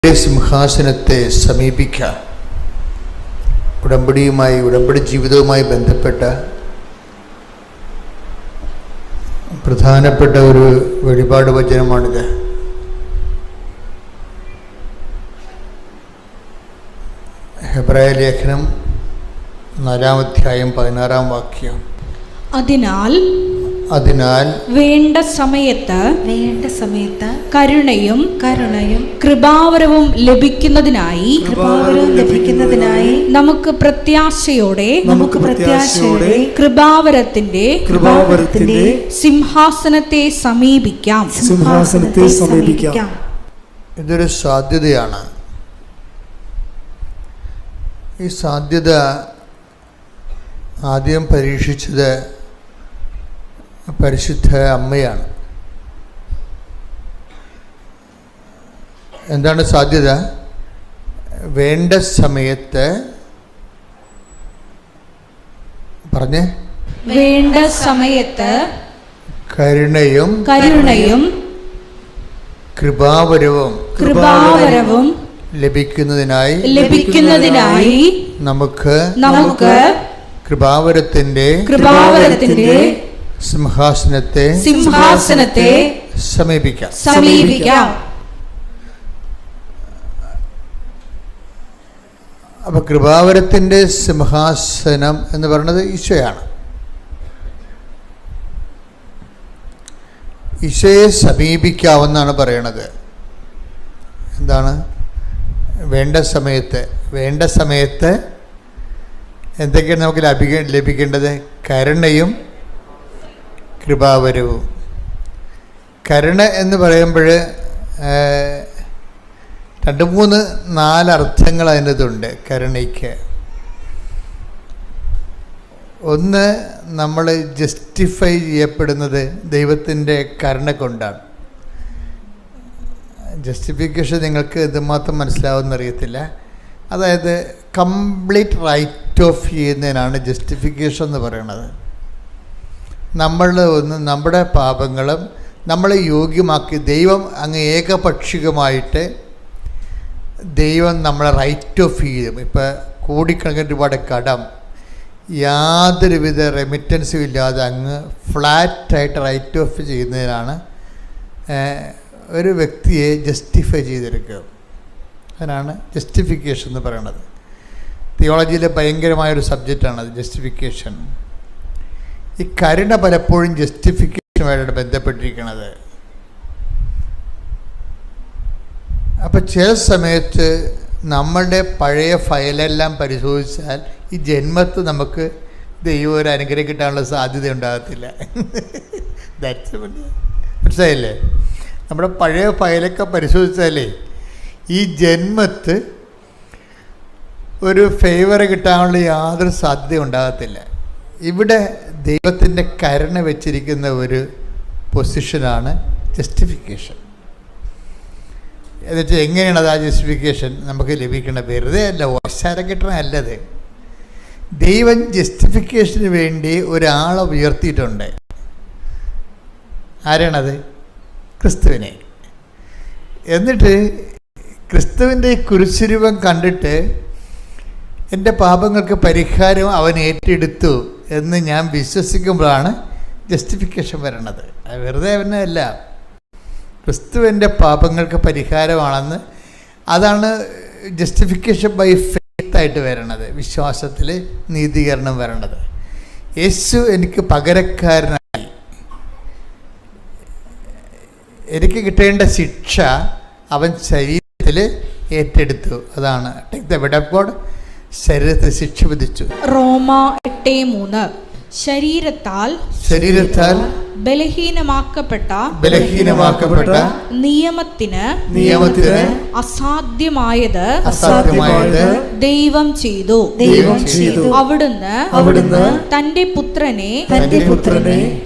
സിംഹാസനത്തെ സമീപിക്കാം. ഉടമ്പടി ജീവിതവുമായി ബന്ധപ്പെട്ട പ്രധാനപ്പെട്ട ഒരു വെളിപാട് വചനമാണിത്. ഹെബ്രായ ലേഖനം 4-ാം അധ്യായം 16-ാം വാക്യം. അതിനാൽ വേണ്ട സമയത്ത് കരുണയും കൃപാവരവും ലഭിക്കുന്നതിനായി നമുക്ക് പ്രത്യാശയോടെ കൃപാവരത്തിന്റെ സിംഹാസനത്തെ സമീപിക്കാം. ഇതൊരു സാധ്യതയാണ്. ഈ സാധ്യത ആദ്യം പരീക്ഷിച്ചത് പരിശുദ്ധ അമ്മയാണ്. എന്താണ് സാധ്യത? വേണ്ട സമയത്ത് വേണ്ട സമയത്ത് കരുണയും കൃപാവരവും ലഭിക്കുന്നതിനായി നമുക്ക് കൃപാവരത്തിന്റെ സിംഹാസനത്തെ സമീപിക്കാം. അപ്പൊ കൃപാവരത്തിന്റെ സിംഹാസനം എന്ന് പറയുന്നത് ഈശോയാണ്. ഈശോയെ സമീപിക്കാവുന്നാണ് പറയണത്. എന്താണ് വേണ്ട സമയത്ത് എന്തൊക്കെയാണ് നമുക്ക് ലഭിക്കേണ്ടത്? കരുണയും കൃപാവരവും. കരുണ എന്ന് പറയുമ്പോൾ 2-3-4 അർത്ഥങ്ങൾ അതിനകത്തുണ്ട് കരുണയ്ക്ക്. ഒന്ന്, നമ്മൾ ജസ്റ്റിഫൈ ചെയ്യപ്പെടുന്നത് ദൈവത്തിൻ്റെ കരുണ കൊണ്ടാണ്. ജസ്റ്റിഫിക്കേഷൻ നിങ്ങൾക്ക് എന്തുമാത്രം മനസ്സിലാവുമെന്നറിയത്തില്ല. അതായത് കംപ്ലീറ്റ് റൈറ്റ് ഓഫ് ചെയ്യുന്നതിനാണ് ജസ്റ്റിഫിക്കേഷൻ എന്ന് പറയുന്നത്. നമ്മുടെ പാപങ്ങളും നമ്മളെ യോഗ്യമാക്കി ദൈവം അങ്ങ് ഏകപക്ഷികമായിട്ട് ദൈവം നമ്മളെ റൈറ്റ് ഓഫ് ചെയ്യും. ഇപ്പോൾ കോടിക്കണക്കിന് ഒരുപാട് കടം യാതൊരുവിധ റെമിറ്റൻസും ഇല്ലാതെ അങ്ങ് ഫ്ലാറ്റായിട്ട് റൈറ്റ് ഓഫ് ചെയ്യുന്നതിനാണ് ഒരു വ്യക്തിയെ ജസ്റ്റിഫൈ ചെയ്തെടുക്കുക. അതിനാണ് ജസ്റ്റിഫിക്കേഷൻ എന്ന് പറയുന്നത്. തിയോളജിയിലെ ഭയങ്കരമായൊരു സബ്ജക്റ്റാണത് ജസ്റ്റിഫിക്കേഷൻ. ഈ കരുണ പലപ്പോഴും ജസ്റ്റിഫിക്കേഷനുമായിട്ട് ബന്ധപ്പെട്ടിരിക്കുന്നത്. അപ്പം ചില സമയത്ത് നമ്മളുടെ പഴയ ഫയലെല്ലാം പരിശോധിച്ചാൽ ഈ ജന്മത്ത് നമുക്ക് ദൈവം ഒരു അനുഗ്രഹം കിട്ടാനുള്ള സാധ്യത ഉണ്ടാകത്തില്ല. മനസ്സിലായില്ലേ? നമ്മുടെ പഴയ ഫയലൊക്കെ പരിശോധിച്ചാലേ ഈ ജന്മത്ത് ഒരു ഫേവർ കിട്ടാനുള്ള യാതൊരു സാധ്യത ഉണ്ടാകത്തില്ല. ഇവിടെ ദൈവത്തിൻ്റെ കരുണ വെച്ചിരിക്കുന്ന ഒരു പൊസിഷനാണ് ജസ്റ്റിഫിക്കേഷൻ. എന്നുവെച്ചാൽ എങ്ങനെയാണ് ആ ജസ്റ്റിഫിക്കേഷൻ നമുക്ക് ലഭിക്കേണ്ട? വെറുതെ അല്ല, ഓശാരം കിട്ടണമല്ലത്. ദൈവം ജസ്റ്റിഫിക്കേഷന് വേണ്ടി ഒരാളെ ഉയർത്തിയിട്ടുണ്ട്. ആരാണത്? ക്രിസ്തുവിനെ. എന്നിട്ട് ക്രിസ്തുവിൻ്റെ കുരിശുരൂപം കണ്ടിട്ട് എൻ്റെ പാപങ്ങൾക്ക് പരിഹാരം അവൻ ഏറ്റെടുത്തു എന്ന് ഞാൻ വിശ്വസിക്കുമ്പോഴാണ് ജസ്റ്റിഫിക്കേഷൻ വരണത്. വെറുതെ അവനല്ല, ക്രിസ്തുവിൻ്റെ പാപങ്ങൾക്ക് പരിഹാരമാണെന്ന്. അതാണ് ജസ്റ്റിഫിക്കേഷൻ ബൈ ഫെയ്ത്തായിട്ട് വരണത്, വിശ്വാസത്തിൽ നീതീകരണം വരണത്. യേശു എനിക്ക് പകരക്കാരനായി, എനിക്ക് കിട്ടേണ്ട ശിക്ഷ അവൻ ശരീരത്തിൽ ഏറ്റെടുത്തു. അതാണ് take the bed of God. ശരീരത്തിൽ ശിക്ഷ വിധിച്ചു. റോമാ 8:3 ശരീരത്താൽ ബലഹീനമാക്കപ്പെട്ട നിയമത്തിന് അസാധ്യമായത് ദൈവം ചെയ്തു. അവിടുന്ന് തന്റെ പുത്രനെ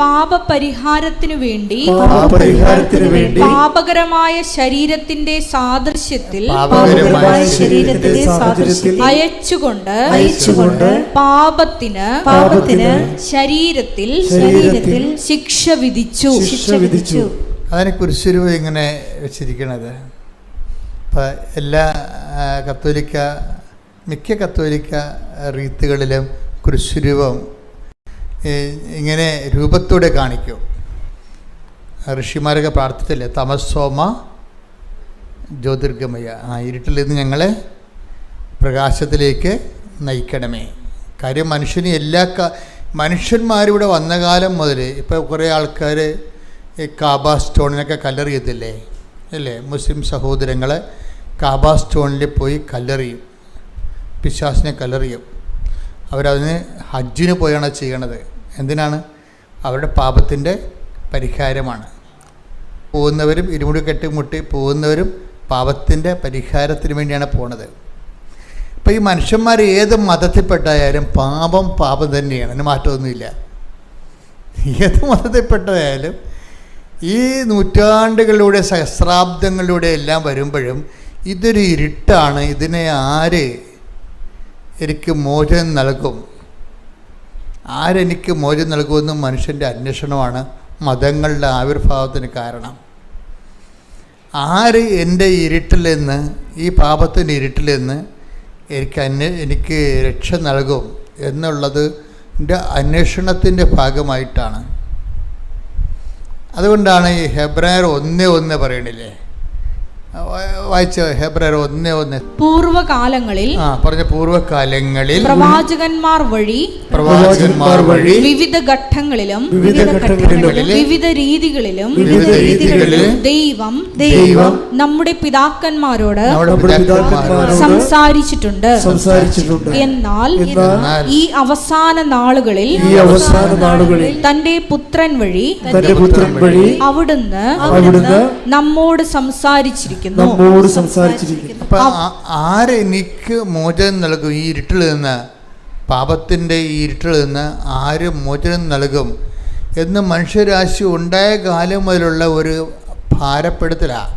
പാപപരിഹാരത്തിനു വേണ്ടി പാപകരമായ ശരീരത്തിന്റെ സാദൃശ്യത്തിൽ അയച്ചുകൊണ്ട് പാപത്തിന് ശരീരത്തിൽ ശിക്ഷ വിധിച്ചു. അതിനെ കുരിശുരൂപം ഇങ്ങനെ വെച്ചിരിക്കണത്. അപ്പം എല്ലാ മിക്ക കത്തോലിക്ക റീത്തുകളിലും കുരിശുരൂപം ഇങ്ങനെ രൂപത്തോടെ കാണിക്കും. ഋഷിമാരൊക്കെ പ്രാർത്ഥിച്ചില്ലേ, തമസോമ ജ്യോതിർഗമയ, ഇരുട്ടിൽ നിന്ന് ഞങ്ങളെ പ്രകാശത്തിലേക്ക് നയിക്കണമേ. കാര്യം മനുഷ്യന്മാരിവിടെ വന്ന കാലം മുതൽ ഇപ്പോൾ കുറേ ആൾക്കാർ ഈ കാബ സ്റ്റോണിനൊക്കെ കല്ലെറിയത്തില്ലേ അല്ലേ? മുസ്ലിം സഹോദരങ്ങൾ കാബ സ്റ്റോണിൽ പോയി കല്ലെറിയും, പിശാസിനെ കല്ലെറിയും. അവരതിന് ഹജ്ജിന് പോയാണ് ചെയ്യണത്. എന്തിനാണ്? അവരുടെ പാപത്തിൻ്റെ പരിഹാരമാണ്. പോകുന്നവരും ഇരുമുടി കെട്ടിമുട്ടി പോകുന്നവരും പാപത്തിൻ്റെ പരിഹാരത്തിന് വേണ്ടിയാണ് പോണത്. അപ്പോൾ ഈ മനുഷ്യന്മാർ ഏത് മതത്തിൽപ്പെട്ടായാലും പാപം തന്നെയാണ്, അതിന് മാറ്റമൊന്നുമില്ല. ഏത് മതത്തിൽപ്പെട്ടതായാലും ഈ നൂറ്റാണ്ടുകളിലൂടെ സഹസ്രാബ്ദങ്ങളിലൂടെ എല്ലാം വരുമ്പോഴും ഇതൊരു ഇരുട്ടാണ്. ഇതിനെ ആര് എനിക്ക് മോചനം നൽകും, ആരെനിക്ക് മോചനം നൽകുമെന്നും മനുഷ്യൻ്റെ അന്വേഷണമാണ് മതങ്ങളുടെ ആവിർഭാവത്തിന് കാരണം. ആര് എൻ്റെ ഇരുട്ടിൽ നിന്ന്, ഈ പാപത്തിൻ്റെ ഇരുട്ടിൽ നിന്ന് എനിക്ക് രക്ഷ നൽകും എന്നുള്ളത് എൻ്റെ അന്വേഷണത്തിൻ്റെ ഭാഗമായിട്ടാണ്. അതുകൊണ്ടാണ് ഈ ഹെബ്രായർ 1:1 പറയണില്ലേ, വായിച്ച ഹെബ്രായർ 1:1. പൂർവകാലങ്ങളിൽ പ്രവാചകന്മാർ വഴി വിവിധ ഘട്ടങ്ങളിലും വിവിധ രീതികളിലും ദൈവം നമ്മുടെ പിതാക്കന്മാരോട് സംസാരിച്ചിട്ടുണ്ട്. എന്നാൽ ഈ അവസാന നാളുകളിൽ തന്റെ പുത്രൻ വഴി അവിടുന്ന് നമ്മോട് സംസാരിച്ചിരിക്കുന്നു. അപ്പൊ ആരെനിക്ക് മോചനം നൽകും? ഈ ഇരുട്ടിൽ നിന്ന്, പാപത്തിൻ്റെ ഈ ഇരുട്ടിൽ നിന്ന് ആര് മോചനം നൽകും എന്ന് മനുഷ്യരാശി ഉണ്ടായ കാലം മുതലുള്ള ഒരു ഭാരപ്പെടുത്തലാണ്.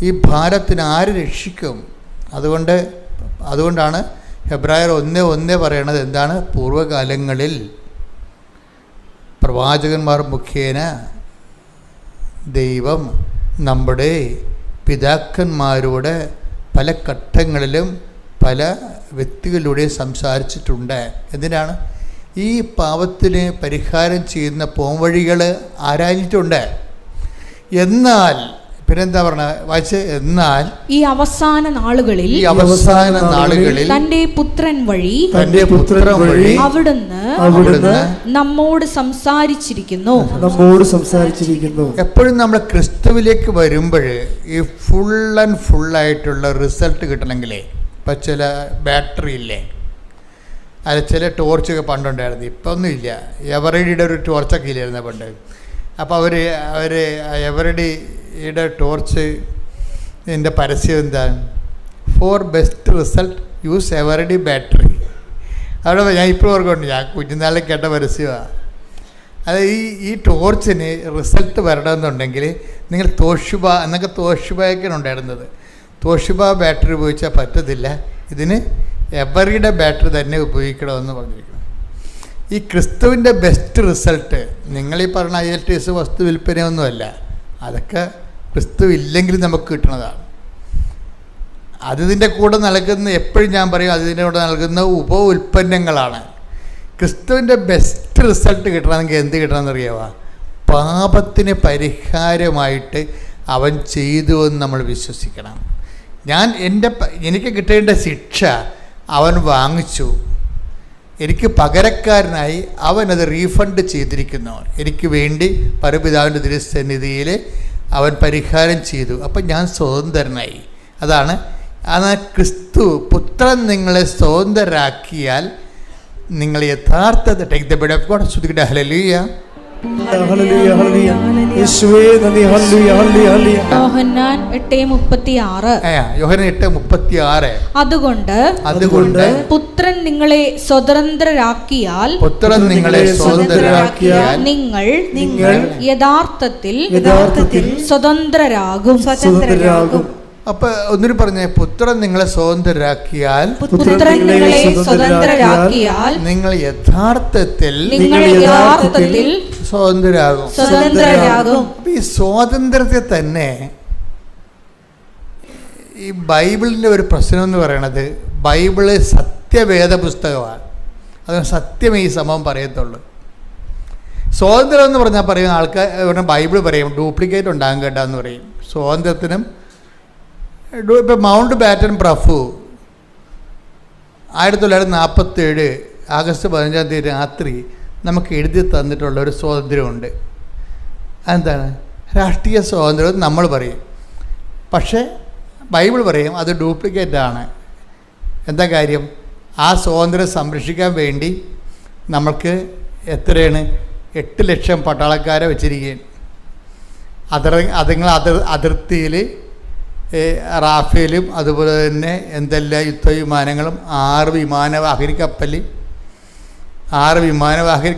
ഈ ഭാരത്തിന് ആര് രക്ഷിക്കും? അതുകൊണ്ടാണ് ഹെബ്രായർ 1:1 പറയണത് എന്താണ്? പൂർവ്വകാലങ്ങളിൽ പ്രവാചകന്മാർ മുഖേന ദൈവം നമ്മുടെ പിതാക്കന്മാരോട് പല ഘട്ടങ്ങളിലും പല വ്യക്തികളിലൂടെയും സംസാരിച്ചിട്ടുണ്ട്. എന്തിനാണ്? ഈ പാപത്തിന് പരിഹാരം ചെയ്യുന്ന പോംവഴികൾ ആരാഞ്ഞിട്ടുണ്ട്. എന്നാൽ പിന്നെന്താ പറഞ്ഞ വായിച്ച്? എന്നാൽ ഈ അവസാന നാളുകളിൽ തന്റെ പുത്രൻ വഴി അവിടുന്ന് നമ്മോട് സംസാരിച്ചിരിക്കുന്നു. എപ്പോഴും നമ്മൾ ക്രിസ്തുവിലേക്ക് വരുമ്പോൾ ഈ ഫുള്ളായിട്ടുള്ള റിസൾട്ട് കിട്ടണമെങ്കിലേ, ഇപ്പം ചില ബാറ്ററി ഇല്ലേ, അത് ചില ടോർച്ചൊക്കെ പണ്ടുണ്ടായിരുന്നു, ഇപ്പം ഒന്നുമില്ല. എവറഡിയുടെ ഒരു ടോർച്ചൊക്കെ ഇല്ലായിരുന്നു പണ്ട്. അപ്പോൾ അവർ എവറഡിയുടെ ടോർച്ച് ഇതിൻ്റെ പരസ്യം എന്താണ്? Four best result use Eveready battery. അവിടെ ഞാൻ ഇപ്പോൾ ഓർക്കുന്നുണ്ട്, ഞാൻ കുഞ്ഞുനാളിൽ കേട്ട പരസ്യമാണ്. അത് ഈ ടോർച്ചിന് റിസൾട്ട് വരണമെന്നുണ്ടെങ്കിൽ നിങ്ങൾ തോഷിബ എന്നൊക്കെ തോഷിബയൊക്കെയാണ് ഉണ്ടായിരുന്നത്. തോഷിബ ബാറ്ററി ഉപയോഗിച്ചാൽ പറ്റത്തില്ല, ഇതിന് എവറിയുടെ ബാറ്ററി തന്നെ ഉപയോഗിക്കണമെന്ന് പറഞ്ഞിരിക്കണം. ഈ ക്രിസ്തുവിൻ്റെ ബെസ്റ്റ് റിസൾട്ട് നിങ്ങളീ പറഞ്ഞ ILTS വസ്തു വിൽപ്പനയൊന്നുമല്ല, അതൊക്കെ ക്രിസ്തു ഇല്ലെങ്കിൽ നമുക്ക് കിട്ടുന്നതാണ്. അതിൻ്റെ കൂടെ നൽകുന്ന, എപ്പോഴും ഞാൻ പറയും, അതിൻ്റെ കൂടെ നൽകുന്ന ഉൽപ്പന്നങ്ങളാണ്. ക്രിസ്തുവിൻ്റെ ബെസ്റ്റ് റിസൾട്ട് കിട്ടണമെങ്കിൽ എന്ത് കിട്ടണമെന്നറിയാമോ? പാപത്തിന് പരിഹാരമായിട്ട് അവൻ ചെയ്തു എന്ന് നമ്മൾ വിശ്വസിക്കണം. എനിക്ക് കിട്ടേണ്ട ശിക്ഷ അവൻ വാങ്ങിച്ചു, എനിക്ക് പകരക്കാരനായി അവനത് റീഫണ്ട് ചെയ്തിരിക്കുന്നു. എനിക്ക് വേണ്ടി പരപിതാവിൻ്റെ തിരുസന്നിധിയിൽ അവൻ പരിഹാരം ചെയ്തു. അപ്പം ഞാൻ സ്വതന്ത്രനായി. അതാണ് ക്രിസ്തു പുത്രൻ നിങ്ങളെ സ്വതന്ത്രരാക്കിയാൽ നിങ്ങൾ യഥാർത്ഥ take the bread of God. ശ്രുതിക്കട്ടെ ഹല്ലേലൂയ. യോഹന്നാൻ 8:36. അതുകൊണ്ട് പുത്രൻ നിങ്ങളെ സ്വതന്ത്രരാക്കിയാൽ നിങ്ങൾ യഥാർത്ഥത്തിൽ സ്വതന്ത്രരാകും. അപ്പൊ ഒന്നിനു പറഞ്ഞേ, പുത്രൻ നിങ്ങളെ സ്വതന്ത്രരാക്കിയാൽ നിങ്ങൾ യഥാർത്ഥത്തിൽ സ്വതന്ത്രരാകും. ഈ സ്വാതന്ത്ര്യത്തെ തന്നെ ഈ ബൈബിളിൻ്റെ ഒരു പ്രശ്നം എന്ന് പറയണത്, ബൈബിള് സത്യവേദ പുസ്തകമാണ്. അത് സത്യമേ ഈ സംഭവം പറയത്തുള്ളൂ. സ്വാതന്ത്ര്യം എന്ന് പറഞ്ഞാൽ പറയും ആൾക്കാർ, ബൈബിൾ പറയും ഡ്യൂപ്ലിക്കേറ്റ് ഉണ്ടാകും കേട്ടാന്ന് പറയും. സ്വാതന്ത്ര്യത്തിനും ഇപ്പം മൗണ്ട് ബാറ്റൻ പ്രഭു 1947 ആഗസ്റ്റ് 15 രാത്രി നമുക്ക് എഴുതി തന്നിട്ടുള്ള ഒരു സ്വാതന്ത്ര്യമുണ്ട്. അതെന്താണ്? രാഷ്ട്രീയ സ്വാതന്ത്ര്യം നമ്മൾ പറയും, പക്ഷേ ബൈബിൾ പറയും അത് ഡ്യൂപ്ലിക്കേറ്റാണ്. എന്താ കാര്യം? ആ സ്വാതന്ത്ര്യം സംരക്ഷിക്കാൻ വേണ്ടി നമ്മൾക്ക് എത്രയാണ് 8 ലക്ഷം പട്ടാളക്കാരെ വെച്ചിരിക്കുകയും അതുങ്ങൾ അതിർത്തിയിൽ റാഫേലും അതുപോലെ തന്നെ എന്തെല്ലാം യുദ്ധവിമാനങ്ങളും 6 വിമാനവാഹക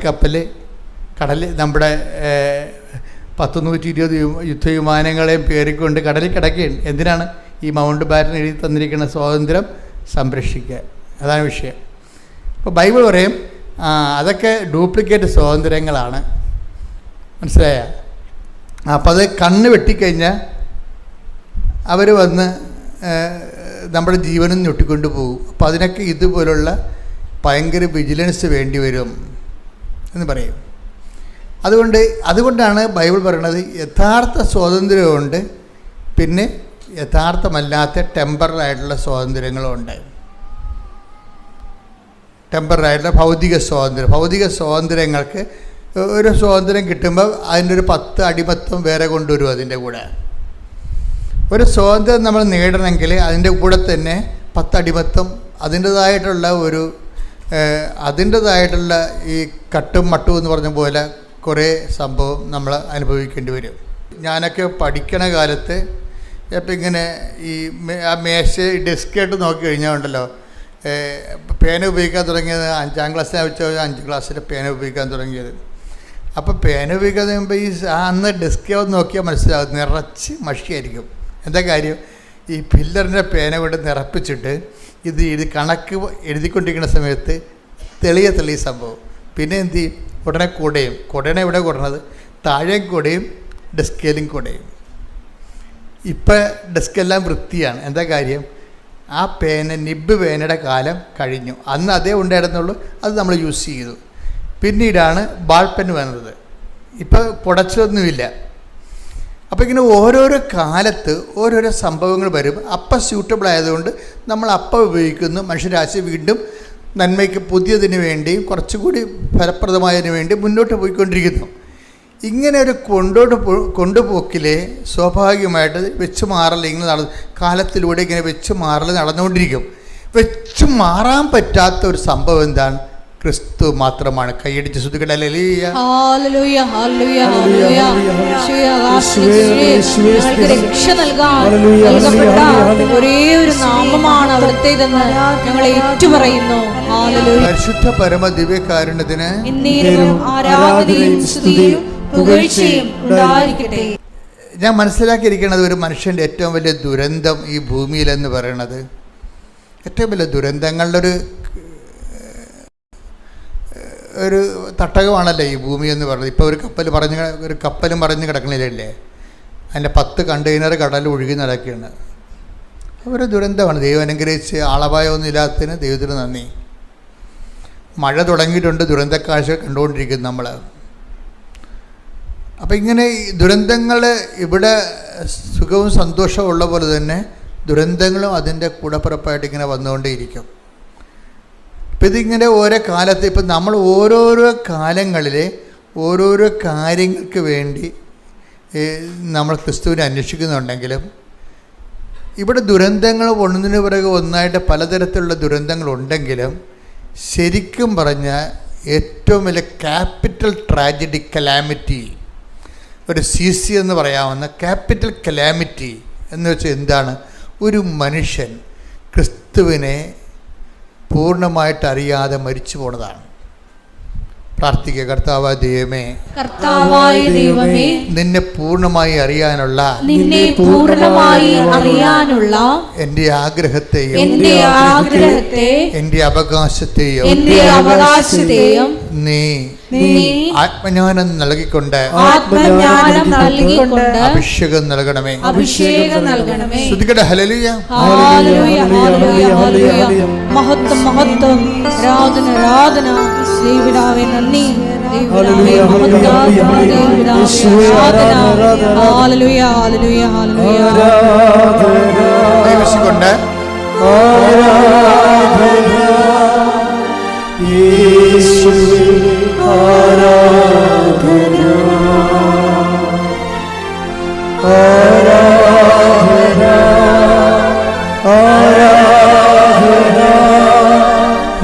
കപ്പൽ കടലിൽ നമ്മുടെ 120 യുദ്ധവിമാനങ്ങളെയും പേറിക്കൊണ്ട് കടലിൽ കിടക്കുകയാണ്. എന്തിനാണ്? ഈ മൗണ്ട് ബാറ്റൻ എഴുതി തന്നിരിക്കുന്ന സ്വാതന്ത്ര്യം സംരക്ഷിക്കുക. അതാണ് വിഷയം. ഇപ്പോൾ ബൈബിൾ പറയും അതൊക്കെ ഡ്യൂപ്ലിക്കേറ്റ് സ്വാതന്ത്ര്യങ്ങളാണ്. മനസ്സിലായ? അപ്പോൾ അത് കണ്ണ് വെട്ടിക്കഴിഞ്ഞാൽ അവർ വന്ന് നമ്മുടെ ജീവനും ഞൊട്ടിക്കൊണ്ട് പോകും. അപ്പോൾ അതിനൊക്കെ ഇതുപോലുള്ള ഭയങ്കര വിജിലൻസ് വേണ്ടി വരും എന്ന് പറയും. അതുകൊണ്ടാണ് ബൈബിൾ പറയുന്നത് യഥാർത്ഥ സ്വാതന്ത്ര്യമുണ്ട്, പിന്നെ യഥാർത്ഥമല്ലാത്ത ടെമ്പററായിട്ടുള്ള സ്വാതന്ത്ര്യങ്ങളുമുണ്ട്. ടെമ്പററായിട്ടുള്ള ഭൗതിക സ്വാതന്ത്ര്യങ്ങൾക്ക് ഒരു സ്വാതന്ത്ര്യം കിട്ടുമ്പോൾ അതിൻ്റെ ഒരു 10 അടിമത്വം വേറെ കൊണ്ടുവരും. അതിൻ്റെ കൂടെ ഒരു സ്വാതന്ത്ര്യം നമ്മൾ നേടണമെങ്കിൽ അതിൻ്റെ കൂടെ തന്നെ 10 അടിമത്വം അതിൻ്റേതായിട്ടുള്ള ഈ കട്ടും മട്ടും എന്ന് പറഞ്ഞ പോലെ കുറേ സംഭവം നമ്മൾ അനുഭവിക്കേണ്ടി വരും. ഞാനൊക്കെ പഠിക്കണ കാലത്ത് ഇപ്പം ഇങ്ങനെ ഈ മേശ ഡെസ്കായിട്ട് നോക്കി കഴിഞ്ഞാൽ ഉണ്ടല്ലോ, പേന ഉപയോഗിക്കാൻ തുടങ്ങിയത് 5ാം ക്ലാസ്സിനെ വെച്ച് 5 ക്ലാസ്സിൽ പേന ഉപയോഗിക്കാൻ തുടങ്ങിയത്. അപ്പോൾ പേന ഉപയോഗിക്കാൻ കഴിയുമ്പോൾ ഈ അന്ന് ഡെസ്ക് നോക്കിയാൽ മനസ്സിലാകും നിറച്ച് മഷിയായിരിക്കും. എന്താ കാര്യം? ഈ പില്ലറിൻ്റെ പേന കൊണ്ട് നിറപ്പിച്ചിട്ട് ഇത് കണക്ക് എഴുതിക്കൊണ്ടിരിക്കുന്ന സമയത്ത് തെളിയ സംഭവം. പിന്നെ എന്ത് ചെയ്യും? ഉടനെ കുടയാണ് ഇവിടെ കൊടുന്നത്, താഴെയും കുടയും ഡെസ്കേലും കുടയും. ഇപ്പം ഡെസ്കെല്ലാം വൃത്തിയാണ്. എന്താ കാര്യം? ആ നിബ്ബ് പേനയുടെ കാലം കഴിഞ്ഞു. അന്ന് അതേ ഉണ്ടായിരുന്നുള്ളൂ, അത് നമ്മൾ യൂസ് ചെയ്തു. പിന്നീടാണ് ബാൾ പെൻ വന്നത്. ഇപ്പം പുടച്ചൊന്നുമില്ല. അപ്പോൾ ഇങ്ങനെ ഓരോരോ കാലത്ത് ഓരോരോ സംഭവങ്ങൾ വരും. അപ്പം സ്യൂട്ടബിൾ ആയതുകൊണ്ട് നമ്മൾ അപ്പം ഉപയോഗിക്കുന്നു. മനുഷ്യരാശി വീണ്ടും നന്മയ്ക്ക് പുതിയതിന് വേണ്ടിയും കുറച്ചുകൂടി ഫലപ്രദമായതിനു വേണ്ടി മുന്നോട്ട് പോയിക്കൊണ്ടിരിക്കുന്നു. ഇങ്ങനെ ഒരു കൊണ്ടുപോക്കിലെ സ്വാഭാവികമായിട്ട് വെച്ച് മാറൽ ഇങ്ങനെ കാലത്തിലൂടെ ഇങ്ങനെ വെച്ച് മാറൽ നടന്നുകൊണ്ടിരിക്കും. വെച്ച് മാറാൻ പറ്റാത്ത ഒരു സംഭവം എന്താണ്? ക്രിസ്തു മാത്രമാണ്. കൈയടിച്ച് ശ്രുതിക്കട്ടെ. ഹല്ലേലൂയ ഹല്ലേലൂയ ഹല്ലേലൂയ ഹല്ലേലൂയ. ഞങ്ങൾക്ക് രക്ഷ നൽകപ്പെട്ട ഒരേ ഒരു നാമമാണ് അവിടുത്തേതെന്ന് ഞങ്ങൾ ഏറ്റുപറയുന്നു. ഹല്ലേലൂയ. പരിശുദ്ധ പരമ ദിവ്യകാരുണ്യത്തിന് എന്നേരവും ആരാധനയും സ്തുതിയും പുകഴ്ചയും ഉണ്ടായിരിക്കട്ടെ. ഞാൻ മനസ്സിലാക്കിയിരിക്കുന്നത് ഒരു മനുഷ്യൻ്റെ ഏറ്റവും വലിയ ദുരന്തം ഈ ഭൂമിയിലെന്ന് പറയണത്, ഏറ്റവും വലിയ ദുരന്തങ്ങളുടെ ഒരു തട്ടകമാണല്ലോ ഈ ഭൂമി എന്ന് പറയുന്നത്. ഇപ്പോൾ ഒരു കപ്പലും പറഞ്ഞ് കിടക്കണില്ലേ, അതിൻ്റെ 10 കണ്ടെയ്നർ കടലിൽ ഒഴുകി നടക്കുകയാണ്. ഒരു ദുരന്തമാണ്. ദൈവം അനുഗ്രഹിച്ച് ആളപായമൊന്നും ഇല്ലാത്തതിന് ദൈവത്തിന് നന്ദി. മഴ തുടങ്ങിയിട്ടുണ്ട്, ദുരന്തക്കാഴ്ച കണ്ടുകൊണ്ടിരിക്കുന്നു നമ്മൾ. അപ്പം ഇങ്ങനെ ദുരന്തങ്ങൾ ഇവിടെ സുഖവും സന്തോഷവും ഉള്ള പോലെ തന്നെ ദുരന്തങ്ങളും അതിൻ്റെ കൂടപ്പിറപ്പായിട്ട് ഇങ്ങനെ വന്നുകൊണ്ടേയിരിക്കും. ഇപ്പം ഇതിങ്ങനെ ഓരോ കാലത്ത് ഇപ്പം നമ്മൾ ഓരോരോ കാലങ്ങളിൽ ഓരോരോ കാര്യങ്ങൾക്ക് വേണ്ടി നമ്മൾ ക്രിസ്തുവിനെ അന്വേഷിക്കുന്നുണ്ടെങ്കിലും ഇവിടെ ദുരന്തങ്ങൾ ഒന്നിനു പിറകെ ഒന്നായിട്ട് പലതരത്തിലുള്ള ദുരന്തങ്ങളുണ്ടെങ്കിലും ശരിക്കും പറഞ്ഞാൽ ഏറ്റവും വലിയ ക്യാപിറ്റൽ ട്രാജഡി കലാമിറ്റി, ഒരു CC എന്ന് പറയാവുന്ന ക്യാപിറ്റൽ കലാമിറ്റി എന്ന് വെച്ചാൽ എന്താണ്? ഒരു മനുഷ്യൻ ക്രിസ്തുവിനെ പൂർണ്ണമായിട്ട് അറിയാതെ മരിച്ചു പോണതാണ്. പ്രാർത്ഥിക്കുക. കർത്താവായ ദൈവമേ, കർത്താവായ ദൈവമേ, നിന്നെ പൂർണ്ണമായി അറിയാനുള്ള എൻ്റെ ആഗ്രഹത്തെയും എൻ്റെ അവകാശത്തെയും നീ ആത്മജ്ഞാനം നൽകിക്കൊണ്ട് അഭിഷേകം നൽകണമേ. ശ്രുതിക്കട്ടെ. ഹല്ലേലൂയ. മഹത്വം മഹത്വം, ആരാധന ആരാധന. ദൈവപിതാവേ നന്ദി, ദൈവപിതാവേ മഹത്വം, ദൈവപിതാവേ ആരാധന. ഹല്ലേലൂയ ഹല്ലേലൂയ ഹല്ലേലൂയ. ദൈവശികൊണ്ട് യേശുവേ ആരാധന ആരാധന ആരാധന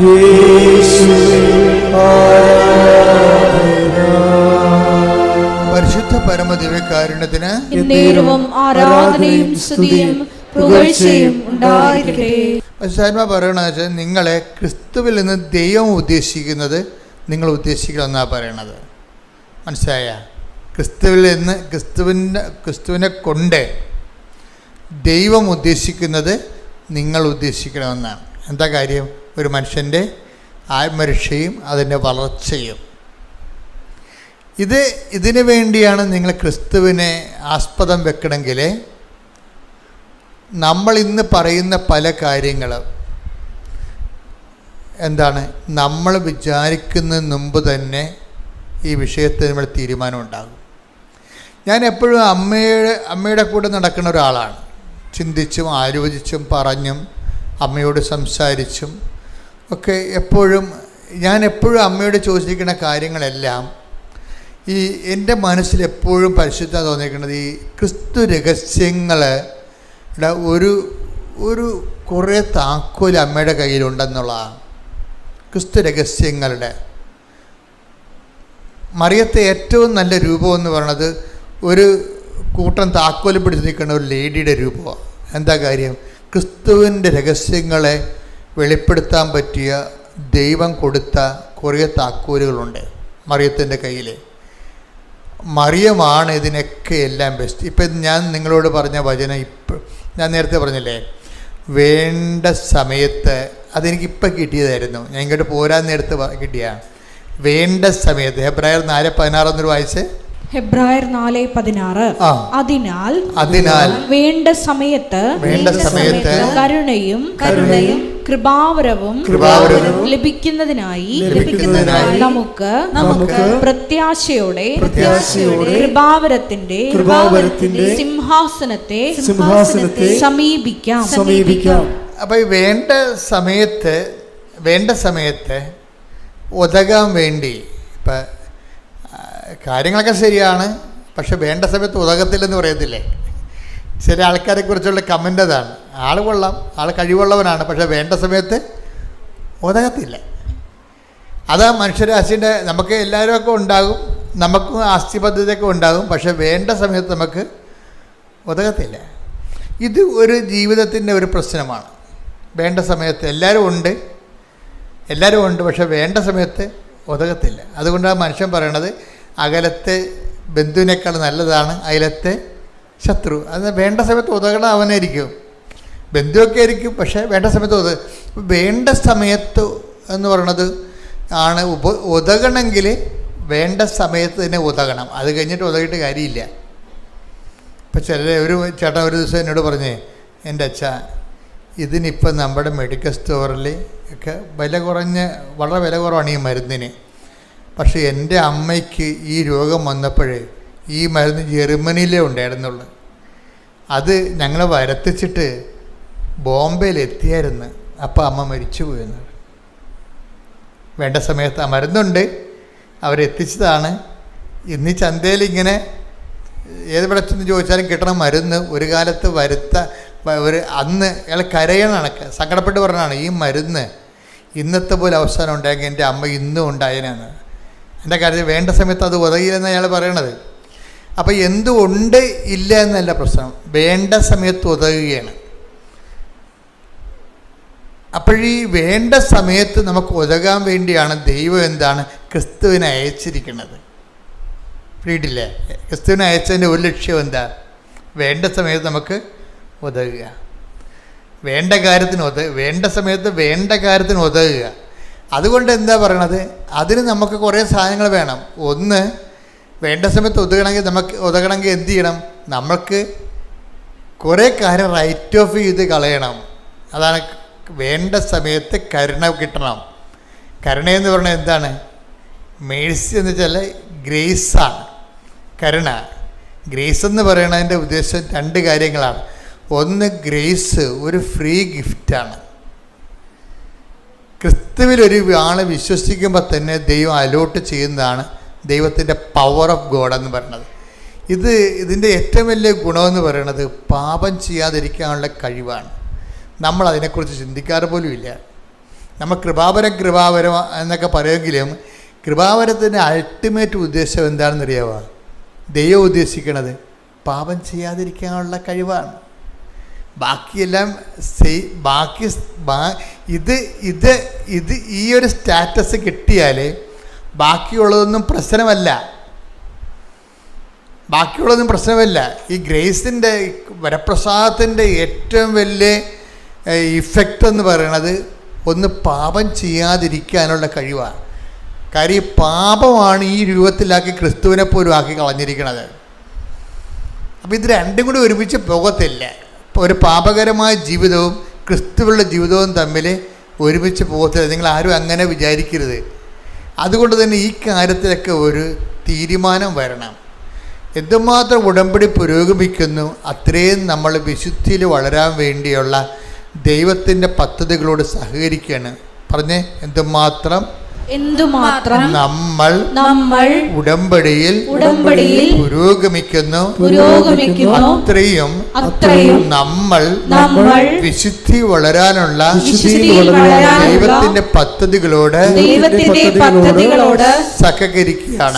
യേശുവേ ആരാധന. പരിശുദ്ധ പരമദിവ്യകാരുണ്യത്തിന് എന്നേരവും ആരാധനയും സ്തുതിയും പുകഴ്ചയും ഉണ്ടായിരിക്കട്ടെ. പരിശുദ്ധാത്മാ പറയണത് വെച്ചാൽ നിങ്ങളെ ക്രിസ്തുവിൽ നിന്ന് ദൈവം ഉദ്ദേശിക്കുന്നത് നിങ്ങൾ ഉദ്ദേശിക്കണമെന്നാണ് പറയണത്. മനസ്സിലായ? ക്രിസ്തുവിൽ നിന്ന് ക്രിസ്തുവിനെ കൊണ്ട് ദൈവം ഉദ്ദേശിക്കുന്നത് നിങ്ങൾ ഉദ്ദേശിക്കണമെന്നാണ്. എന്താ കാര്യം? ഒരു മനുഷ്യൻ്റെ ആത്മരക്ഷയും അതിൻ്റെ വളർച്ചയും. ഇതിനു വേണ്ടിയാണ് നിങ്ങൾ ക്രിസ്തുവിനെ ആസ്പദം വെക്കണമെങ്കിൽ നമ്മൾ ഇന്ന് പറയുന്ന പല കാര്യങ്ങളും എന്താണ്, നമ്മൾ വിചാരിക്കുന്നതിന് മുമ്പ് തന്നെ ഈ വിഷയത്തിൽ നമ്മൾ തീരുമാനം ഉണ്ടാകും. ഞാൻ എപ്പോഴും അമ്മയുടെ കൂടെ നടക്കുന്ന ഒരാളാണ്. ചിന്തിച്ചും ആലോചിച്ചും പറഞ്ഞും അമ്മയോട് സംസാരിച്ചും ഒക്കെ ഞാൻ എപ്പോഴും അമ്മയോട് ചോദിച്ചിരിക്കുന്ന കാര്യങ്ങളെല്ലാം ഈ എൻ്റെ മനസ്സിൽ എപ്പോഴും പരിശുദ്ധ തോന്നിയിരിക്കുന്നത് ഈ ക്രിസ്തു രഹസ്യങ്ങളുടെ ഒരു കുറേ താക്കോൽ അമ്മയുടെ കയ്യിലുണ്ടെന്നുള്ളതാണ്. ക്രിസ്തു രഹസ്യങ്ങളുടെ മറിയത്തെ ഏറ്റവും നല്ല രൂപമെന്ന് പറയുന്നത് ഒരു കൂട്ടം താക്കോൽ പിടിച്ച് നിൽക്കുന്ന ഒരു ലേഡിയുടെ രൂപമാണ്. എന്താ കാര്യം? ക്രിസ്തുവിൻ്റെ രഹസ്യങ്ങളെ വെളിപ്പെടുത്താൻ പറ്റിയ ദൈവം കൊടുത്ത കുറേ താക്കോലുകളുണ്ട് മറിയത്തിൻ്റെ കയ്യിൽ. മറിയമാണ് ഇതിനൊക്കെ എല്ലാം ബെസ്റ്റ്. ഇപ്പം ഞാൻ നിങ്ങളോട് പറഞ്ഞ വചനം ഞാൻ നേരത്തെ പറഞ്ഞില്ലേ, വേണ്ട സമയത്ത് അതെനിക്കിപ്പം കിട്ടിയതായിരുന്നു. ഞാൻ ഇങ്ങോട്ട് പോരാൻ നേരത്ത് കിട്ടിയ വേണ്ട സമയത്ത്. ഹെബ്രായർ 4:16 എന്നൊരു വായിച്ച്. ഹെബ്രായർ 4:16. അതിനാൽ വേണ്ട സമയത്ത് കരുണയും കൃപാവരവും ലഭിക്കുന്നതിനായി നമുക്ക് പ്രത്യാശയോടെ കൃപാവരത്തിന്റെ സിംഹാസനത്തെ സമീപിക്കാം. അപ്പോൾ ഈ വേണ്ട സമയത്ത് ഉതകാൻ വേണ്ടി ഇപ്പം കാര്യങ്ങളൊക്കെ ശരിയാണ്, പക്ഷെ വേണ്ട സമയത്ത് ഉതകത്തില്ലെന്ന് പറയത്തില്ലേ? ചില ആൾക്കാരെ കുറിച്ചുള്ള കമൻ്റ് അതാണ്. ആൾ കൊള്ളാം, ആൾ കഴിവുള്ളവനാണ്, പക്ഷെ വേണ്ട സമയത്ത് ഉതകത്തില്ല. അതാ മനുഷ്യരാശിൻ്റെ നമുക്ക് എല്ലാവരുമൊക്കെ ഉണ്ടാകും, നമുക്കും ആസ്തി പദ്ധതിയൊക്കെ ഉണ്ടാകും, പക്ഷെ വേണ്ട സമയത്ത് നമുക്ക് ഉതകത്തില്ല. ഇത് ഒരു ജീവിതത്തിൻ്റെ ഒരു പ്രശ്നമാണ്. വേണ്ട സമയത്ത് എല്ലാവരും ഉണ്ട്, പക്ഷെ വേണ്ട സമയത്ത് ഉതകത്തില്ല. അതുകൊണ്ടാണ് മനുഷ്യൻ പറയണത് അകലത്തെ ബന്ധുവിനേക്കാൾ നല്ലതാണ് അയലത്തെ ശത്രു. അത് വേണ്ട സമയത്ത് ഉതകണം അവനായിരിക്കും, ബന്ധുവൊക്കെ ആയിരിക്കും, പക്ഷേ വേണ്ട സമയത്ത് വേണ്ട സമയത്ത് എന്ന് പറയണത് ആണ്. ഉതകണമെങ്കിൽ വേണ്ട സമയത്ത് തന്നെ ഉതകണം, അത് കഴിഞ്ഞിട്ട് ഉതകിയിട്ട് കാര്യമില്ല. ഇപ്പം ഒരു ചേട്ടൻ ഒരു ദിവസം എന്നോട് പറഞ്ഞേ, എൻ്റെ അച്ഛാ, ഇതിനിപ്പം നമ്മുടെ മെഡിക്കൽ സ്റ്റോറിൽ ഒക്കെ വളരെ വില കുറവാണ് ഈ മരുന്നിന്. പക്ഷേ എൻ്റെ അമ്മയ്ക്ക് ഈ രോഗം വന്നപ്പോഴേ ഈ മരുന്ന് ജർമ്മനിയിലേ ഉണ്ടായിരുന്നുള്ളൂ. അത് ഞങ്ങൾ വരുത്തിച്ചിട്ട് ബോംബെയിൽ എത്തിയായിരുന്നു, അപ്പോൾ അമ്മ മരിച്ചു പോയെന്ന്. വേണ്ട സമയത്ത് ആ മരുന്നുണ്ട്, അവരെത്തിച്ചതാണ്. ഇന്ന് ഈ ചന്തയിൽ ഇങ്ങനെ ഏത് ഇവിടെ ചെന്ന് ചോദിച്ചാലും കിട്ടണ മരുന്ന് ഒരു കാലത്ത് അന്ന് അയാൾ കരയണ സങ്കടപ്പെട്ട് പറഞ്ഞാണ്, ഈ മരുന്ന് ഇന്നത്തെ പോലെ അവസാനം ഉണ്ടായെങ്കിൽ എൻ്റെ അമ്മ ഇന്നും ഉണ്ടായനാണ്. എൻ്റെ കാര്യത്തിൽ വേണ്ട സമയത്ത് അത് ഉതകില്ലെന്ന് അയാൾ പറയണത്. അപ്പോൾ എന്തുകൊണ്ട് ഇല്ല എന്നല്ല പ്രശ്നം, വേണ്ട സമയത്ത് ഉതകുകയാണ്. അപ്പോഴീ വേണ്ട സമയത്ത് നമുക്ക് ഉതകാൻ വേണ്ടിയാണ് ദൈവം എന്താണ് ക്രിസ്തുവിനെ അയച്ചിരിക്കുന്നത്. വീട്ടില്ലേ, ക്രിസ്തുവിനെ അയച്ചതിൻ്റെ ഒരു ലക്ഷ്യം എന്താ? വേണ്ട സമയത്ത് നമുക്ക് ഉതകുക, വേണ്ട സമയത്ത് വേണ്ട കാര്യത്തിന് ഉതകുക. അതുകൊണ്ട് എന്താ പറയണത്, അതിന് നമുക്ക് കുറേ സാധനങ്ങൾ വേണം. ഒന്ന്, വേണ്ട സമയത്ത് ഉതകണമെങ്കിൽ എന്ത് ചെയ്യണം? നമ്മൾക്ക് കുറേ കാര്യം റൈറ്റ് ഓഫ് ചെയ്ത് കളയണം. അതാണ് വേണ്ട സമയത്ത് കരുണ കിട്ടണം. കരുണയെന്ന് പറഞ്ഞാൽ എന്താണ്? മേഴ്സി എന്ന് വെച്ചാൽ ഗ്രേസാണ് കരുണ. ഗ്രേസ് എന്ന് പറയുന്നതിൻ്റെ ഉദ്ദേശം രണ്ട് കാര്യങ്ങളാണ്. ഒന്ന്, ഗ്രേസ് ഒരു ഫ്രീ ഗിഫ്റ്റാണ്. ക്രിസ്തുവിലൊരു ആൾ വിശ്വസിക്കുമ്പോൾ തന്നെ ദൈവം അലോട്ട് ചെയ്യുന്നതാണ് ദൈവത്തിൻ്റെ പവർ ഓഫ് ഗോഡ് എന്ന് പറയുന്നത്. ഇതിൻ്റെ ഏറ്റവും വലിയ ഗുണമെന്ന് പറയുന്നത് പാപം ചെയ്യാതിരിക്കാനുള്ള കഴിവാണ്. നമ്മൾ അതിനെക്കുറിച്ച് ചിന്തിക്കാറ് പോലും ഇല്ല. നമ്മൾ കൃപാവരം എന്നൊക്കെ പറയുമെങ്കിലും കൃപാവരത്തിൻ്റെ അൾട്ടിമേറ്റ് ഉദ്ദേശം എന്താണെന്നറിയാമോ? ദൈവം ഉദ്ദേശിക്കണത് പാപം ചെയ്യാതിരിക്കാനുള്ള കഴിവാണ്. ബാക്കിയെല്ലാം ഇത് ഈ ഒരു സ്റ്റാറ്റസ് കിട്ടിയാൽ ബാക്കിയുള്ളതൊന്നും പ്രശ്നമല്ല. ഈ ഗ്രേസിൻ്റെ വരപ്രസാദത്തിൻ്റെ ഏറ്റവും വലിയ ഇഫക്റ്റ് എന്ന് പറയുന്നത് ഒന്ന് പാപം ചെയ്യാതിരിക്കാനുള്ള കഴിവാണ്. കാര്യം ഈ പാപമാണ് ഈ രൂപത്തിലാക്കി ക്രിസ്തുവിനെ പോലും ആക്കി കളഞ്ഞിരിക്കുന്നത്. അപ്പോൾ ഇത് രണ്ടും കൂടി ഒരുമിച്ച് പോകത്തില്ല. ഒരു പാപകരമായ ജീവിതവും ക്രിസ്തുവുള്ള ജീവിതവും തമ്മിൽ ഒരുമിച്ച് പോകത്തില്ല. നിങ്ങൾ ആരും അങ്ങനെ വിചാരിക്കരുത്. അതുകൊണ്ട് തന്നെ ഈ കാര്യത്തിലൊക്കെ ഒരു തീരുമാനം വരണം. എന്തുമാത്രം ഉടമ്പടി പുരോഗമിക്കുന്നു അത്രയും നമ്മൾ വിശുദ്ധിയിൽ വളരാൻ വേണ്ടിയുള്ള ദൈവത്തിൻ്റെ പദ്ധതികളോട് സഹകരിക്കുകയാണ്. പറഞ്ഞേ, എന്തുമാത്രം നമ്മൾ ഉടമ്പടിയിൽ പുരോഗമിക്കുന്നു അത്രയും നമ്മൾ വിശുദ്ധി വളരാനുള്ള ദൈവത്തിന്റെ പദ്ധതികളോട് സഹകരിക്കുകയാണ്.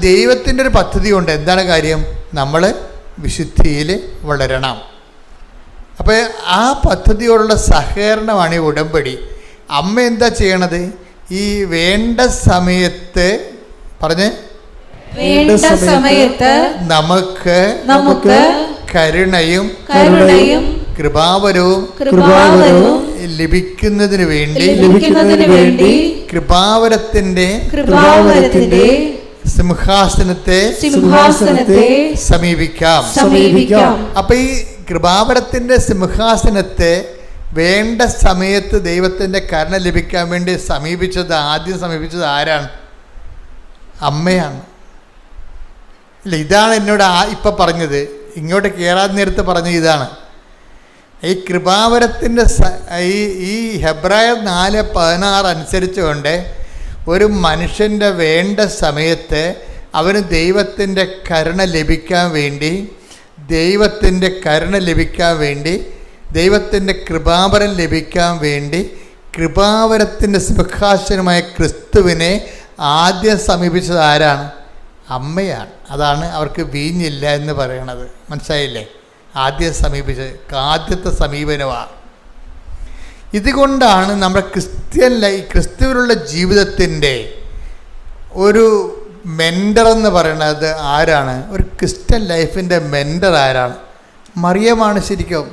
ദൈവത്തിന്റെ ഒരു പദ്ധതി കൊണ്ട് എന്താണ് കാര്യം? നമ്മൾ വിശുദ്ധിയിൽ വളരണം. അപ്പോൾ ആ പദ്ധതിയോടുള്ള സഹകരണമാണ് ഈ ഉടമ്പടി. അമ്മ എന്താ ചെയ്യണത്? ഈ വേണ്ട സമയത്ത് നമുക്ക് കരുണയും കൃപാവരവും ലഭിക്കുന്നതിന് വേണ്ടി കൃപാവരത്തിന്റെ സിംഹാസനത്തെ സമീപിക്കാം. അപ്പൊ ഈ കൃപാവരത്തിന്റെ സിംഹാസനത്തെ വേണ്ട സമയത്ത് ദൈവത്തിൻ്റെ കരുണ ലഭിക്കാൻ വേണ്ടി ആദ്യം സമീപിച്ചത് ആരാണ്? അമ്മയാണ്. ഇല്ല, ഇതാണ് എന്നോട് ഇപ്പം പറഞ്ഞത്. ഇങ്ങോട്ട് കയറാൻ നേരത്ത് പറഞ്ഞത് ഇതാണ്. ഈ കൃപാവരത്തിൻ്റെ ഈ ഹെബ്രായർ 4:16 അനുസരിച്ചുകൊണ്ട് ഒരു മനുഷ്യൻ്റെ വേണ്ട സമയത്ത് അവന് ദൈവത്തിൻ്റെ കരുണ ലഭിക്കാൻ വേണ്ടി ദൈവത്തിൻ്റെ കൃപാവരം ലഭിക്കാൻ വേണ്ടി കൃപാവരത്തിൻ്റെ സിംഹാസനമായ ക്രിസ്തുവിനെ ആദ്യം സമീപിച്ചത് ആരാണ്? അമ്മയാണ്. അതാണ് അവർക്ക് വീഞ്ഞില്ല എന്ന് പറയണത്. മനസ്സിലായില്ലേ? ആദ്യത്തെ സമീപനമാണ്. ഇതുകൊണ്ടാണ് നമ്മുടെ ക്രിസ്തുവിലുള്ള ജീവിതത്തിൻ്റെ ഒരു മെൻറ്റർ എന്ന് പറയുന്നത് ആരാണ്? ഒരു ക്രിസ്ത്യൻ ലൈഫിൻ്റെ മെൻറ്റർ ആരാണ്? മറിയമാണ് ശരിക്കും.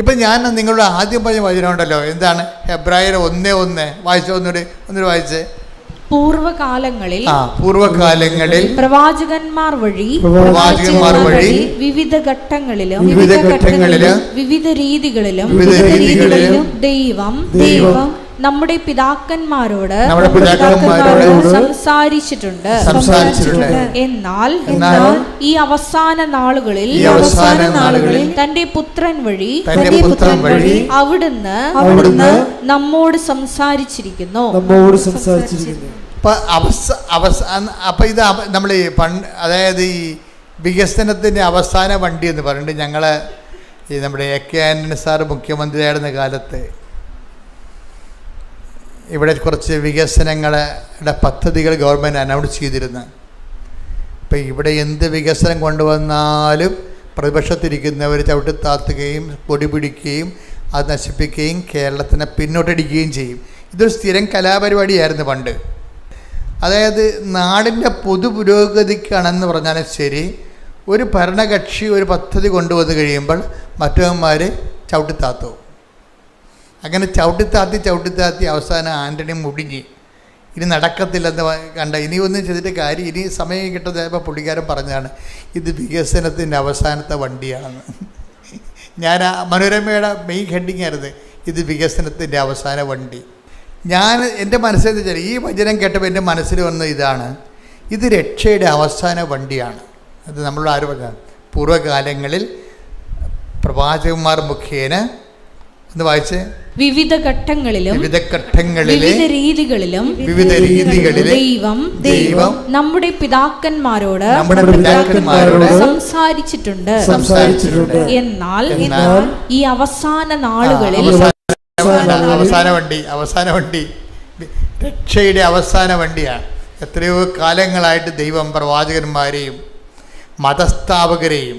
ഇപ്പം ഞാൻ നിങ്ങളുടെ ആദ്യം പറഞ്ഞ വചനമുണ്ടല്ലോ, എന്താണ്? ഹെബ്രായർ 1:1 വായിച്ചോ, ഒന്നുകൂടി വായിച്ചേ. പൂർവകാലങ്ങളിൽ പ്രവാചകന്മാർ വഴി വിവിധ ഘട്ടങ്ങളിലും വിവിധ രീതികളിലും ദൈവം നമ്മുടെ പിതാക്കന്മാരോട് സംസാരിച്ചിട്ടുണ്ട്. എന്നാൽ ഈ അവസാന നാളുകളിൽ തന്റെ പുത്രൻ വഴി അവിടുന്ന് നമ്മോട് സംസാരിച്ചിരിക്കുന്നു. അപ്പൊ ഇത് നമ്മൾ അതായത് ഈ വികസനത്തിന്റെ അവസാന വണ്ടി എന്ന് പറഞ്ഞിട്ട് ഞങ്ങള് ഈ നമ്മുടെ AK ആന്റണി സാറ് മുഖ്യമന്ത്രിയായിരുന്ന കാലത്ത് ഇവിടെ കുറച്ച് വികസനങ്ങളുടെ പദ്ധതികൾ ഗവൺമെൻറ് അനൗൺസ് ചെയ്തിരുന്നു. ഇപ്പം ഇവിടെ എന്ത് വികസനം കൊണ്ടുവന്നാലും പ്രതിപക്ഷത്തിരിക്കുന്നവർ ചവിട്ടിത്താത്തുകയും പൊടി പിടിക്കുകയും അത് നശിപ്പിക്കുകയും കേരളത്തിനെ പിന്നോട്ടടിക്കുകയും ചെയ്യും. ഇതൊരു സ്ഥിരം കലാപരിപാടിയായിരുന്നു പണ്ട്. അതായത് നാടിൻ്റെ പൊതു പുരോഗതിക്കാണെന്ന് പറഞ്ഞാലും ശരി, ഒരു ഭരണകക്ഷി ഒരു പദ്ധതി കൊണ്ടുവന്ന് കഴിയുമ്പോൾ മറ്റവന്മാർ ചവിട്ടിത്താത്തു. അങ്ങനെ ചവിട്ടിത്താത്തി അവസാനം ആൻ്റണി മുടിഞ്ഞ് ഇനി നടക്കത്തില്ലെന്ന് കണ്ട, ഇനി ഒന്നും ചെയ്തിട്ട് കാര്യം, ഇനി സമയം കിട്ടുന്നപ്പോൾ പുള്ളിക്കാരൻ പറഞ്ഞതാണ് ഇത് വികസനത്തിൻ്റെ അവസാനത്തെ വണ്ടിയാണെന്ന്. ഞാൻ മനോരമയുടെ മെയിൻ ഹെഡിങ് ആയിരുന്നു ഇത് വികസനത്തിൻ്റെ അവസാന വണ്ടി. ഞാൻ എൻ്റെ മനസ്സിൽ വെച്ചാൽ ഈ വചനം കേട്ടപ്പോൾ എൻ്റെ മനസ്സിൽ വന്ന ഇതാണ്, ഇത് രക്ഷയുടെ അവസാന വണ്ടിയാണ്. അത് നമ്മളോട് ആര് പറഞ്ഞ പൂർവ്വകാലങ്ങളിൽ പ്രവാചകന്മാർ മുഖേന എന്ന് വായിച്ച് വിവിധ ഘട്ടങ്ങളിലും വിവിധ രീതികളിലും ദൈവം നമ്മുടെ പിതാക്കന്മാരോട് സംസാരിച്ചിട്ടുണ്ട്. എന്നാൽ ഈ അവസാന നാളുകളിൽ അവസാന വണ്ടി രക്ഷയുടെ അവസാന വണ്ടിയാണ്. എത്രയോ കാലങ്ങളായിട്ട് ദൈവം പ്രവാചകന്മാരെയും മതസ്ഥാപകരെയും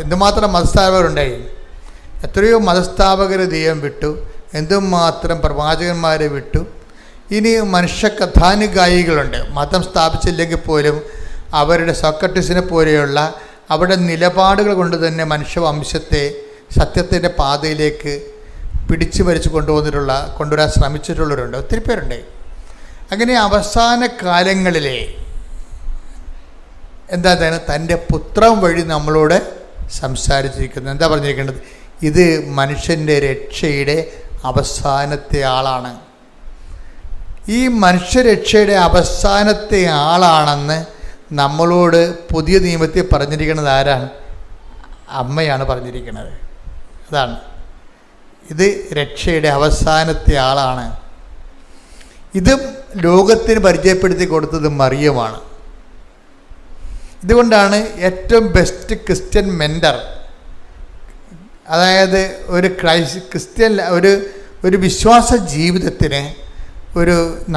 എന്തുമാത്രം മതസ്ഥാപകരുണ്ടായി, എത്രയോ മതസ്ഥാപകർ ദൈവം വിട്ടു, എന്തുമാത്രം പ്രവാചകന്മാരെ വിട്ടു. ഇനി മനുഷ്യ കഥാനുഗായികളുണ്ട്, മതം സ്ഥാപിച്ചില്ലെങ്കിൽ പോലും അവരുടെ സോക്രട്ടീസിനെ പോലെയുള്ള അവരുടെ നിലപാടുകൾ കൊണ്ട് തന്നെ മനുഷ്യവംശത്തെ സത്യത്തിൻ്റെ പാതയിലേക്ക് പിടിച്ചു വലിച്ച് കൊണ്ടുവരാൻ ശ്രമിച്ചിട്ടുള്ളവരുണ്ട്, ഒത്തിരി പേരുണ്ട്. അങ്ങനെ അവസാന കാലങ്ങളിലെ എന്താണ് തൻ്റെ പുത്രൻ വഴി നമ്മളോട് സംസാരിച്ചിരിക്കുന്നത്. എന്താ പറഞ്ഞിരിക്കേണ്ടത്? ഇത് മനുഷ്യൻ്റെ രക്ഷയുടെ അവസാനത്തെ ആളാണ്. ഈ മനുഷ്യരക്ഷയുടെ അവസാനത്തെ ആളാണെന്ന് നമ്മളോട് പുതിയ നിയമത്തിൽ പറഞ്ഞിരിക്കുന്നത് ആരാണ്? അമ്മയാണ് പറഞ്ഞിരിക്കുന്നത്. അതാണ്, ഇത് രക്ഷയുടെ അവസാനത്തെ ആളാണ്. ഇത് ലോകത്തിന് പരിചയപ്പെടുത്തി കൊടുത്തത് മറിയമാണ്. ഇതുകൊണ്ടാണ് ഏറ്റവും ബെസ്റ്റ് ക്രിസ്ത്യൻ മെൻറ്റർ, അതായത് ഒരു ക്രിസ്ത്യൻ ഒരു വിശ്വാസ ജീവിതത്തിന്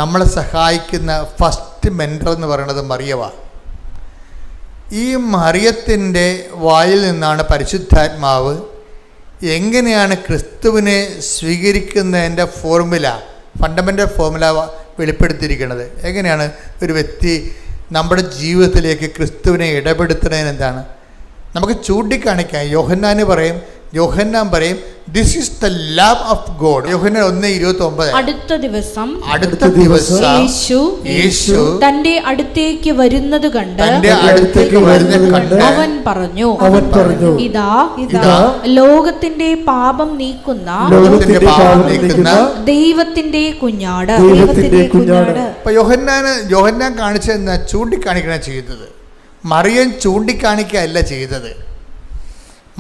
നമ്മളെ സഹായിക്കുന്ന ഫസ്റ്റ് മെൻറ്റർ എന്ന് പറയുന്നത് മറിയമാണ്. ഈ മറിയത്തിൻ്റെ വായിൽ നിന്നാണ് പരിശുദ്ധാത്മാവ് എങ്ങനെയാണ് ക്രിസ്തുവിനെ സ്വീകരിക്കുന്നതിൻ്റെ ഫണ്ടമെൻ്റൽ ഫോർമുല വെളിപ്പെടുത്തിയിരിക്കുന്നത്. എങ്ങനെയാണ് ഒരു വ്യക്തി നമ്മുടെ ജീവിതത്തിലേക്ക് ക്രിസ്തുവിനെ ഇടപെടുത്തുന്നതിന് എന്താണ് നമുക്ക് ചൂണ്ടിക്കാണിക്കാം. യോഹന്നാൻ പറയും this is the love of God. Yohannan 1:29. അടുത്ത ദിവസം യേശു തന്റെ അടുത്തേക്ക് വരുന്നത് കണ്ട് അവൻ പറഞ്ഞു ഇതാ ലോകത്തിന്റെ പാപം നീക്കുന്ന ദൈവത്തിന്റെ കുഞ്ഞാട്. അപ്പൊ യോഹന്നാൻ കാണിച്ചെന്ന് ചൂണ്ടിക്കാണിക്കണ ചെയ്തത്. മറിയം ചൂണ്ടിക്കാണിക്കല്ല ചെയ്തത്.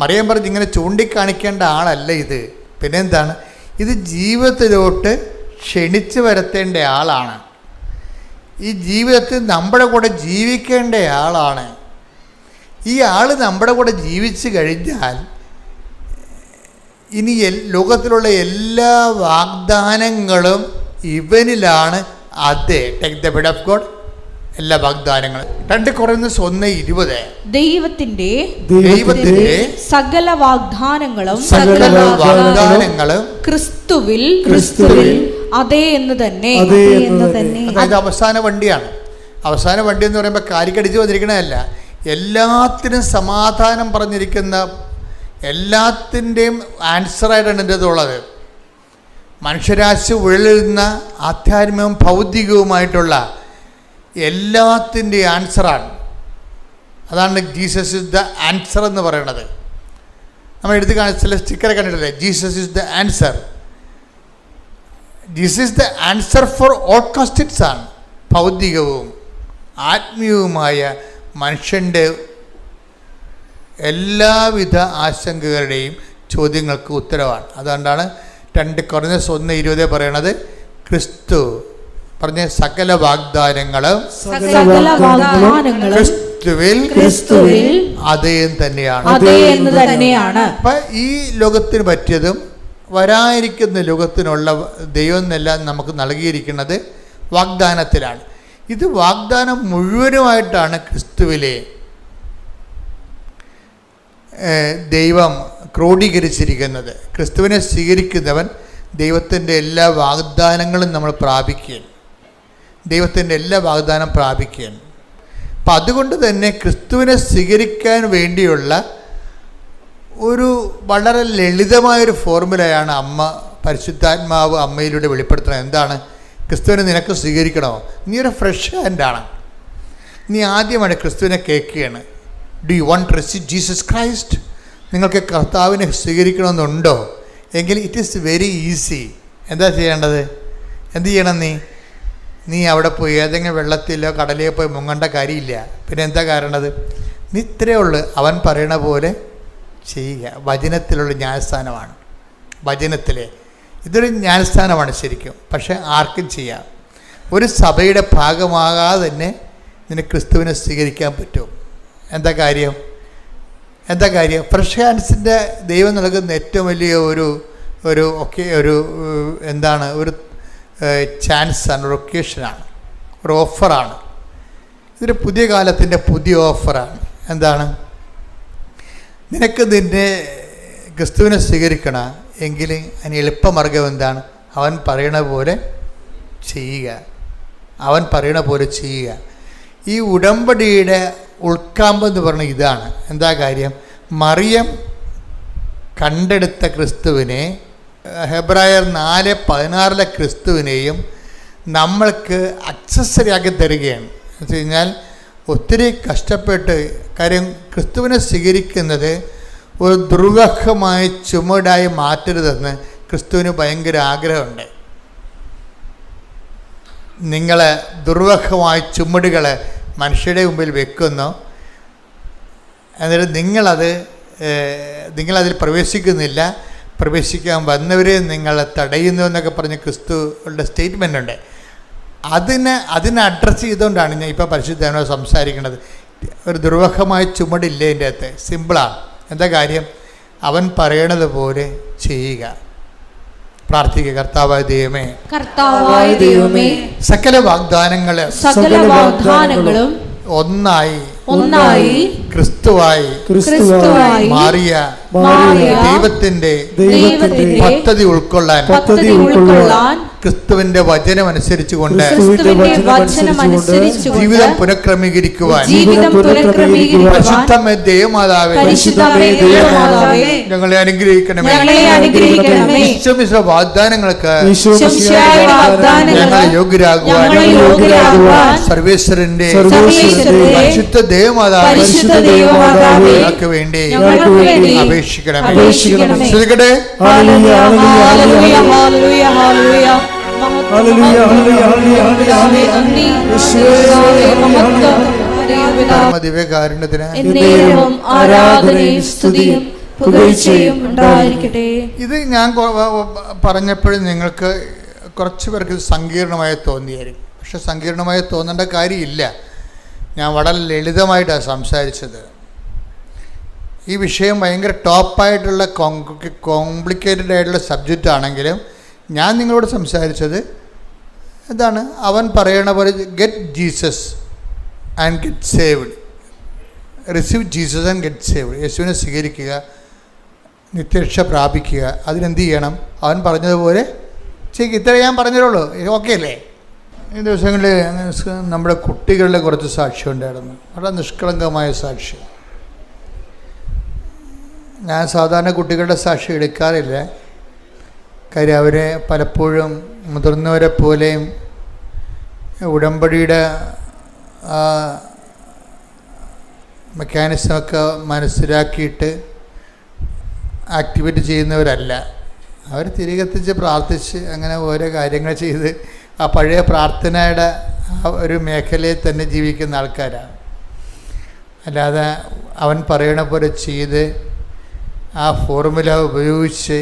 മറിയം പറഞ്ഞ് ഇങ്ങനെ ചൂണ്ടിക്കാണിക്കേണ്ട ആളല്ല ഇത്. പിന്നെന്താണ്? ഇത് ജീവിതത്തിലോട്ട് ക്ഷണിച്ചു വരുത്തേണ്ട ആളാണ്. ഈ ജീവിതത്തിൽ നമ്മുടെ കൂടെ ജീവിക്കേണ്ട ആളാണ്. ഈ ആൾ നമ്മുടെ കൂടെ ജീവിച്ചു കഴിഞ്ഞാൽ ഇനി ലോകത്തിലുള്ള എല്ലാ വാഗ്ദാനങ്ങളും ഇവനിലാണ്. അതെ, take the bed of God, എല്ലാ വാഗ്ദാനങ്ങളും. 2 കൊറിന്ത്യർ 1:20. ദൈവത്തിന്റെ സകല വാഗ്ദാനങ്ങളും ക്രിസ്തുവിൽ അതേ എന്ന് തന്നെ. അതായത് അവസാന വണ്ടിയാണ്. അവസാന വണ്ടി എന്ന് പറയുമ്പോൾ കാലിക്കടിച്ച് വന്നിരിക്കണതല്ല, എല്ലാത്തിനും സമാധാനം പറഞ്ഞിരിക്കുന്ന, എല്ലാത്തിൻ്റെയും ആൻസറായിട്ടാണ് എൻ്റെ ഉള്ളത്. മനുഷ്യരാശി ഉഴലുന്ന ആധ്യാത്മികവും ഭൗതികവുമായിട്ടുള്ള എല്ലാത്തിൻ്റെയും ആൻസറാണ്. അതാണ് ജീസസ് ഇസ് ദ ആൻസർ എന്ന് പറയുന്നത്. നമ്മൾ എടുത്ത് ചില സ്റ്റിക്കറെ കണ്ടിട്ടില്ലേ, Jesus is the answer. Jesus is the answer for all questions ആണ്. ഭൗതികവും ആത്മീയവുമായ മനുഷ്യൻ്റെ എല്ലാവിധ ആശങ്കകളുടെയും ചോദ്യങ്ങൾക്ക് ഉത്തരവാണ്. അതുകൊണ്ടാണ് 2 കൊറിന്ത്യർ 1:20 പറയണത് ക്രിസ്തു പറഞ്ഞ സകല വാഗ്ദാനങ്ങളും ക്രിസ്തുവിൽ അതേ തന്നെയാണ്. അപ്പൊ ഈ ലോകത്തിന് പറ്റിയതും വരാനിരിക്കുന്ന ലോകത്തിനുള്ള ദൈവം എന്നെല്ലാം നമുക്ക് നൽകിയിരിക്കുന്നത് വാഗ്ദാനത്തിലാണ്. ഇത് വാഗ്ദാനം മുഴുവനുമായിട്ടാണ് ക്രിസ്തുവിലെ. ദൈവം ക്രോഡീകരിച്ചിരിക്കുന്നത്. ക്രിസ്തുവിനെ സ്വീകരിക്കുന്നവൻ ദൈവത്തിൻ്റെ എല്ലാ വാഗ്ദാനങ്ങളും നമ്മൾ പ്രാപിക്കുകയാണ്. ദൈവത്തിൻ്റെ എല്ലാ വാഗ്ദാനം പ്രാപിക്കുകയാണ്. അപ്പം അതുകൊണ്ട് തന്നെ ക്രിസ്തുവിനെ സ്വീകരിക്കാൻ വേണ്ടിയുള്ള ഒരു വളരെ ലളിതമായൊരു ഫോർമുലയാണ് പരിശുദ്ധാത്മാവ് അമ്മയിലൂടെ വെളിപ്പെടുത്തുന്നത്. എന്താണ്? ക്രിസ്തുവിനെ നിനക്ക് സ്വീകരിക്കണമോ? നീ ഒരു ഫ്രഷ് ഹാൻഡാണ്. നീ ആദ്യമാണ് ക്രിസ്തുവിനെ കേൾക്കുകയാണ്. Do you want to receive Jesus Christ? നിങ്ങൾക്ക് കർത്താവിനെ സ്വീകരിക്കണമെന്നുണ്ടോ? എങ്കിൽ ഇറ്റ് ഈസ് വെരി ഈസി. എന്താ ചെയ്യേണ്ടത്? എന്ത് ചെയ്യണം? നീ അവിടെ പോയി ഏതെങ്കിലും വെള്ളത്തിലോ കടലിലോ പോയി മുങ്ങേണ്ട കാര്യമില്ല. പിന്നെ എന്താ കാരണത്? നീ ഇത്രയേ ഉള്ളൂ, അവൻ പറയണ പോലെ ചെയ്യുക. വചനത്തിലുള്ള ന്യായസ്ഥാനമാണ്. വചനത്തിലെ ഇതൊരു ന്യായസ്ഥാനമാണ് ശരിക്കും. പക്ഷേ ആർക്കും ചെയ്യാം. ഒരു സഭയുടെ ഭാഗമാകാതെ തന്നെ നിനക്ക് ക്രിസ്തുവിനെ സ്വീകരിക്കാൻ പറ്റും. എന്താ കാര്യം? ഫ്രഷ് ഹാൻഡ്സിൻ്റെ ദൈവം നൽകുന്ന ഏറ്റവും വലിയ ഒരു ചാൻസാണ്, ഒരു ഒക്കേഷനാണ്, ഒരു ഓഫറാണ്. ഇതൊരു പുതിയ കാലത്തിൻ്റെ പുതിയ ഓഫറാണ്. എന്താണ്? നിനക്ക് നിന്നെ ക്രിസ്തുവിനെ സ്വീകരിക്കണം എങ്കിൽ അതിന് എളുപ്പമാർഗം എന്താണ്? അവൻ പറയണ പോലെ ചെയ്യുക. ഈ ഉടമ്പടിയുടെ ഉൾക്കാമ്പെന്ന് പറഞ്ഞ ഇതാണ്. എന്താ കാര്യം? മറിയം കണ്ടെടുത്ത ക്രിസ്തുവിനെ, ഹെബ്രായർ 4:16 ക്രിസ്തുവിനെയും നമ്മൾക്ക് അക്സസറിയാക്കി തരികയാണ്. എന്ന് വെച്ച് കഴിഞ്ഞാൽ ഒത്തിരി കഷ്ടപ്പെട്ട്, കാര്യം ക്രിസ്തുവിനെ സ്വീകരിക്കുന്നത് ഒരു ദുർവഹമായ ചുമടായി മാറ്റരുതെന്ന് ക്രിസ്തുവിന് ഭയങ്കര ആഗ്രഹമുണ്ട്. നിങ്ങൾ ദുർവഹമായ ചുമടുകൾ മനുഷ്യരുടെ മുമ്പിൽ വെക്കുന്നു, എന്നിട്ട് നിങ്ങളതിൽ പ്രവേശിക്കുന്നില്ല, പ്രവേശിക്കാൻ വന്നവരെ നിങ്ങൾ തടയുന്നു എന്നൊക്കെ പറഞ്ഞ് ക്രിസ്തുവിൻ്റെ സ്റ്റേറ്റ്മെൻ്റ് ഉണ്ട്. അതിനെ അഡ്രസ്സ് ചെയ്തുകൊണ്ടാണ് ഞാൻ ഇപ്പോൾ പരിശുദ്ധനോട് സംസാരിക്കുന്നത്. ഒരു ദുർവഹമായ ചുമടില്ല എൻ്റെ അകത്ത്. സിമ്പിളാണ്. എന്താ കാര്യം? അവൻ പറയണത് പോലെ ചെയ്യുക. പ്രാർത്ഥിക്കുക. കർത്താവായ ദൈവമേ, സകല വാഗ്ദാനങ്ങളും ഒന്നായി ക്രിസ്തുവായി മാറിയ ദൈവത്തിന്റെ പദ്ധതി ഉൾക്കൊള്ളാൻ ക്രിസ്തുവിന്റെ വചനം അനുസരിച്ചുകൊണ്ട് ജീവിതം പുനഃക്രമീകരിക്കുവാൻ പരിശുദ്ധമേ ദൈവമാതാവേ ഞങ്ങളെ അനുഗ്രഹിക്കണമേ. വാഗ്ദാനങ്ങൾക്ക് ഞങ്ങളെ യോഗ്യരാകുവാൻ സർവേശ്വരന്റെ പരിശുദ്ധ ദൈവമാതാവേ ഞങ്ങൾക്ക് വേണ്ടി അപേക്ഷിക്കണമേ. ശ്രദ്ധിക്കട്ടെ. ഇത് ഞാൻ പറഞ്ഞപ്പോഴും നിങ്ങൾക്ക് കുറച്ച് പേർക്ക് സങ്കീർണമായി തോന്നിയായിരിക്കും. പക്ഷെ സങ്കീർണമായി തോന്നേണ്ട കാര്യമില്ല. ഞാൻ വളരെ ലളിതമായിട്ടാണ് സംസാരിച്ചത്. ഈ വിഷയം ഭയങ്കര ടോപ്പായിട്ടുള്ള കോംപ്ലിക്കേറ്റഡ് ആയിട്ടുള്ള സബ്ജക്റ്റ് ആണെങ്കിലും ഞാൻ നിങ്ങളോട് സംസാരിച്ചത് എന്താണ്? അവൻ പറയണ പോലെ get Jesus and get saved. Receive Jesus and get saved. യേശുവിനെ സ്വീകരിക്കുക, നിത്യരക്ഷ പ്രാപിക്കുക. അതിനെന്ത് ചെയ്യണം? അവൻ പറഞ്ഞതുപോലെ ചെയ്യും. ഇത്ര ഞാൻ പറഞ്ഞതേ. ഓക്കെ അല്ലേ? ഈ ദിവസങ്ങളിൽ നമ്മുടെ കുട്ടികളുടെ കുറച്ച് സാക്ഷ്യം ഉണ്ടായിരുന്നു. വളരെ നിഷ്കളങ്കമായ സാക്ഷ്യം. ഞാൻ സാധാരണ കുട്ടികളുടെ സാക്ഷ്യം എടുക്കാറില്ല. കാര്യം അവരെ പലപ്പോഴും മുതിർന്നവരെ പോലെയും ഉടമ്പടിയുടെ മെക്കാനിസമൊക്കെ മനസ്സിലാക്കിയിട്ട് ആക്ടിവേറ്റ് ചെയ്യുന്നവരല്ല. അവർ തിരികെത്തിച്ച് പ്രാർത്ഥിച്ച് അങ്ങനെ ഓരോ കാര്യങ്ങൾ ചെയ്ത് ആ പഴയ പ്രാർത്ഥനയുടെ ആ ഒരു മേഖലയിൽ തന്നെ ജീവിക്കുന്ന ആൾക്കാരാണ്. അല്ലാതെ അവൻ പറയണ പോലെ ചെയ്ത് ആ ഫോർമുല ഉപയോഗിച്ച്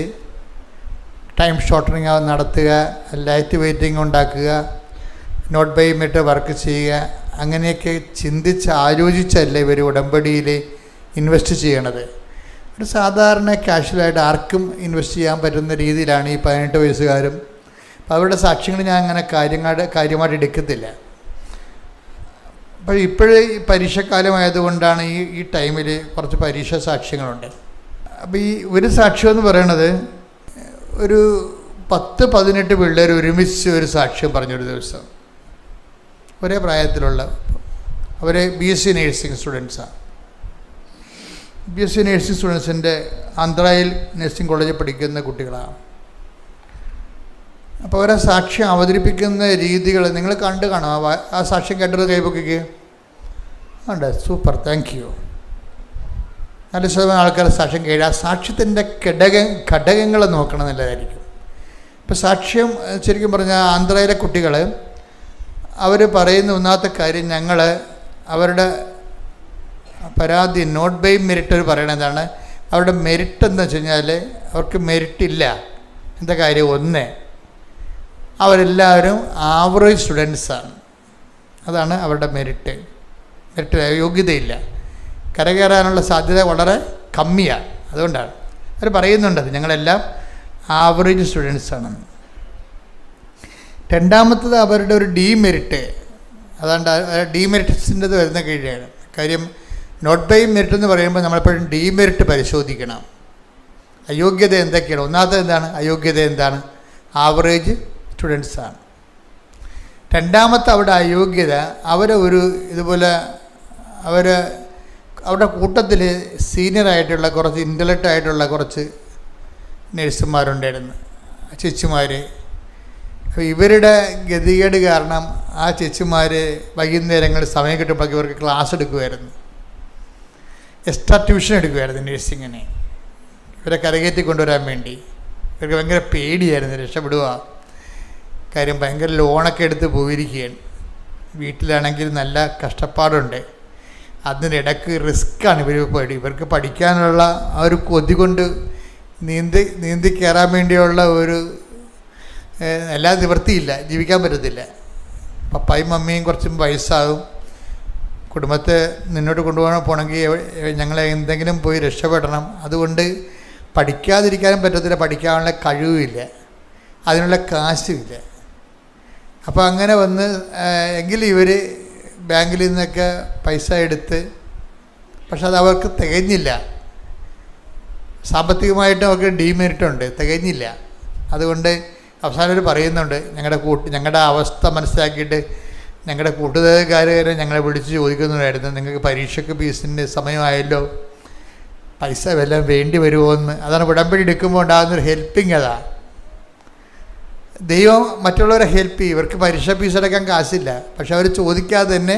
ടൈം ഷോർട്ടനിങ് നടത്തുക, ലൈറ്റ് വെയിറ്റിംഗ് ഉണ്ടാക്കുക, നോട്ട് ബൈ മീറ്റർ വർക്ക് ചെയ്യുക, അങ്ങനെയൊക്കെ ചിന്തിച്ച് ആലോചിച്ചല്ല ഇവർ ഉടമ്പടിയിൽ ഇൻവെസ്റ്റ് ചെയ്യണത്. ഒരു സാധാരണ കാഷ്വലായിട്ട് ആർക്കും ഇൻവെസ്റ്റ് ചെയ്യാൻ പറ്റുന്ന രീതിയിലാണ് ഈ 18 വയസ്സുകാരും. അപ്പോൾ അവരുടെ സാക്ഷ്യങ്ങൾ ഞാൻ അങ്ങനെ കാര്യമായിട്ട് എടുക്കത്തില്ല. അപ്പോൾ ഇപ്പോഴേ ഈ പരീക്ഷക്കാലമായതുകൊണ്ടാണ് ഈ ടൈമിൽ കുറച്ച് പരീക്ഷ സാക്ഷ്യങ്ങളുണ്ട്. അപ്പോൾ ഈ ഒരു സാക്ഷ്യം എന്ന് പറയണത് ഒരു 10-18 പിള്ളേർ ഒരുമിച്ച് ഒരു സാക്ഷ്യം പറഞ്ഞൊരു ദിവസം, ഒരേ പ്രായത്തിലുള്ള, അവർ BSc നേഴ്സിംഗ് സ്റ്റുഡൻസാണ്. BSc നേഴ്സിംഗ് സ്റ്റുഡൻസിൻ്റെ ആന്ധ്രയിൽ നഴ്സിംഗ് കോളേജിൽ പഠിക്കുന്ന കുട്ടികളാണ്. അപ്പോൾ അവരെ സാക്ഷ്യം അവതരിപ്പിക്കുന്ന രീതികൾ നിങ്ങൾ കണ്ടു കാണാം. ആ സാക്ഷ്യം കേട്ടത് കൈപൊക്കിക്ക് ഉണ്ട്. Super, thank you. 4% ആൾക്കാർ സാക്ഷ്യം കേട്ട് ആ സാക്ഷ്യത്തിൻ്റെ ഘടകങ്ങൾ നോക്കണം എന്നുള്ളതായിരിക്കും. ഇപ്പോൾ സാക്ഷ്യം ശരിക്കും പറഞ്ഞാൽ ആന്ധ്രയിലെ കുട്ടികൾ അവർ പറയുന്ന ഒന്നാമത്തെ കാര്യം, ഞങ്ങൾ അവരുടെ പരാതി നോട്ട് ബൈ മെരിറ്റ് അവർ പറയണതാണ്. അവരുടെ മെരിറ്റ് എന്ന് വെച്ച് കഴിഞ്ഞാൽ അവർക്ക് മെരിറ്റില്ല. എന്താ കാര്യം? ഒന്ന്, അവരെല്ലാവരും ആവറേജ് സ്റ്റുഡൻസാണ്. അതാണ് അവരുടെ മെരിറ്റ്. യോഗ്യതയില്ല, കരകയറാനുള്ള സാധ്യത വളരെ കമ്മിയാണ്. അതുകൊണ്ടാണ് അവർ പറയുന്നുണ്ടത് ഞങ്ങളെല്ലാം ആവറേജ് സ്റ്റുഡൻസാണെന്ന്. രണ്ടാമത്തത് അവരുടെ ഒരു ഡീമെരിറ്റ്. അതാണ്ട് ഡീമെരിറ്റ്സിൻ്റെത് വരുന്ന കീഴാണ്. കാര്യം നോട്ട് ബൈ മെരിറ്റ് എന്ന് പറയുമ്പോൾ നമ്മളെപ്പോഴും ഡീമെരിറ്റ് പരിശോധിക്കണം. അയോഗ്യത എന്തൊക്കെയാണ്? ഒന്നാമത്തെ എന്താണ് അയോഗ്യത? എന്താണ്? ആവറേജ് സ്റ്റുഡൻസാണ്. രണ്ടാമത്തെ അവരുടെ അയോഗ്യത, അവരെ ഒരു ഇതുപോലെ അവരുടെ കൂട്ടത്തിൽ സീനിയറായിട്ടുള്ള കുറച്ച് ഇൻ്റലക്റ്റായിട്ടുള്ള കുറച്ച് നഴ്സുമാരുണ്ടായിരുന്നു, ചേച്ചിമാർ. അപ്പോൾ ഇവരുടെ ഗതികേട് കാരണം ആ ചേച്ചിമാർ വൈകുന്നേരങ്ങളിൽ സമയം കിട്ടുമ്പോൾ ഇവർക്ക് ക്ലാസ് എടുക്കുമായിരുന്നു, എക്സ്ട്രാ ട്യൂഷൻ എടുക്കുമായിരുന്നു നഴ്സിങ്ങിന്, ഇവരെ കരകയറ്റി കൊണ്ടുവരാൻ വേണ്ടി. ഇവർക്ക് ഭയങ്കര പേടിയായിരുന്നു രക്ഷപ്പെടുക. കാര്യം ഭയങ്കര ലോണൊക്കെ എടുത്ത് പോയിരിക്കുകയാണ്. വീട്ടിലാണെങ്കിൽ നല്ല കഷ്ടപ്പാടുണ്ട്. അതിനിടയ്ക്ക് റിസ്ക്കാണ്. ഇവർക്ക് പഠിക്കാനുള്ള ആ ഒരു കൊതി കൊണ്ട് നീന്തി കയറാൻ വേണ്ടിയുള്ള ഒരു എല്ലാ നിവൃത്തിയില്ല, ജീവിക്കാൻ പറ്റത്തില്ല. പപ്പായും മമ്മിയും കുറച്ചും വയസ്സാകും. കുടുംബത്തെ മുന്നോട്ട് പോകണമെങ്കിൽ ഞങ്ങളെ എന്തെങ്കിലും പോയി രക്ഷപ്പെടണം. അതുകൊണ്ട് പഠിക്കാതിരിക്കാനും പറ്റത്തില്ല, പഠിക്കാനുള്ള കഴിവുമില്ല, അതിനുള്ള കാശുമില്ല. അപ്പോൾ അങ്ങനെ വന്ന് എങ്കിലും ഇവർ ബാങ്കിൽ നിന്നൊക്കെ പൈസ എടുത്ത്, പക്ഷെ അത് അവർക്ക് തികഞ്ഞില്ല. സാമ്പത്തികമായിട്ട് അവർക്ക് ഡീമെരിറ്റുണ്ട്, തികഞ്ഞില്ല. അതുകൊണ്ട് അവസാനം അവർ പറയുന്നുണ്ട്, ഞങ്ങളുടെ അവസ്ഥ മനസ്സിലാക്കിയിട്ട് ഞങ്ങളുടെ കൂട്ടുകാർ ഞങ്ങളെ വിളിച്ച് ചോദിക്കുന്നുണ്ടായിരുന്നു, നിങ്ങൾക്ക് പരീക്ഷയ്ക്ക് ഫീസിൻ്റെ സമയമായല്ലോ, പൈസ വല്ലതും വേണ്ടി വരുമോ എന്ന്. അതാണ് ഉടമ്പടി എടുക്കുമ്പോൾ ഉണ്ടാകുന്നൊരു ഹെൽപ്പിങ്. അതാണ് ദൈവം മറ്റുള്ളവരെ ഹെൽപ്പ് ചെയ്യും. ഇവർക്ക് പരീക്ഷ ഫീസ് അടക്കാൻ കാശില്ല, പക്ഷെ അവർ ചോദിക്കാതെ തന്നെ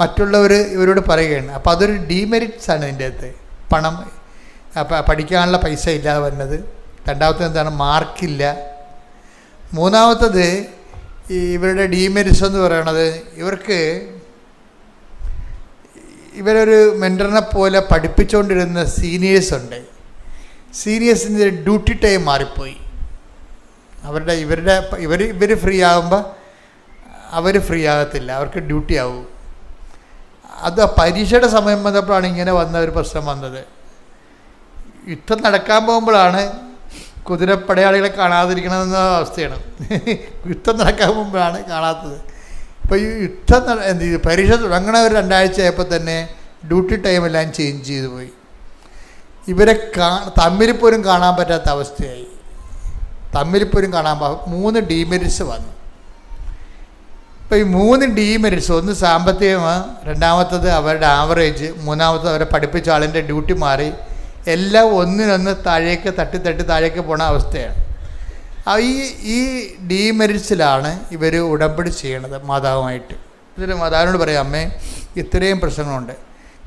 മറ്റുള്ളവർ ഇവരോട് പറയുകയാണ്. അപ്പോൾ അതൊരു ഡീമെരിറ്റ്സാണ് ഇതിൻ്റെ അകത്ത്. പണം പഠിക്കാനുള്ള പൈസ ഇല്ലാതെ വരുന്നത്. രണ്ടാമത്തത് എന്താണ്? മാർക്കില്ല. മൂന്നാമത്തത് ഇവരുടെ ഡീമെരിറ്റ്സ് എന്ന് പറയണത്, ഇവരൊരു മെൻറ്ററിനെ പോലെ പഠിപ്പിച്ചുകൊണ്ടിരുന്ന സീനിയേഴ്സുണ്ട്. സീനിയേഴ്സിൻ്റെ ഡ്യൂട്ടി ടൈം മാറിപ്പോയി. ഇവർ ഫ്രീ ആകുമ്പോൾ അവർ ഫ്രീ ആകത്തില്ല, അവർക്ക് ഡ്യൂട്ടി ആവും. അത് പരീക്ഷയുടെ സമയം വന്നപ്പോഴാണ് ഇങ്ങനെ വന്ന ഒരു പ്രശ്നം വന്നത്. യുദ്ധം നടക്കാൻ പോകുമ്പോഴാണ് കുതിരപ്പടയാളികളെ കാണാതിരിക്കണമെന്ന അവസ്ഥയാണ്. യുദ്ധം നടക്കാൻ പോകുമ്പോഴാണ് കാണാത്തത്. ഇപ്പോൾ ഈ പരീക്ഷ തുടങ്ങണ ഒരു 2 ആഴ്ച ആയപ്പോൾ തന്നെ ഡ്യൂട്ടി ടൈമെല്ലാം ചേഞ്ച് ചെയ്തു പോയി. ഇവരെ തമ്മിൽ പോലും കാണാൻ പറ്റാത്ത അവസ്ഥയായി. 3 ഡീമെരിറ്റ്സ് വന്നു. ഇപ്പോൾ ഈ 3 ഡീമെരിറ്റ്സ്, ഒന്ന് സാമ്പത്തികമാണ്, രണ്ടാമത്തത് അവരുടെ ആവറേജ്, മൂന്നാമത്തത് അവരെ പഠിപ്പിച്ച ആളിൻ്റെ ഡ്യൂട്ടി മാറി, എല്ലാം ഒന്നിനൊന്ന് താഴേക്ക് തട്ടി താഴേക്ക് പോണ അവസ്ഥയാണ്. ഈ ഡീമെരിറ്റ്സിലാണ് ഇവർ ഉടമ്പടി ചെയ്യണത് മാതാവുമായിട്ട്. എന്നിട്ട് മാതാവിനോട് പറയും, അമ്മേ ഇത്രയും പ്രശ്നങ്ങളുണ്ട്,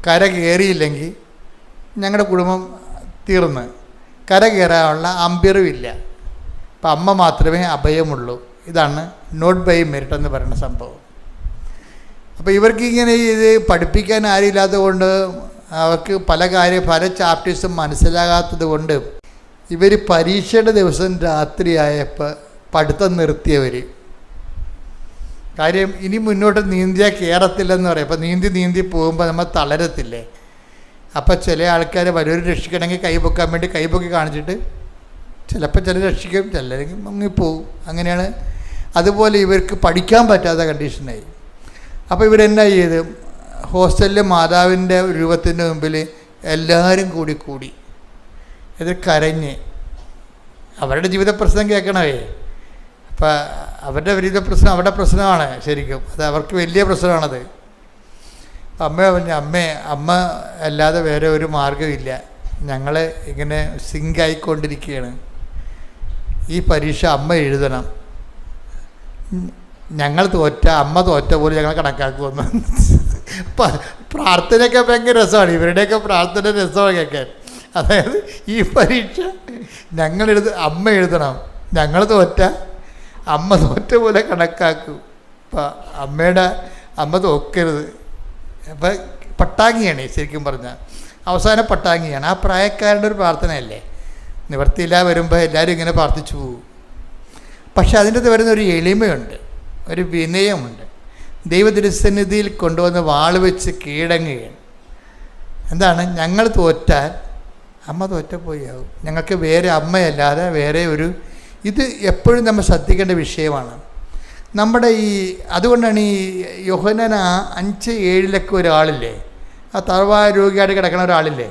കര കയറിയില്ലെങ്കിൽ ഞങ്ങളുടെ കുടുംബം തീർന്ന്, കര കയറാനുള്ള അമ്പയറുമില്ല, അപ്പം അമ്മ മാത്രമേ അഭയമുള്ളൂ. ഇതാണ് നോട്ട് ബൈ മെരിറ്റ് എന്ന് പറയുന്ന സംഭവം. അപ്പോൾ ഇവർക്ക് ഇങ്ങനെ ഇത് പഠിപ്പിക്കാൻ ആരുമില്ലാത്തത് കൊണ്ട്, അവർക്ക് പല ചാപ്റ്റേഴ്സും മനസ്സിലാകാത്തത് കൊണ്ട് ഇവർ പരീക്ഷയുടെ ദിവസം രാത്രിയായപ്പോൾ പഠിത്തം നിർത്തിയവർ. കാര്യം ഇനി മുന്നോട്ട് നീന്തിയാൽ കയറത്തില്ലെന്ന് പറയും. അപ്പോൾ നീന്തി പോകുമ്പോൾ നമ്മൾ തളരത്തില്ലേ. അപ്പോൾ ചില ആൾക്കാർ വരൂർ രക്ഷിക്കണമെങ്കിൽ കൈപൊക്കാൻ വേണ്ടി കൈപൊക്കി കാണിച്ചിട്ട് ചിലപ്പോൾ ചിലർ രക്ഷിക്കും, ചിലരെങ്കിൽ മുങ്ങിപ്പോവും. അങ്ങനെയാണ്. അതുപോലെ ഇവർക്ക് പഠിക്കാൻ പറ്റാത്ത കണ്ടീഷനായി. അപ്പോൾ ഇവരെന്നാ ചെയ്ത്, ഹോസ്റ്റലിൽ മാതാവിൻ്റെ രൂപത്തിൻ്റെ മുമ്പിൽ എല്ലാവരും കൂടി ഇത് കരഞ്ഞ് അവരുടെ ജീവിത പ്രശ്നം കേൾക്കണവേ. അപ്പം അവരുടെ ജീവിത പ്രശ്നം അവരുടെ പ്രശ്നമാണ് ശരിക്കും, അത് അവർക്ക് വലിയ പ്രശ്നമാണത്. അമ്മ പറഞ്ഞു, അമ്മ അല്ലാതെ വേറെ ഒരു മാർഗ്ഗമില്ല, ഞങ്ങൾ ഇങ്ങനെ സിങ്കായിക്കൊണ്ടിരിക്കുകയാണ്, ഈ പരീക്ഷ അമ്മ എഴുതണം, ഞങ്ങൾ അമ്മ തോറ്റ പോലെ ഞങ്ങൾ കണക്കാക്കുമെന്ന്. പ്രാർത്ഥനയൊക്കെ ഭയങ്കര രസമാണ്, ഇവരുടെയൊക്കെ പ്രാർത്ഥന രസമാണ് കേൾക്കാൻ. അതായത് ഈ പരീക്ഷ അമ്മ എഴുതണം, ഞങ്ങൾ അമ്മ തോറ്റ പോലെ കണക്കാക്കും. അപ്പം അമ്മ തോക്കരുത്. അപ്പം പട്ടാങ്ങിയാണ് ശരിക്കും പറഞ്ഞാൽ, അവസാനം പട്ടാങ്ങിയാണ്. ആ പ്രായക്കാരുടെ ഒരു പ്രാർത്ഥനയല്ലേ, നിവർത്തിയില്ല വരുമ്പോൾ എല്ലാവരും ഇങ്ങനെ പ്രാർത്ഥിച്ചു പോകും. പക്ഷെ അതിൻ്റെ അകത്ത് വരുന്ന ഒരു എളിമയുണ്ട്, ഒരു വിനയമുണ്ട്. ദൈവതിരുസന്നിധിയിൽ കൊണ്ടുവന്ന് വാള് വെച്ച് കീഴടങ്ങുകയാണ്. എന്താണ്? ഞങ്ങൾ തോറ്റാൽ അമ്മ തോറ്റപ്പോയാവും, ഞങ്ങൾക്ക് വേറെ അമ്മയല്ലാതെ വേറെ ഇത് എപ്പോഴും നമ്മൾ ശ്രദ്ധിക്കേണ്ട വിഷയമാണ്. നമ്മുടെ അതുകൊണ്ടാണ് ഈ യോഹന്നാൻ 5:7 ഒരാളില്ലേ, ആ തറവായ രോഗിയായിട്ട് കിടക്കുന്ന ഒരാളില്ലേ,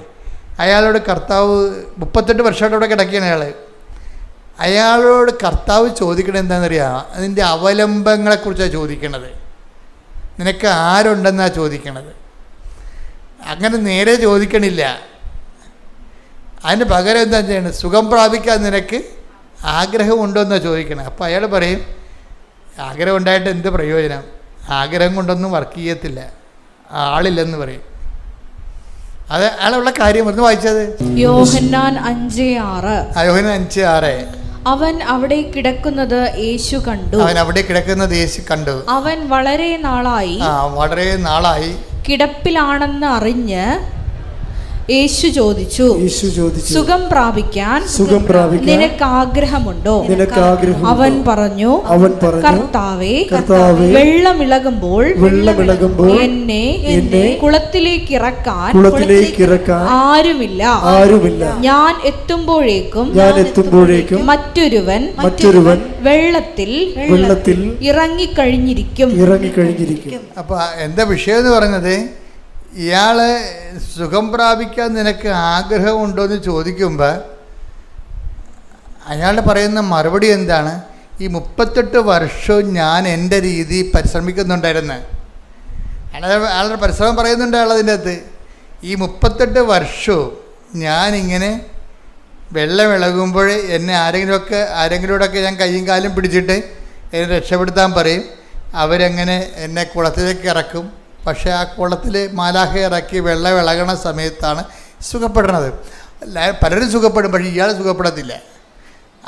അയാളോട് കർത്താവ് 38 വർഷമായിട്ട് അവിടെ കിടക്കുകയാണ് അയാളോട് കർത്താവ് ചോദിക്കണത് എന്താണെന്നറിയാം? അതിൻ്റെ അവലംബങ്ങളെക്കുറിച്ചാണ് ചോദിക്കണത്. നിനക്ക് ആരുണ്ടെന്നാണ് ചോദിക്കണത്. അങ്ങനെ നേരെ ചോദിക്കണില്ല, അതിന് പകരം എന്താ ചെയ്യണത്? സുഖം പ്രാപിക്കാൻ നിനക്ക് ആഗ്രഹമുണ്ടോ എന്നാണ് ചോദിക്കണത്. അപ്പോൾ അയാൾ പറയും, ആഗ്രഹം ഉണ്ടായിട്ട് എന്ത് പ്രയോജനം, ആഗ്രഹം കൊണ്ടൊന്നും വർക്ക് ചെയ്യത്തില്ല, ആളില്ലെന്ന് പറയും. അത് അയാളുള്ള കാര്യം ഒന്ന് വായിച്ചത് യോഹന്നാൻ 5:6. യോഹന്നാൻ 5:6. അവൻ അവിടെ കിടക്കുന്നത് യേശു കണ്ടു. അവൻ വളരെ നാളായി കിടപ്പിലാണെന്ന് അറിഞ്ഞ് യേശു ചോദിച്ചു, സുഖം പ്രാപിക്കാൻ നിനക്ക് ആഗ്രഹമുണ്ടോ? അവൻ പറഞ്ഞു, കർത്താവേ, വെള്ളമിളകുമ്പോൾ എന്നെ കുളത്തിലേക്ക് ഇറക്കാൻ ആരുമില്ല. ഞാൻ എത്തുമ്പോഴേക്കും മറ്റൊരുവൻ വെള്ളത്തിൽ ഇറങ്ങിക്കഴിഞ്ഞിരിക്കും. അപ്പൊ എന്താ വിഷയം എന്ന് പറഞ്ഞത്? ഇയാൾ സുഖം പ്രാപിക്കാൻ നിനക്ക് ആഗ്രഹമുണ്ടോ എന്ന് ചോദിക്കുമ്പോൾ അയാൾ പറയുന്ന മറുപടി എന്താണ്? ഈ 38 വർഷവും ഞാൻ എൻ്റെ രീതി പരിശ്രമിക്കുന്നുണ്ടായിരുന്നു. അയാളുടെ പരിശ്രമം പറയുന്നുണ്ട് അയാൾ അതിൻ്റെ അകത്ത്. ഈ 38 വർഷവും ഞാനിങ്ങനെ വെള്ളമിളകുമ്പോൾ എന്നെ ആരെങ്കിലുമൊക്കെ ഞാൻ കയ്യും കാലും പിടിച്ചിട്ട് എന്നെ രക്ഷപ്പെടുത്താൻ പറയും. അവരങ്ങനെ എന്നെ കുളത്തിലേക്ക് ഇറക്കും. പക്ഷേ ആ കുളത്തിൽ മാലാഖ ഇറക്കി വെള്ളം ഇളകണ സമയത്താണ് സുഖപ്പെടുന്നത്. പലരും സുഖപ്പെടും, പക്ഷേ ഇയാൾ സുഖപ്പെടത്തില്ല.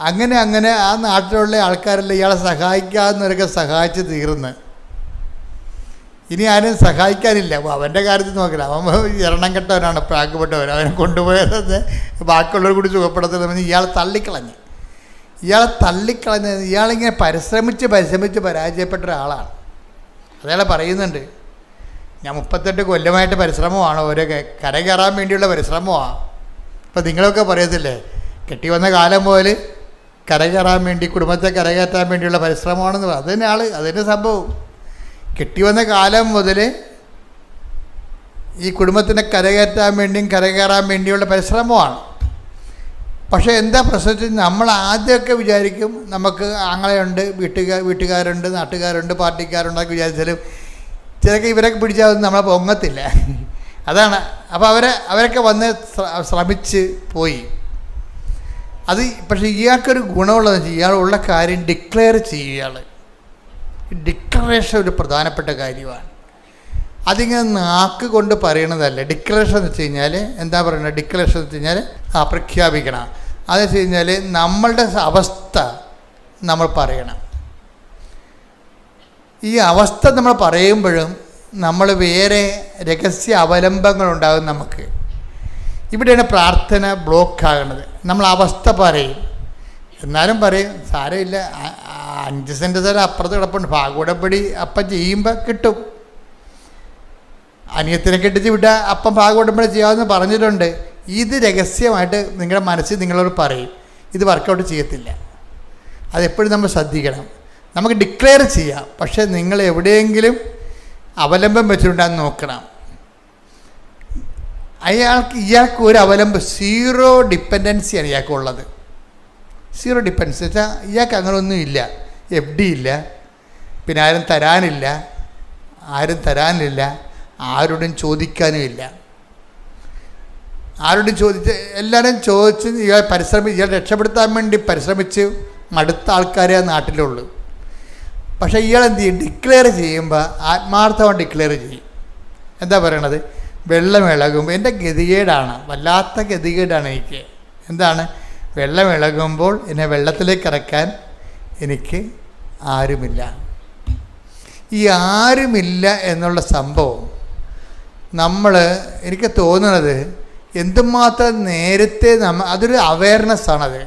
അങ്ങനെ ആ നാട്ടിലുള്ള ആൾക്കാരെല്ലാം ഇയാളെ സഹായിക്കാവുന്നവരൊക്കെ സഹായിച്ച് തീർന്ന് ഇനി ആരും സഹായിക്കാനില്ല. അവൻ്റെ കാര്യത്തിൽ നോക്കില്ല, അവൻ എണ്ണം കെട്ടവനാണ്, പ്രാക്കപ്പെട്ടവൻ. അവനെ കൊണ്ടുപോയത് ബാക്കിയുള്ളവർ കൂടി സുഖപ്പെടത്തില്ല. ഇയാളെ തള്ളിക്കളഞ്ഞ് ഇയാളിങ്ങനെ പരിശ്രമിച്ച് പരാജയപ്പെട്ട ഒരാളാണ്. അതയാൾ പറയുന്നുണ്ട്, ഞാൻ 38 കൊല്ലമായിട്ട് പരിശ്രമമാണ്, ഓരോ കര കയറാൻ വേണ്ടിയുള്ള പരിശ്രമമാണ്. ഇപ്പം നിങ്ങളൊക്കെ പറയത്തില്ലേ, കെട്ടി വന്ന കാലം മുതൽ കര കയറാൻ വേണ്ടി, കുടുംബത്തെ കരകയറ്റാൻ വേണ്ടിയുള്ള പരിശ്രമമാണെന്ന് പറയും. അതുതന്നെ അതിൻ്റെ സംഭവം. കെട്ടി വന്ന കാലം മുതൽ ഈ കുടുംബത്തിനെ കരകയറ്റാൻ വേണ്ടിയുള്ള പരിശ്രമമാണ്. പക്ഷേ എന്താ പ്രശ്നം? നമ്മൾ ആദ്യമൊക്കെ വിചാരിക്കും നമുക്ക് ആങ്ങളെയുണ്ട്, വീട്ടുകാരുണ്ട്, നാട്ടുകാരുണ്ട്, പാർട്ടിക്കാരുണ്ടൊക്കെ വിചാരിച്ചാലും ചിലക്ക് ഇവരൊക്കെ പിടിച്ചാൽ നമ്മളെ പൊങ്ങത്തില്ല. അതാണ്. അപ്പോൾ അവരൊക്കെ വന്ന് ശ്രമിച്ച് പോയി. പക്ഷേ ഇയാൾക്കൊരു ഗുണമുള്ളതെന്ന് വെച്ചാൽ ഇയാളുള്ള കാര്യം ഡിക്ലെയർ ചെയ്യും. ഡിക്ലറേഷൻ ഒരു പ്രധാനപ്പെട്ട കാര്യമാണ്. അതിങ്ങനെ നാക്ക് കൊണ്ട് പറയണതല്ല. ഡിക്ലറേഷൻ എന്ന് വെച്ച് കഴിഞ്ഞാൽ എന്താ പറയുന്നത്? ഡിക്ലറേഷൻ എന്ന് വെച്ച് കഴിഞ്ഞാൽ പ്രഖ്യാപിക്കണം. അതെന്ന് വെച്ച് കഴിഞ്ഞാൽ നമ്മളുടെ അവസ്ഥ നമ്മൾ പറയണം. ഈ അവസ്ഥ നമ്മൾ പറയുമ്പോഴും നമ്മൾ വേറെ രഹസ്യ അവലംബങ്ങളുണ്ടാകും നമുക്ക്. ഇവിടെയാണ് പ്രാർത്ഥന ബ്ലോക്കാകുന്നത്. നമ്മൾ അവസ്ഥ പറയും, എന്നാലും പറയും സാരമില്ല, 5 സെൻറ്റ് സ്ഥലം അപ്പുറത്ത് കിടപ്പുണ്ട്, ഭാഗവടപ്പടി അപ്പം ചെയ്യുമ്പോൾ കിട്ടും, അനിയത്തിനെ കെട്ടിച്ച് വിട്ടാൽ അപ്പം ഭാഗവടപ്പടി ചെയ്യാമെന്ന് പറഞ്ഞിട്ടുണ്ട്. ഇത് രഹസ്യമായിട്ട് നിങ്ങളുടെ മനസ്സിൽ നിങ്ങളോട് പറയും. ഇത് വർക്കൗട്ട് ചെയ്യത്തില്ല. അതെപ്പോഴും നമ്മൾ ശ്രദ്ധിക്കണം. നമുക്ക് ഡിക്ലെയർ ചെയ്യാം, പക്ഷേ നിങ്ങൾ എവിടെയെങ്കിലും അവലംബം വെച്ചിട്ടുണ്ടെന്ന് നോക്കണം. ഇയാൾക്ക് ഒരു അവലംബം, സീറോ ഡിപ്പെൻഡൻസിയാണ് ഇയാൾക്കുള്ളത്. സീറോ ഡിപ്പെൻഡൻസി വെച്ചാൽ ഇയാൾക്ക് അങ്ങനെയൊന്നും ഇല്ല. FD ഇല്ല, പിന്നെ ആരും തരാനില്ല, ആരോടും ചോദിക്കാനുമില്ല. ആരോടും എല്ലാവരും ചോദിച്ച് ഇയാൾ രക്ഷപ്പെടുത്താൻ വേണ്ടി പരിശ്രമിച്ച് മടുത്ത ആൾക്കാരെ നാട്ടിലുള്ളൂ. പക്ഷേ ഇയാൾ എന്ത് ചെയ്യും? ഡിക്ലെയർ ചെയ്യുമ്പോൾ ആത്മാർത്ഥമായി ഡിക്ലെയർ ചെയ്യും. എന്താ പറയണത്? വെള്ളം ഇളകുമ്പോൾ എൻ്റെ ഗതികേടാണ്, വല്ലാത്ത ഗതികേടാണ് എനിക്ക്. എന്താണ്? വെള്ളം ഇളകുമ്പോൾ എന്നെ വെള്ളത്തിലേക്ക് ഇറക്കാൻ എനിക്ക് ആരുമില്ല. ഈ ആരുമില്ല എന്നുള്ള സംഭവം എനിക്ക് തോന്നുന്നത് എന്തുമാത്രം നേരത്തെ അതൊരു അവയർനെസ്സാണത്.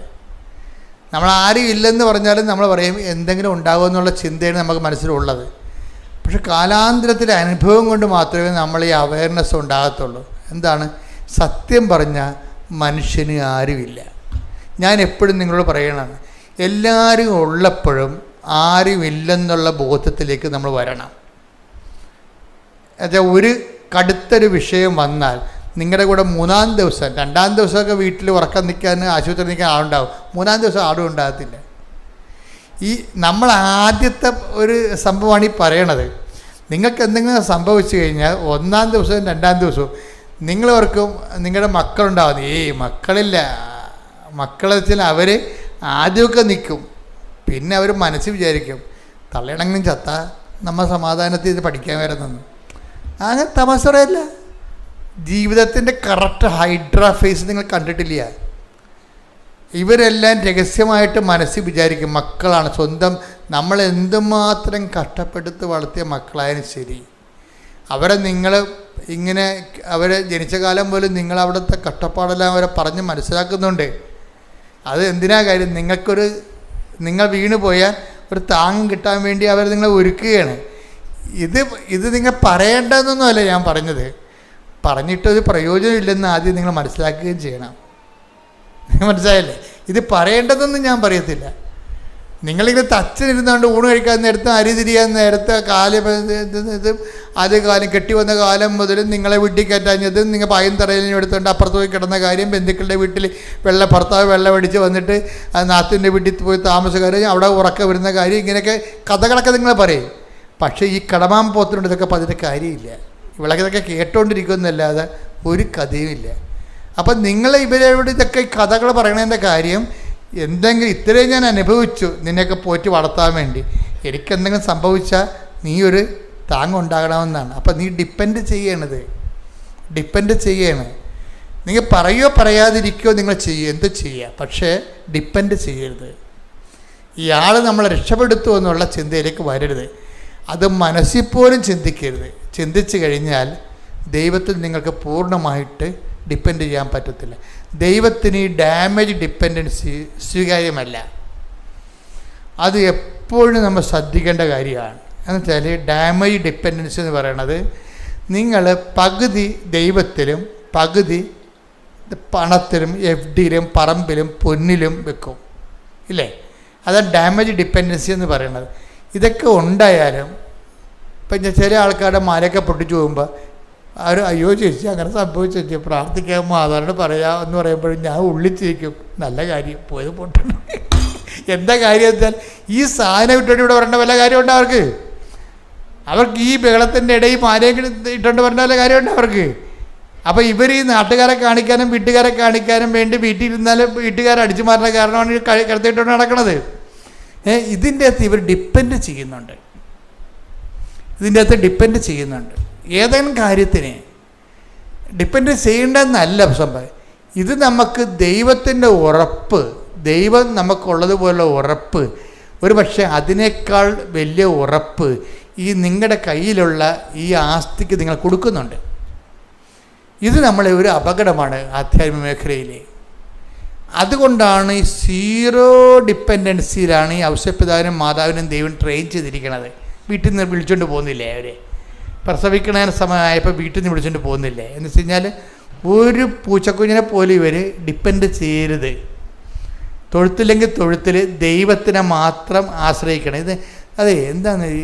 നമ്മൾ ആരും ഇല്ലെന്ന് പറഞ്ഞാലും നമ്മൾ പറയും എന്തെങ്കിലും ഉണ്ടാകുമെന്നുള്ള ചിന്തയാണ് നമുക്ക് മനസ്സിലുള്ളത്. പക്ഷെ കാലാന്തരത്തിലെ അനുഭവം കൊണ്ട് മാത്രമേ നമ്മൾ ഈ അവയർനെസ് ഉണ്ടാകത്തുള്ളൂ. എന്താണ്? സത്യം പറഞ്ഞാൽ മനുഷ്യന് ആരുമില്ല. ഞാൻ എപ്പോഴും നിങ്ങളോട് പറയണം, എല്ലാവരും ഉള്ളപ്പോഴും ആരുമില്ലെന്നുള്ള ബോധത്തിലേക്ക് നമ്മൾ വരണം. എന്നുവെച്ചാൽ ഒരു കടുത്തൊരു വിഷയം വന്നാൽ നിങ്ങളുടെ കൂടെ 2-ാം ദിവസം 2-ാം ദിവസമൊക്കെ വീട്ടിൽ ഉറക്കം നിൽക്കാൻ ആശുപത്രി നിൽക്കാൻ ആളുണ്ടാവും. 3-ാം ദിവസം ആളും ഉണ്ടാകത്തില്ല. നമ്മൾ ആദ്യത്തെ ഒരു സംഭവമാണ് ഈ പറയണത്. നിങ്ങൾക്ക് എന്തെങ്കിലും സംഭവിച്ചു കഴിഞ്ഞാൽ 1-ാം ദിവസവും 2-ാം ദിവസവും നിങ്ങളവർക്കും നിങ്ങളുടെ മക്കളുണ്ടാവുന്നു. മക്കളില്ല, മക്കളെ വെച്ചാൽ അവർ ആദ്യമൊക്കെ നിൽക്കും, പിന്നെ അവർ മനസ്സിൽ വിചാരിക്കും തള്ളയിടങ്ങും ചത്ത നമ്മൾ സമാധാനത്തിൽ ഇത് പഠിക്കാൻ വരുന്നെന്ന്. അങ്ങനെ തമാശയല്ല. ജീവിതത്തിൻ്റെ കറക്റ്റ് ഹൈഡ്രാ ഫേസ് നിങ്ങൾ കണ്ടിട്ടില്ല. ഇവരെല്ലാം രഹസ്യമായിട്ട് മനസ്സിൽ വിചാരിക്കും മക്കളാണ് സ്വന്തം. നമ്മൾ എന്തുമാത്രം കഷ്ടപ്പെടുത്ത് വളർത്തിയ മക്കളായാലും ശരി, നിങ്ങൾ ഇങ്ങനെ അവരെ ജനിച്ച കാലം പോലും നിങ്ങൾ അവിടുത്തെ കഷ്ടപ്പാടെല്ലാം അവരെ പറഞ്ഞ് മനസ്സിലാക്കുന്നുണ്ട്. അത് എന്തിനാ കാര്യം? നിങ്ങൾ വീണ് പോയാൽ ഒരു താങ്ങ് കിട്ടാൻ വേണ്ടി അവർ നിങ്ങളെ ഒരുക്കുകയാണ്. ഇത് നിങ്ങൾ പറയേണ്ടതെന്നൊന്നുമല്ല ഞാൻ പറഞ്ഞത്. പറഞ്ഞിട്ടൊരു പ്രയോജനമില്ലെന്ന് ആദ്യം നിങ്ങൾ മനസ്സിലാക്കുകയും ചെയ്യണം. മനസ്സിലായല്ലേ? ഇത് പറയേണ്ടതെന്നും ഞാൻ പറയത്തില്ല. നിങ്ങളിങ്ങനെ തച്ചനിരുന്നാണ്ട് ഊണ് കഴിക്കാൻ നേരത്ത് അരി തിരിയാൻ നേരത്തെ ആദ്യ കാലം കെട്ടി വന്ന കാലം മുതൽ നിങ്ങളെ വീട്ടിൽ കയറ്റാഞ്ഞതും നിങ്ങൾ പായും തറയിലും എടുത്തുകൊണ്ട് അപ്പുറത്ത് പോയി കിടന്ന കാര്യം, ബന്ധുക്കളുടെ വീട്ടിൽ ഭർത്താവ് വെള്ളം അടിച്ച് വന്നിട്ട് നാത്തിൻ്റെ വീട്ടിൽ പോയി താമസക്കാർ അവിടെ ഉറക്കം വരുന്ന കാര്യം, ഇങ്ങനെയൊക്കെ കഥകളൊക്കെ നിങ്ങൾ പറയും. പക്ഷേ ഈ കടമാൻ പോത്തിനോട് ഇതൊക്കെ പറഞ്ഞിട്ട് കാര്യമില്ല. ഇതൊക്കെ കേട്ടോണ്ടിരിക്കുന്നല്ലാതെ ഒരു കഥയുമില്ല. അപ്പം നിങ്ങൾ ഇവരോട് ഇതൊക്കെ കഥകൾ പറയണതിൻ്റെ കാര്യം, എന്തെങ്കിലും ഇത്രയും ഞാൻ അനുഭവിച്ചു നിന്നെയൊക്കെ പോറ്റി വളർത്താൻ വേണ്ടി, എനിക്കെന്തെങ്കിലും സംഭവിച്ചാൽ നീ ഒരു താങ്ങുണ്ടാകണമെന്നാണ്. അപ്പം നീ ഡിപ്പെൻഡ് ചെയ്യണം. നിങ്ങൾ പറയുകയോ പറയാതിരിക്കുകയോ നിങ്ങൾ എന്ത് ചെയ്യുക, പക്ഷേ ഡിപ്പെൻഡ് ചെയ്യരുത്. ഇയാൾ നമ്മളെ രക്ഷപ്പെടുത്തുമോ എന്നുള്ള ചിന്തയിലേക്ക് വരരുത്. അത് മനസ്സിൽ പോലും ചിന്തിക്കരുത്. ചിന്തിച്ചു കഴിഞ്ഞാൽ ദൈവത്തിൽ നിങ്ങൾക്ക് പൂർണ്ണമായിട്ട് ഡിപ്പെൻഡ് ചെയ്യാൻ പറ്റത്തില്ല. ദൈവത്തിന് ഈ ഡാമേജ് ഡിപ്പെൻഡൻസി സ്വീകാര്യമല്ല. അത് എപ്പോഴും നമ്മൾ ശ്രദ്ധിക്കേണ്ട കാര്യമാണ്. എന്നുവെച്ചാൽ ഡാമേജ് ഡിപ്പെൻഡൻസി എന്ന് പറയണത് നിങ്ങൾ പകുതി ദൈവത്തിലും പകുതി പണത്തിലും FDയിലും പറമ്പിലും പൊന്നിലും വെക്കും, ഇല്ലേ? അതാണ് ഡാമേജ് ഡിപ്പെൻഡൻസി എന്ന് പറയുന്നത്. ഇതൊക്കെ ഉണ്ടായാലും ഇപ്പം ചില ആൾക്കാരുടെ മലയൊക്കെ പൊട്ടിച്ചു പോകുമ്പോൾ അവർ അയ്യോ ചേച്ചി അങ്ങനെ സംഭവിച്ചു പ്രാർത്ഥിക്കാൻ മാതാവിനോട് പറയാമെന്ന് പറയുമ്പോഴും ഞാൻ ഉള്ളിച്ചിരിക്കും, നല്ല കാര്യം പോയത് പൊട്ടണം. എന്താ കാര്യം വെച്ചാൽ ഈ സാധനം ഇട്ടുകൊണ്ട് ഇവിടെ വരേണ്ട വല്ല കാര്യമുണ്ട് അവർക്ക് ഈ ബഹളത്തിൻ്റെ ഇടയിൽ മാലയൊക്കെ ഇട്ടുകൊണ്ട് വരേണ്ട വല്ല കാര്യമുണ്ട് അവർക്ക്. അപ്പോൾ ഇവർ ഈ നാട്ടുകാരെ കാണിക്കാനും വീട്ടുകാരെ കാണിക്കാനും വേണ്ടി വീട്ടിലിരുന്നാലും വീട്ടുകാരെ അടിച്ചു മാറുന്ന കാരണമാണ് ഈ കിടത്തിയിട്ടുണ്ട് നടക്കുന്നത്. ഇതിൻ്റെ അകത്ത് ഇവർ ഡിപ്പെൻഡ് ചെയ്യുന്നുണ്ട്. ഏതെങ്കിലും കാര്യത്തിന് ഡിപ്പെൻഡ് ചെയ്യേണ്ടതെന്നല്ല സംഭവം. ഇത് നമുക്ക് ദൈവത്തിൻ്റെ ഉറപ്പ്, ദൈവം നമുക്കുള്ളതുപോലുള്ള ഉറപ്പ്, ഒരു പക്ഷേ അതിനേക്കാൾ വലിയ ഉറപ്പ് ഈ നിങ്ങളുടെ കയ്യിലുള്ള ഈ ആസ്തിക്ക് നിങ്ങൾ കൊടുക്കുന്നുണ്ട്. ഇത് നമ്മളെ ഒരു അപകടമാണ് ആധ്യാത്മിക മേഖലയിൽ. അതുകൊണ്ടാണ് ഈ സീറോ ഡിപ്പെൻഡൻസിയിലാണ് ഈ ഔഷധപിതാവിനും മാതാവിനും ദൈവം ട്രെയിൻ ചെയ്തിരിക്കുന്നത്. വീട്ടിൽ നിന്ന് വിളിച്ചുകൊണ്ട് പോകുന്നില്ലേ? അവരെ പ്രസവിക്കണ സമയമായപ്പോൾ വീട്ടിൽ നിന്ന് വിളിച്ചുകൊണ്ട് പോകുന്നില്ലേ? എന്ന് വെച്ച് കഴിഞ്ഞാൽ ഒരു പൂച്ചക്കുഞ്ഞിനെ പോലും ഇവർ ഡിപ്പെൻഡ് ചെയ്യരുത്. തൊഴുത്തില്ലെങ്കിൽ തൊഴുത്തിൽ ദൈവത്തിനെ മാത്രം ആശ്രയിക്കണം. അതെ എന്താണ് ഈ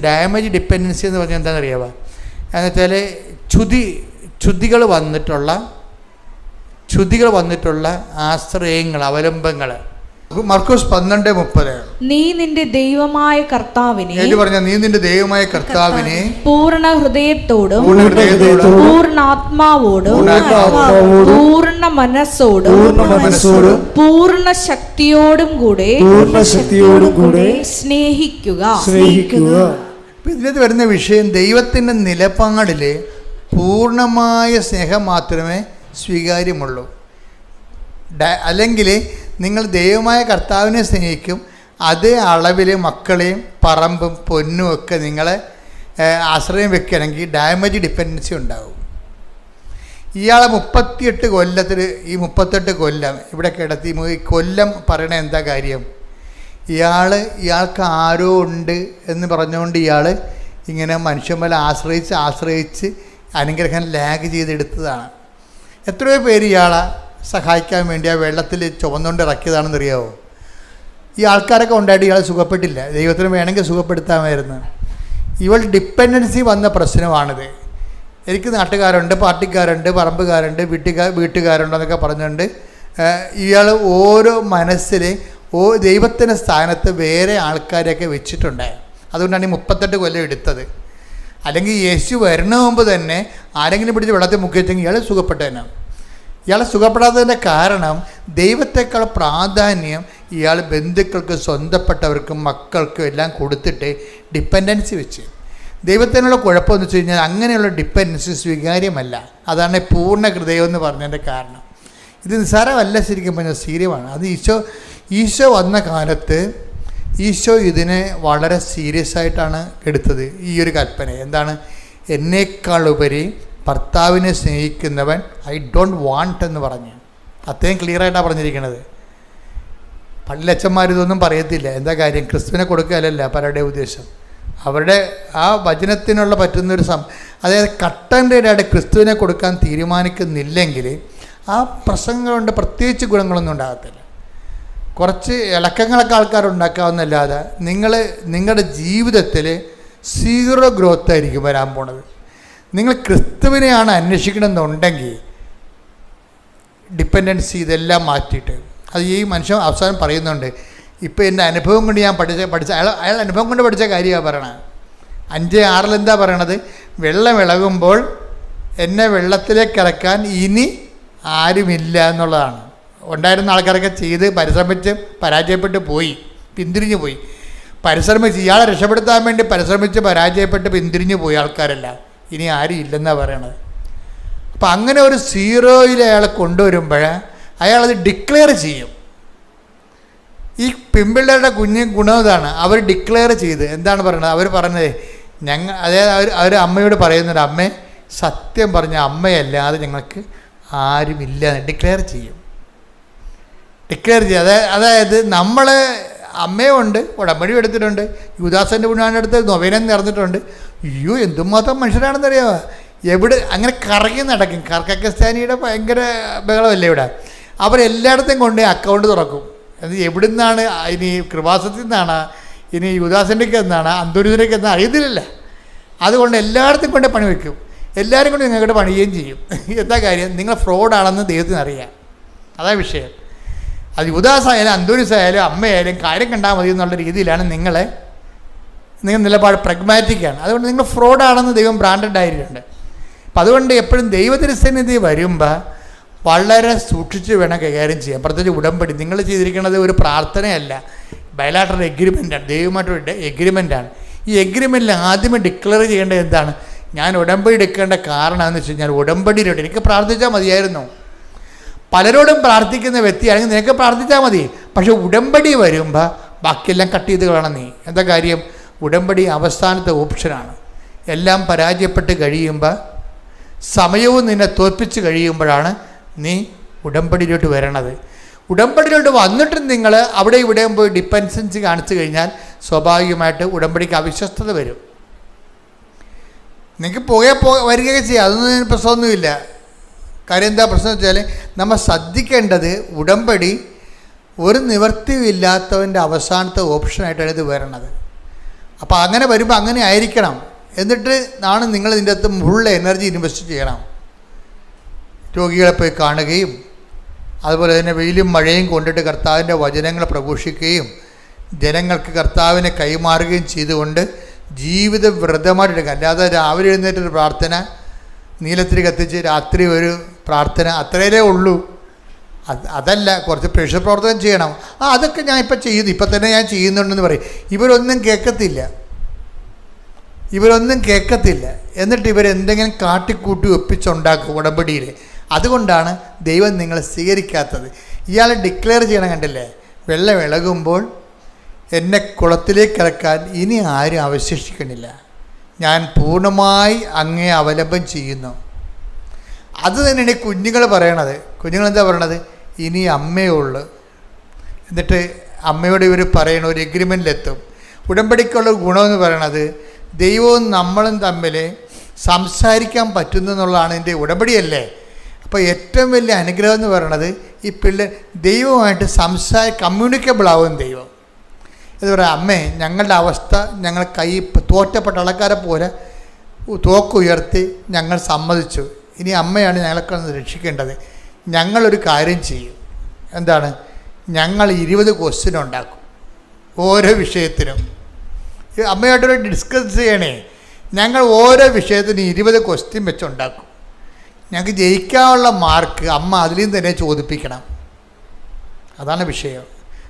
ഡാമേജ് ഡിപ്പെൻഡൻസി എന്ന് പറഞ്ഞാൽ എന്താണെന്ന് അറിയാമോ? എന്നുവെച്ചാൽ ച്യുതികൾ വന്നിട്ടുള്ള ആശ്രയങ്ങൾ, അവലംബങ്ങൾ. മർക്കോസ് 12:30. നീ നിന്റെ ദൈവമായ കർത്താവിനെ, നീ നിന്റെ ദൈവമായ കർത്താവിനെ പൂർണ്ണ ഹൃദയത്തോടും പൂർണ്ണ ആത്മാവോടും പൂർണ്ണ മനസ്സോടും പൂർണ്ണ ശക്തിയോടും കൂടെ സ്നേഹിക്കുക. ഇതിനകത്ത് വരുന്ന വിഷയം, ദൈവത്തിൻ്റെ നിലപാടിൽ പൂർണ്ണമായ സ്നേഹം മാത്രമേ സ്വീകാര്യമുള്ളൂ. അല്ലെങ്കിൽ നിങ്ങൾ ദൈവമായ കർത്താവിനെ സ്നേഹിക്കും, അതേ അളവിൽ മക്കളെയും പറമ്പും പൊന്നും ഒക്കെ നിങ്ങളെ ആശ്രയം വെക്കുകയാണെങ്കിൽ ഡാമേജ് ഡിപ്പെൻഡൻസി ഉണ്ടാവും. ഇയാളെ 38 കൊല്ലത്തിൽ, ഈ 38 കൊല്ലം ഇവിടെ കിടത്തി, ഈ കൊല്ലം പറയണ എന്താ കാര്യം? ഇയാൾക്ക് ആരോ ഉണ്ട് എന്ന് പറഞ്ഞുകൊണ്ട് ഇയാൾ ഇങ്ങനെ മനുഷ്യന്മാരെ ആശ്രയിച്ച് അനുഗ്രഹം ലാഗ് ചെയ്തെടുത്തതാണ്. എത്രയോ പേര് ഇയാളെ സഹായിക്കാൻ വേണ്ടി ആ വെള്ളത്തിൽ ചുവന്നുകൊണ്ട് ഇറക്കിയതാണെന്നറിയാമോ? ഈ ആൾക്കാരൊക്കെ ഉണ്ടായിട്ട് ഇയാൾ സുഖപ്പെട്ടില്ല. ദൈവത്തിന് വേണമെങ്കിൽ സുഖപ്പെടുത്താമായിരുന്നു. ഇവൾ ഡിപ്പെൻഡൻസി വന്ന പ്രശ്നമാണിത്. എനിക്ക് നാട്ടുകാരുണ്ട്, പാർട്ടിക്കാരുണ്ട്, പറമ്പുകാരുണ്ട്, വീട്ടുകാരുണ്ടെന്നൊക്കെ പറഞ്ഞുകൊണ്ട് ഇയാൾ ഓരോ മനസ്സിൽ ദൈവത്തിൻ്റെ സ്ഥാനത്ത് വേറെ ആൾക്കാരെയൊക്കെ വെച്ചിട്ടുണ്ട്. അതുകൊണ്ടാണ് ഈ 38 കൊല്ലം എടുത്തത്. അല്ലെങ്കിൽ യേശു വരുന്ന മുമ്പ് തന്നെ ആരെങ്കിലും പിടിച്ച് വെള്ളത്തിൽ മുക്കിവെച്ചെങ്കിൽ ഇയാൾ സുഖപ്പെട്ടേനെ. ഇയാൾ സുഖപ്പെടാത്തതിൻ്റെ കാരണം ദൈവത്തെക്കാൾ പ്രാധാന്യം ഇയാൾ ബന്ധുക്കൾക്ക്, സ്വന്തപ്പെട്ടവർക്കും, മക്കൾക്കും എല്ലാം കൊടുത്തിട്ട് ഡിപ്പെൻഡൻസി വെച്ച്. ദൈവത്തിനുള്ള കുഴപ്പമെന്ന് വെച്ച് കഴിഞ്ഞാൽ അങ്ങനെയുള്ള ഡിപ്പെൻഡൻസി സ്വീകാര്യമല്ല. അതാണ് പൂർണ്ണ ഹൃദയം എന്ന് പറഞ്ഞതിൻ്റെ കാരണം. ഇത് നിസ്സാരമല്ല, ശരിക്കും പറഞ്ഞാൽ സീരിയമാണ്. അത് ഈശോ വന്ന കാലത്ത് ഈശോ ഇതിനെ വളരെ സീരിയസ് ആയിട്ടാണ് എടുത്തത്. ഈ ഒരു കൽപ്പന എന്താണ്? എന്നേക്കാളുപരി ഭർത്താവിനെ സ്നേഹിക്കുന്നവൻ ഐ ഡോണ്ട് വാണ്ട് എന്ന് പറഞ്ഞു. അത്രയും ക്ലിയറായിട്ടാണ് പറഞ്ഞിരിക്കുന്നത്. പള്ളിയച്ചന്മാരിതൊന്നും പറയത്തില്ല. എന്താ കാര്യം? ക്രിസ്തുവിനെ കൊടുക്കുകയല്ല പലരുടെ ഉദ്ദേശം. അവരുടെ ആ വചനത്തിനുള്ള പറ്റുന്നൊരു അതായത് കട്ടൻ്റെതായിട്ട് ക്രിസ്തുവിനെ കൊടുക്കാൻ തീരുമാനിക്കുന്നില്ലെങ്കിൽ ആ പ്രസംഗം കൊണ്ട് പ്രത്യേകിച്ച് ഗുണങ്ങളൊന്നും ഉണ്ടാകത്തില്ല. കുറച്ച് ഇളക്കങ്ങളൊക്കെ ആൾക്കാരുണ്ടാക്കാവുന്നല്ലാതെ നിങ്ങളുടെ ജീവിതത്തിൽ 0 ഗ്രോത്ത് ആയിരിക്കും വരാൻ പോണത്. നിങ്ങൾ ക്രിസ്തുവിനെയാണ് അന്വേഷിക്കണമെന്നുണ്ടെങ്കിൽ ഡിപ്പെൻഡൻസി ഇതെല്ലാം മാറ്റിയിട്ട്, അത് ഈ മനുഷ്യൻ അവസാനം പറയുന്നുണ്ട്. ഇപ്പോൾ എൻ്റെ അനുഭവം കൊണ്ട് ഞാൻ പഠിച്ച അയാൾ അനുഭവം കൊണ്ട് പഠിച്ച കാര്യമാണ് പറയണത്. 5:6 എന്താ പറയണത്? വെള്ളം ഇളകുമ്പോൾ എന്നെ വെള്ളത്തിലേക്ക് ഇറക്കാൻ ഇനി ആരുമില്ല എന്നുള്ളതാണ്. ഉണ്ടായിരുന്ന ആൾക്കാരൊക്കെ ചെയ്ത് പരിശ്രമിച്ച് പരാജയപ്പെട്ട് പോയി, പിന്തിരിഞ്ഞു പോയി. ഇയാളെ രക്ഷപ്പെടുത്താൻ വേണ്ടി പരിശ്രമിച്ച് പരാജയപ്പെട്ട് പിന്തിരിഞ്ഞു പോയി ആൾക്കാരെല്ലാം. ഇനി ആരും ഇല്ലെന്നാണ് പറയണത്. അപ്പം അങ്ങനെ ഒരു 0യിൽ അയാളെ കൊണ്ടുവരുമ്പോൾ അയാളത് ഡിക്ലെയർ ചെയ്യും. ഈ പെൺപിള്ളേരുടെ ഗുണം ഇതാണ്. അവർ ഡിക്ലെയർ ചെയ്ത് എന്താണ് പറയുന്നത്? അവർ പറഞ്ഞത് അതായത് അവർ അമ്മയോട് പറയുന്നുണ്ട്, അമ്മേ സത്യം പറഞ്ഞ അമ്മയല്ലാതെ ഞങ്ങൾക്ക് ആരുമില്ല ഡിക്ലെയർ ചെയ്യും. അതായത് നമ്മൾ അമ്മയുണ്ട്, ഉടമ്പടി എടുത്തിട്ടുണ്ട്, യുദാസൻ്റെ പുണ്യാൻ്റെ അടുത്ത് നൊവേനം നേർന്നിട്ടുണ്ട്. അയ്യോ എന്തുമാത്രം മനുഷ്യരാണെന്നറിയാമോ? അങ്ങനെ കറങ്ങി നടക്കും. കർക്കസ്ഥാനിയുടെ ഭയങ്കര ബഹളമല്ലേ ഇവിടെ. അവരെല്ലായിടത്തും കൊണ്ട് അക്കൗണ്ട് തുറക്കും. അത് എവിടെ നിന്നാണ്? ഇനി കൃപാസത്തിൽ നിന്നാണ്, ഇനി യുദാസൻ്റെക്ക് എന്നാണ്, അന്തോരിതരയ്ക്ക് എന്നാണ് അറിയത്തില്ല. അതുകൊണ്ട് എല്ലായിടത്തും കൊണ്ട് പണി വയ്ക്കും. എല്ലാവരും കൊണ്ട് നിങ്ങളുടെ പണിയുകയും ചെയ്യും. എന്താ കാര്യം? നിങ്ങൾ ഫ്രോഡാണെന്ന് ദൈവത്തിന് അറിയാം. അതാ വിഷയം. അത് യുദാസായാലും അന്തോരിസായാലും അമ്മയായാലും കാര്യം കണ്ടാൽ മതി എന്നുള്ള രീതിയിലാണ് നിങ്ങൾ നിലപാട് പ്രഗ്മാറ്റിക്കാണ്. അതുകൊണ്ട് നിങ്ങൾ ഫ്രോഡാണെന്ന് ദൈവം ബ്രാൻഡഡ് ആയിട്ടുണ്ട്. അപ്പം അതുകൊണ്ട് എപ്പോഴും ദൈവത്തിരുസന്നിധി വരുമ്പോൾ വളരെ സൂക്ഷിച്ച് വേണം കൈകാര്യം ചെയ്യാൻ. പ്രത്യേകിച്ച് ഉടമ്പടി നിങ്ങൾ ചെയ്തിരിക്കുന്നത് ഒരു പ്രാർത്ഥനയല്ല, ബയലാട്ടറൽ എഗ്രിമെൻ്റാണ്, ദൈവമായിട്ടൊരു എഗ്രിമെൻ്റാണ്. ഈ എഗ്രിമെൻറ്റിൽ ആദ്യമേ ഡിക്ലെയർ ചെയ്യേണ്ടത് എന്താണ്? ഞാൻ ഉടമ്പടി എടുക്കേണ്ട കാരണം എന്ന് വെച്ച് കഴിഞ്ഞാൽ ഉടമ്പടിയിലോട്ട് എനിക്ക് പ്രാർത്ഥിച്ചാൽ മതിയായിരുന്നു. പലരോടും പ്രാർത്ഥിക്കുന്ന വ്യക്തിയാണെങ്കിൽ നിനക്ക് പ്രാർത്ഥിച്ചാൽ മതി. പക്ഷെ ഉടമ്പടി വരുമ്പോൾ ബാക്കിയെല്ലാം കട്ട് ചെയ്ത് കളയണം നീ. എന്താ കാര്യം? ഉടമ്പടി അവസാനത്തെ ഓപ്ഷനാണ്. എല്ലാം പരാജയപ്പെട്ട് കഴിയുമ്പോൾ, സമയവും നിന്നെ തോൽപ്പിച്ച് കഴിയുമ്പോഴാണ് നീ ഉടമ്പടിയിലോട്ട് വരണത്. ഉടമ്പടിയിലോട്ട് വന്നിട്ടും നിങ്ങൾ അവിടെ ഇവിടെയും പോയി ഡിപ്പെൻഡൻസി കാണിച്ചു കഴിഞ്ഞാൽ സ്വാഭാവികമായിട്ട് ഉടമ്പടിക്ക് അവിശ്വസ്തത വരും. നിങ്ങൾക്ക് വരികയൊക്കെ ചെയ്യാം, അതൊന്നും പ്രശ്നമൊന്നുമില്ല. കാര്യം എന്താ പ്രശ്നം വെച്ചാൽ നമ്മൾ ശ്രദ്ധിക്കേണ്ടത് ഉടമ്പടി ഒരു നിവൃത്തിയില്ലാത്തവൻ്റെ അവസാനത്തെ ഓപ്ഷനായിട്ടാണ് ഇത് വരണത്. അപ്പോൾ അങ്ങനെ വരുമ്പോൾ അങ്ങനെ ആയിരിക്കണം. എന്നിട്ട് നിങ്ങൾ ഇതിൻ്റെ അകത്ത് ഫുൾ എനർജി ഇൻവെസ്റ്റ് ചെയ്യണം. രോഗികളെ പോയി കാണുകയും അതുപോലെ തന്നെ വെയിലും മഴയും കൊണ്ടിട്ട് കർത്താവിൻ്റെ വചനങ്ങൾ പ്രഘോഷിക്കുകയും ജനങ്ങൾക്ക് കർത്താവിനെ കൈമാറുകയും ചെയ്തുകൊണ്ട് ജീവിത വ്രതമായിട്ടെടുക്കുക. അല്ലാതെ രാവിലെ എഴുന്നേറ്റൊരു പ്രാർത്ഥന, നീലത്തിരി കത്തിച്ച് രാത്രി ഒരു പ്രാർത്ഥന, അത്രയേ ഉള്ളൂ. അതല്ല, കുറച്ച് പ്രേക്ഷിത പ്രവർത്തനം ചെയ്യണം. അതൊക്കെ ഞാൻ ഇപ്പം ചെയ്യുന്നു, ഇപ്പം തന്നെ ഞാൻ ചെയ്യുന്നുണ്ടെന്ന് പറയും. ഇവരൊന്നും കേൾക്കത്തില്ല. എന്നിട്ട് ഇവരെന്തെങ്കിലും കാട്ടിക്കൂട്ടി ഒപ്പിച്ചുണ്ടാക്കും ഉടമ്പടിയിൽ. അതുകൊണ്ടാണ് ദൈവം നിങ്ങളെ സ്വീകരിക്കാത്തത്. ഇയാൾ ഡിക്ലെയർ ചെയ്യണം, കണ്ടില്ലേ? വെള്ളം ഇളകുമ്പോൾ എന്നെ കുളത്തിലേക്ക് ഇറക്കാൻ ഇനി ആരും അവശേഷിക്കണില്ല, ഞാൻ പൂർണ്ണമായി അങ്ങേ അവലംബം ചെയ്യുന്നു. അത് തന്നെയാണ് കുഞ്ഞുങ്ങൾ പറയണത്. കുഞ്ഞുങ്ങളെന്താ പറയണത്? ഇനി അമ്മയേ ഉള്ളൂ. എന്നിട്ട് അമ്മയോട് ഇവർ പറയണ ഒരു എഗ്രിമെൻറ്റിലെത്തും. ഉടമ്പടിക്കുള്ള ഗുണമെന്ന് പറയണത് ദൈവവും നമ്മളും തമ്മിൽ സംസാരിക്കാൻ പറ്റുന്നു എന്നുള്ളതാണ് എൻ്റെ ഉടമ്പടിയല്ലേ. അപ്പോൾ ഏറ്റവും വലിയ അനുഗ്രഹം എന്ന് പറയണത് ഈ പിള്ളേർ ദൈവവുമായിട്ട് കമ്മ്യൂണിക്കബിൾ ആവും ദൈവം. എന്ന് പറയാം, അമ്മേ ഞങ്ങളുടെ അവസ്ഥ ഞങ്ങൾ തോറ്റപ്പെട്ട ആൾക്കാരെ പോലെ തോക്കുയർത്തി ഞങ്ങൾ സമ്മതിച്ചു, ഇനി അമ്മയാണ് ഞങ്ങളൊക്കെ രക്ഷിക്കേണ്ടത്. ഞങ്ങളൊരു കാര്യം ചെയ്യും. എന്താണ്? ഞങ്ങൾ 20 ക്വസ്റ്റ്യൻ ഉണ്ടാക്കും ഓരോ വിഷയത്തിനും. അമ്മയോട്ടൊരു ഡിസ്കസ് ചെയ്യണേ. ഞങ്ങൾ ഓരോ വിഷയത്തിനും 20 ക്വസ്റ്റ്യൻ വെച്ചുണ്ടാക്കും. ഞങ്ങൾക്ക് ജയിക്കാനുള്ള മാർക്ക് അമ്മ അതിലും തന്നെ ചോദിപ്പിക്കണം. അതാണ് വിഷയം.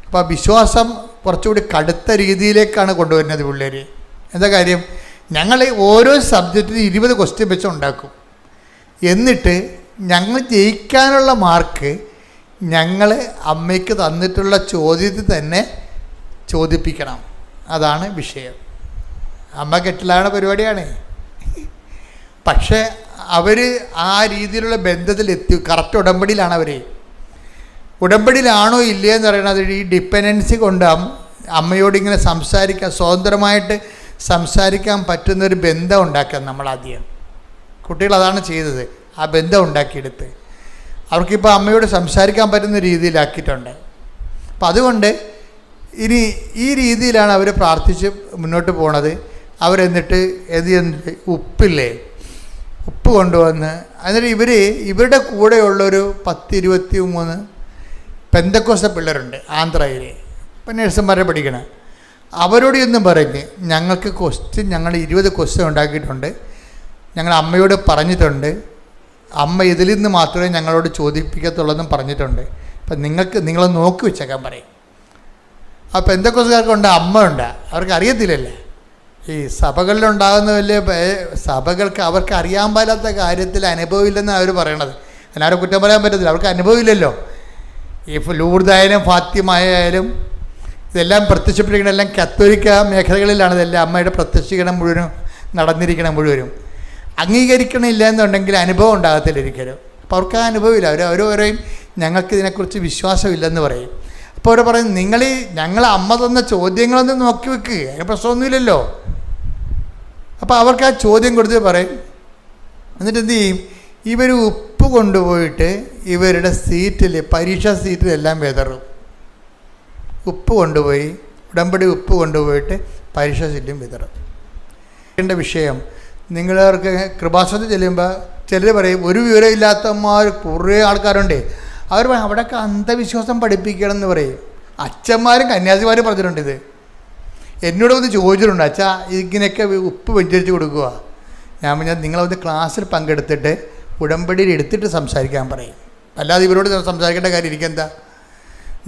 അപ്പോൾ വിശ്വാസം കുറച്ചുകൂടി കടുത്ത രീതിയിലേക്കാണ് കൊണ്ടുവരുന്നത് പിള്ളേർ. എന്താ കാര്യം? ഞങ്ങൾ ഓരോ സബ്ജക്റ്റിനും 20 ക്വസ്റ്റ്യൻ വെച്ച് ഉണ്ടാക്കും. എന്നിട്ട് ഞങ്ങൾ ജയിക്കാനുള്ള മാർക്ക് ഞങ്ങൾ അമ്മയ്ക്ക് തന്നിട്ടുള്ള ചോദ്യത്തിൽ തന്നെ ചോദിപ്പിക്കണം. അതാണ് വിഷയം. അമ്മ കെട്ടിലാണ് പരിപാടിയാണ്. പക്ഷേ അവർ ആ രീതിയിലുള്ള ബന്ധത്തിലെത്തി. കറക്റ്റ് ഉടമ്പടിയിലാണ് അവർ. ഉടമ്പടിയിലാണോ ഇല്ലേ എന്ന് പറയുന്നത് ഈ ഡിപ്പെൻഡൻസി കൊണ്ടാകും. അമ്മയോട് ഇങ്ങനെ സംസാരിക്കാൻ, സ്വതന്ത്രമായിട്ട് സംസാരിക്കാൻ പറ്റുന്നൊരു ബന്ധം ഉണ്ടാക്കുക നമ്മളാദ്യം. കുട്ടികൾ അതാണ് ചെയ്തത്, ആ ബന്ധം ഉണ്ടാക്കിയെടുത്ത് അവർക്കിപ്പോൾ അമ്മയോട് സംസാരിക്കാൻ പറ്റുന്ന രീതിയിലാക്കിയിട്ടുണ്ട്. അപ്പം അതുകൊണ്ട് ഇനി ഈ രീതിയിലാണ് അവർ പ്രാർത്ഥിച്ച് മുന്നോട്ട് പോണത്. അവരെന്നിട്ട് ഉപ്പില്ലേ, ഉപ്പ് കൊണ്ടുവന്ന് എന്നിട്ട് ഇവരുടെ കൂടെയുള്ളൊരു 10-23 പെന്തക്കോസ്ത പിള്ളേരുണ്ട് ആന്ധ്രയിൽ. ഇപ്പം നഴ്സുമാരെ പഠിക്കണം. അവരോട് ഇന്നും പറഞ്ഞ് ഞങ്ങൾക്ക് ഞങ്ങൾ 20 ക്വസ്റ്റ്യൻ ഉണ്ടാക്കിയിട്ടുണ്ട്, ഞങ്ങൾ അമ്മയോട് പറഞ്ഞിട്ടുണ്ട്, അമ്മ ഇതിൽ നിന്ന് മാത്രമേ ഞങ്ങളോട് ചോദിപ്പിക്കത്തുള്ളതെന്നും പറഞ്ഞിട്ടുണ്ട്. അപ്പം നിങ്ങളൊന്ന് നോക്കി വെച്ചേക്കാൻ പറയും. ആ പെന്തക്കോസ്തുകാർക്കുണ്ട്, അമ്മ ഉണ്ട്, അവർക്ക് അറിയത്തില്ലല്ലേ. ഈ സഭകളിലുണ്ടാകുന്ന വലിയ സഭകൾക്ക് അവർക്ക് അറിയാൻ പാലാത്ത കാര്യത്തിൽ അനുഭവമില്ലെന്നാണ് അവർ പറയണത്. എല്ലാവരും കുറ്റം പറയാൻ പറ്റത്തില്ല, അവർക്ക് അനുഭവമില്ലല്ലോ. ഈ ലൂർദായാലും ഫാത്തിമായാലും ഇതെല്ലാം പ്രത്യക്ഷപ്പെട്ടിരിക്കണം, എല്ലാം കത്തോലിക്ക മേഖലകളിലാണ് ഇതെല്ലാം അമ്മയുടെ പ്രത്യക്ഷീകരണം മുഴുവനും നടന്നിരിക്കണം. മുഴുവനും അംഗീകരിക്കണില്ല എന്നുണ്ടെങ്കിൽ അനുഭവം ഉണ്ടാകത്തില്ല ഒരിക്കലും. അപ്പോൾ അവർക്ക് ആ അനുഭവമില്ല. അവർ പറയും ഞങ്ങൾക്ക് ഇതിനെക്കുറിച്ച് വിശ്വാസമില്ലെന്ന് പറയും. അപ്പോൾ അവർ പറയും ഞങ്ങൾ അമ്മ തന്ന ചോദ്യങ്ങളൊന്നും നോക്കി വെക്കുക, അതിന് പ്രശ്നമൊന്നുമില്ലല്ലോ. അപ്പോൾ അവർക്ക് ആ ചോദ്യം കൊടുത്ത് പറയും. എന്നിട്ട് എന്ത് ചെയ്യും? ഇവർ ഉപ്പ് കൊണ്ടുപോയിട്ട് ഇവരുടെ സീറ്റിൽ, പരീക്ഷാ സീറ്റിലെല്ലാം വിതറും. ഉപ്പ് കൊണ്ടുപോയി, ഉടമ്പടി ഉപ്പ് കൊണ്ടുപോയിട്ട് പരീക്ഷാ സീറ്റിലും വിതറും. എൻ്റെ വിഷയം നിങ്ങളവർക്ക് കൃപാസനത്തിൽ ചെല്ലുമ്പോൾ ചിലർ പറയും ഒരു വിവരമില്ലാത്തമാർ കുറേ ആൾക്കാരുണ്ട്, അവർ അവിടെയൊക്കെ അന്ധവിശ്വാസം പഠിപ്പിക്കണം എന്ന് പറയും. അച്ഛന്മാരും കന്യാസിമാരും പറഞ്ഞിട്ടുണ്ട്. ഇത് എന്നോട് ഒന്ന് ചോദിച്ചിട്ടുണ്ട്, അച്ഛാ ഇങ്ങനെയൊക്കെ ഉപ്പ് വെഞ്ചരിച്ച് കൊടുക്കുക. ഞാൻ നിങ്ങളൊന്ന് ക്ലാസ്സിൽ പങ്കെടുത്തിട്ട് ഉടമ്പടിയിൽ എടുത്തിട്ട് സംസാരിക്കാൻ പറയും. അല്ലാതെ ഇവരോട് സംസാരിക്കേണ്ട കാര്യം എനിക്കെന്താ?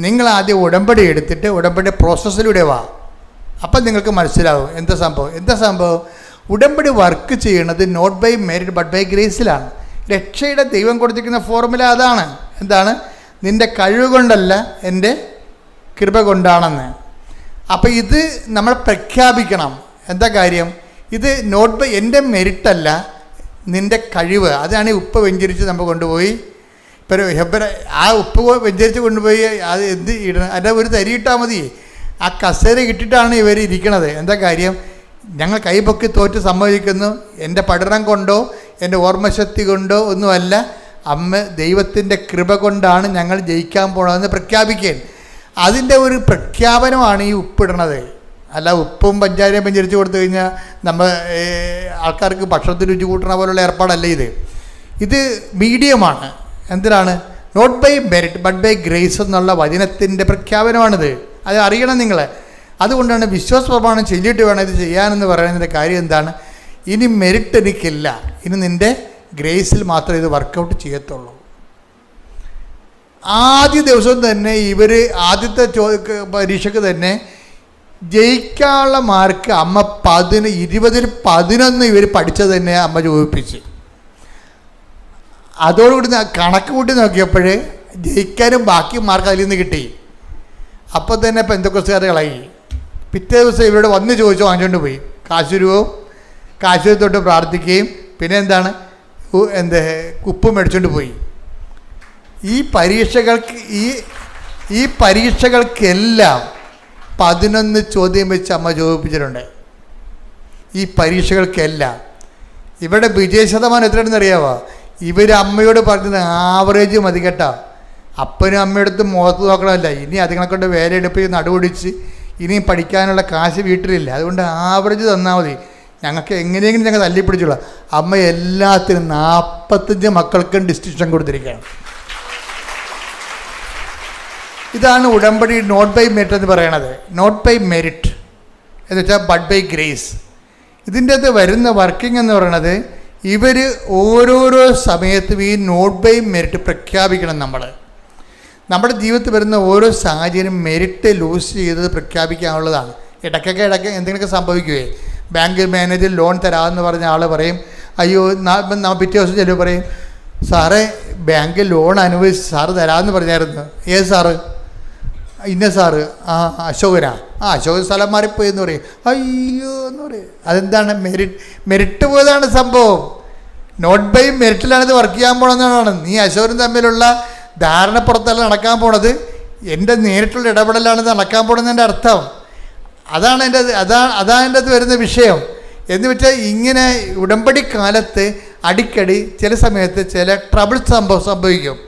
നിങ്ങൾ ആദ്യം ഉടമ്പടി എടുത്തിട്ട് ഉടമ്പടി പ്രോസസ്സിലൂടെ വാ, അപ്പം നിങ്ങൾക്ക് മനസ്സിലാവും എന്താ സംഭവം. ഉടമ്പടി വർക്ക് ചെയ്യണത് not by merit but by ഗ്രേസിലാണ്. രക്ഷയുടെ ദൈവം കൊടുത്തിരിക്കുന്ന ഫോർമുല അതാണ്. എന്താണ്? നിൻ്റെ കഴിവ് കൊണ്ടല്ല, എൻ്റെ കൃപ കൊണ്ടാണെന്ന്. അപ്പോൾ ഇത് നമ്മൾ പ്രഖ്യാപിക്കണം. എന്താ കാര്യം? ഇത് നോട്ട് ബൈ എൻ്റെ മെറിറ്റല്ല, നിൻ്റെ കഴിവ്. അതാണ് ഈ ഉപ്പ് വെഞ്ചരിച്ച് നമ്മൾ കൊണ്ടുപോയി. ഇപ്പോൾ ആ ഉപ്പ് വെഞ്ചരിച്ച് കൊണ്ടുപോയി അത് എന്ത് ഇടണം? അതിൻ്റെ ഒരു തരി ഇട്ടാൽ മതി. ആ കസേര ഇട്ടിട്ടാണ് ഇവർ ഇരിക്കണത്. എന്താ കാര്യം? ഞങ്ങൾ കൈപൊക്കി തോറ്റ് സമ്മതിക്കുന്നു, എൻ്റെ പഠനം കൊണ്ടോ എൻ്റെ ഓർമ്മശക്തി കൊണ്ടോ ഒന്നുമല്ല, അമ്മ ദൈവത്തിൻ്റെ കൃപ കൊണ്ടാണ് ഞങ്ങൾ ജയിക്കാൻ പോകണമെന്ന് പ്രഖ്യാപിക്കാൻ. അതിൻ്റെ ഒരു പ്രഖ്യാപനമാണ് ഈ ഉപ്പിടണത്. അല്ല ഉപ്പും പഞ്ചാരയും വെഞ്ചരിച്ച് കൊടുത്തു കഴിഞ്ഞാൽ നമ്മൾ ആൾക്കാർക്ക് ഭക്ഷണത്തിന് രുചി കൂട്ടണ പോലുള്ള ഏർപ്പാടല്ല ഇത്. ഇത് മീഡിയമാണ്. എന്തിനാണ്? Not by merit but by grace എന്നുള്ള വചനത്തിൻ്റെ പ്രഖ്യാപനമാണിത്. അത് അറിയണം നിങ്ങൾ. അതുകൊണ്ടാണ് വിശ്വാസ പ്രമാണം ചൊല്ലിയിട്ട് വേണം ഇത് ചെയ്യാനെന്ന് പറയുന്നതിൻ്റെ കാര്യം എന്താണ്? ഇനി മെറിറ്റ് എനിക്കില്ല, ഇനി നിൻ്റെ ഗ്രേസിൽ മാത്രമേ ഇത് വർക്കൗട്ട് ചെയ്യത്തുള്ളൂ. ആദ്യ ദിവസം തന്നെ ഇവർ ആദ്യത്തെ പരീക്ഷയ്ക്ക് തന്നെ ജയിക്കാനുള്ള മാർക്ക് അമ്മ 20-ൽ 11 ഇവർ പഠിച്ചത് തന്നെ അമ്മ ചോദിപ്പിച്ച്. അതോടുകൂടി കണക്ക് കൂട്ടി നോക്കിയപ്പോൾ ജയിക്കാനും ബാക്കി മാർക്ക് അതിൽ നിന്ന് കിട്ടി. അപ്പോൾ തന്നെ പെന്തക്കോസ്തുകാർ കളയി. പിറ്റേ ദിവസം ഇവരോട് വന്ന് ചോദിച്ചു വാങ്ങിച്ചുകൊണ്ട് പോയി. കാശുരൂപം തൊട്ട് പ്രാർത്ഥിക്കുകയും പിന്നെ എന്താണ് കുപ്പും മേടിച്ചുകൊണ്ട് പോയി. ഈ പരീക്ഷകൾക്കെല്ലാം 11 ചോദ്യം വെച്ച് അമ്മ ചോദിപ്പിച്ചിട്ടുണ്ട്. ഈ പരീക്ഷകൾക്കെല്ലാം ഇവിടെ വിജയശതമാനം എത്രയാണെന്ന് അറിയാമോ? ഇവർ അമ്മയോട് പറഞ്ഞത് ആവറേജ് മതി കേട്ടോ. അപ്പനും അമ്മയുടെ മുഖത്ത് നോക്കണമല്ല. ഇനി അതുങ്ങളെ കൊണ്ട് വേല എടുപ്പ് നടുപിടിച്ച് ഇനിയും പഠിക്കാനുള്ള കാശ് വീട്ടിലില്ല. അതുകൊണ്ട് ആവറേജ് തന്നാൽ മതി, ഞങ്ങൾക്ക് എങ്ങനെയെങ്കിലും ഞങ്ങൾ തല്ലിപ്പിടിച്ചോളാം. അമ്മ എല്ലാത്തിനും 45 മക്കൾക്കും ഡിസ്റ്റിങ്ഷൻ കൊടുത്തിരിക്കുകയാണ്. ഇതാണ് ഉടമ്പടി നോട്ട് ബൈ മെറിറ്റ് എന്ന് പറയണത്. നോട്ട് ബൈ മെറിറ്റ് എന്ന് വെച്ചാൽ ബട്ട് ബൈ ഗ്രേസ്. ഇതിൻ്റെ അകത്ത് വരുന്ന വർക്കിംഗ് എന്ന് പറയണത് ഇവർ ഓരോരോ സമയത്തും ഈ നോട്ട് ബൈ മെറിറ്റ് പ്രഖ്യാപിക്കണം. നമ്മുടെ ജീവിതത്തിൽ വരുന്ന ഓരോ സാഹചര്യം മെറിറ്റ് ലൂസ് ചെയ്തത് പ്രഖ്യാപിക്കാനുള്ളതാണ്. ഇടയ്ക്ക് എന്തെങ്കിലുമൊക്കെ സംഭവിക്കുകയെ ബാങ്ക് മാനേജർ ലോൺ തരാമെന്ന് പറഞ്ഞ ആൾ പറയും, അയ്യോ പിറ്റേ ദിവസം ചിലവ് പറയും, സാറേ ബാങ്ക് ലോൺ അനുവദിച്ച് സാറ് തരാമെന്ന് പറഞ്ഞായിരുന്നു. ഏത് സാറ്? ഇന്ന സാറ്. അശോകനാ. അശോകൻ സ്ഥലം മാറിപ്പോയി എന്ന് പറയും. അയ്യോ എന്ന് പറയും. അതെന്താണ്? മെറിറ്റ് പോയതാണ് സംഭവം. നോട്ട് ബൈ മെറിറ്റിലാണ് ഇത് വർക്ക് ചെയ്യാൻ പോകണമെന്നാണ്. നീ അശോകനും തമ്മിലുള്ള ധാരണപ്പുറത്തല്ല നടക്കാൻ പോണത്, എൻ്റെ നേരിട്ടുള്ള ഇടപെടലാണ് ഇത് നടക്കാൻ പോണെന്നതിൻ്റെ അർത്ഥം. അതാണ് എൻ്റെ അത് വരുന്ന വിഷയം. എന്ന് വെച്ചാൽ ഇങ്ങനെ ഉടമ്പടി കാലത്ത് അടിക്കടി ചില സമയത്ത് ചില ട്രബിൾ സംഭവിക്കും.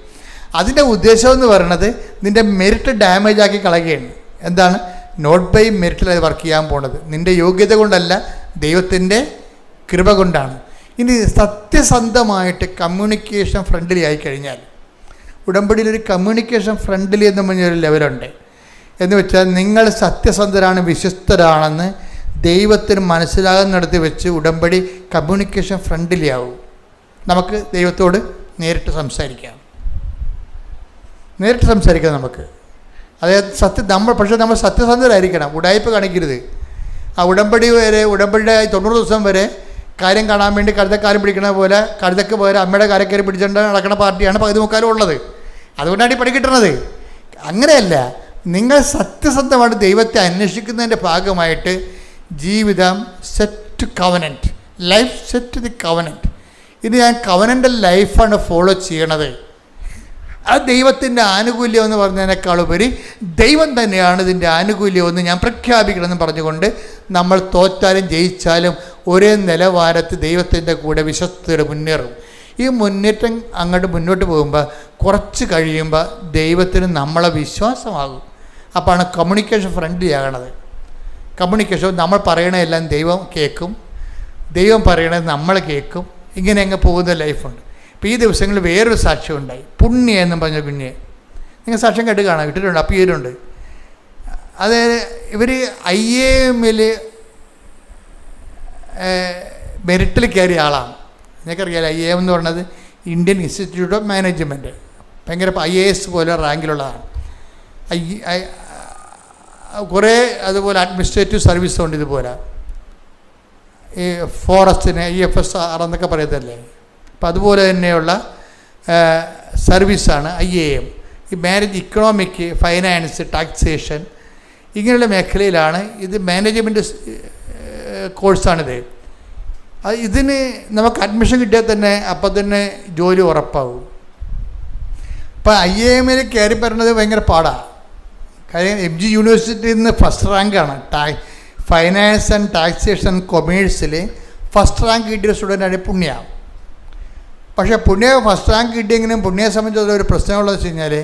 അതിൻ്റെ ഉദ്ദേശം എന്ന് പറയുന്നത് നിൻ്റെ മെറിറ്റ് ഡാമേജ് ആക്കി കളയുകയാണ്. എന്താണ്? നോട്ട് ബൈ മെറിറ്റിൽ അത് വർക്ക് ചെയ്യാൻ പോണത് നിൻ്റെ യോഗ്യത കൊണ്ടല്ല, ദൈവത്തിൻ്റെ കൃപ കൊണ്ടാണ്. ഇനി സത്യസന്ധമായിട്ട് കമ്മ്യൂണിക്കേഷൻ ഫ്രണ്ട്ലി ആയിക്കഴിഞ്ഞാൽ, ഉടമ്പടിയിലൊരു കമ്മ്യൂണിക്കേഷൻ ഫ്രണ്ട്ലി എന്ന് പറഞ്ഞൊരു ലെവലുണ്ട്. എന്ന് വെച്ചാൽ നിങ്ങൾ സത്യസന്ധരാണ്, വിശ്വസ്തരാണെന്ന് ദൈവത്തിന് മനസ്സിലാകുന്നിടത്ത് വെച്ച് ഉടമ്പടി കമ്മ്യൂണിക്കേഷൻ ഫ്രണ്ട്ലി ആവും. നമുക്ക് ദൈവത്തോട് നേരിട്ട് സംസാരിക്കാം നമുക്ക്. അതായത് പക്ഷേ നമ്മൾ സത്യസന്ധരായിരിക്കണം, ഉടായ്പ കാണിക്കരുത്. ഉടമ്പടിയുടെ 90 ദിവസം വരെ കാര്യം കാണാൻ വേണ്ടി കഴുതക്കാരും പിടിക്കണ പോലെ കഴുതക്ക് പോലെ അമ്മയുടെ കാരക്കാരും പിടിച്ചുകൊണ്ട് നടക്കുന്ന പാർട്ടിയാണ് പകുതി മുക്കാലും ഉള്ളത്. അതുകൊണ്ടാണ് ഈ പണി കിട്ടുന്നത്. അങ്ങനെയല്ല, നിങ്ങൾ സത്യസന്ധമായിട്ട് ദൈവത്തെ അന്വേഷിക്കുന്നതിൻ്റെ ഭാഗമായിട്ട് ജീവിതം set covenant, life set the covenant. ഇത് ഞാൻ കവനൻ്റൽ ലൈഫാണ് ഫോളോ ചെയ്യണത്. ആ ദൈവത്തിൻ്റെ ആനുകൂല്യം എന്ന് പറഞ്ഞതിനേക്കാളുപരി ദൈവം തന്നെയാണ് ഇതിൻ്റെ ആനുകൂല്യമെന്ന് ഞാൻ പ്രഖ്യാപിക്കണമെന്ന് പറഞ്ഞുകൊണ്ട് നമ്മൾ തോറ്റാലും ജയിച്ചാലും ഒരേ നിലവാരത്തിൽ ദൈവത്തിൻ്റെ കൂടെ വിശ്വസ്തയോടെ മുന്നേറും. ഈ മുന്നേറ്റം അങ്ങോട്ട് മുന്നോട്ട് പോകുമ്പോൾ കുറച്ച് കഴിയുമ്പോൾ ദൈവത്തിന് നമ്മളെ വിശ്വാസമാകും. അപ്പോഴാണ് കമ്മ്യൂണിക്കേഷൻ ഫ്രണ്ട്ലി ആകണത്. കമ്മ്യൂണിക്കേഷൻ നമ്മൾ പറയണതെല്ലാം ദൈവം കേൾക്കും, ദൈവം പറയണത് നമ്മൾ കേൾക്കും. ഇങ്ങനെ അങ്ങ് പോകുന്ന ലൈഫുണ്ട്. ഇപ്പോൾ ഈ ദിവസങ്ങളിൽ വേറൊരു സാക്ഷ്യം ഉണ്ടായി. പുണ്യ എന്നും പറഞ്ഞ കുഞ്ഞ്, നിങ്ങൾ സാക്ഷ്യം കേട്ട് കാണാം, ഇട്ടിട്ടുണ്ട്, അപ്പിയരുണ്ട്. അതായത് ഇവർ IAM-ൽ മെറിറ്റിൽ കയറിയ ആളാണ്. നിങ്ങൾക്കറിയാലോ IAM എന്ന് പറയുന്നത് ഇന്ത്യൻ ഇൻസ്റ്റിറ്റ്യൂട്ട് ഓഫ് മാനേജ്മെൻറ്റ്, ഭയങ്കര IAS പോലെ റാങ്കിലുള്ളതാണ്. കുറേ അതുപോലെ അഡ്മിനിസ്ട്രേറ്റീവ് സർവീസ് ഉണ്ട്. ഇതുപോലെ ഈ ഫോറസ്റ്റിന് EFSR എന്നൊക്കെ പറയത്തല്ലേ. അപ്പം അതുപോലെ തന്നെയുള്ള സർവീസാണ് IAM. ഈ മാനേജ് ഇക്കണോമിക്, ഫൈനാൻസ്, ടാക്സേഷൻ ഇങ്ങനെയുള്ള മേഖലയിലാണ് ഇത്. മാനേജ്മെൻറ്റ് കോഴ്സാണിത്. ഇതിന് നമുക്ക് അഡ്മിഷൻ കിട്ടിയാൽ തന്നെ അപ്പം തന്നെ ജോലി ഉറപ്പാകും. ഇപ്പം IAM-ൽ കയറി പറയുന്നത് ഭയങ്കര പാടാണ്. കാര്യം MG യൂണിവേഴ്സിറ്റിയിൽ നിന്ന് ഫസ്റ്റ് റാങ്കാണ്. ഫൈനാൻസ് ആൻഡ് ടാക്സേഷൻ കൊമേഴ്സിൽ ഫസ്റ്റ് റാങ്ക് കിട്ടിയ സ്റ്റുഡൻ്റാണ് പുണ്യ. പക്ഷേ പുണ്യ ഫസ്റ്റ് റാങ്ക് കിട്ടിയെങ്കിലും പുണ്യയെ സംബന്ധിച്ചുള്ള ഒരു പ്രശ്നമുള്ളതെന്ന് വെച്ച് കഴിഞ്ഞാൽ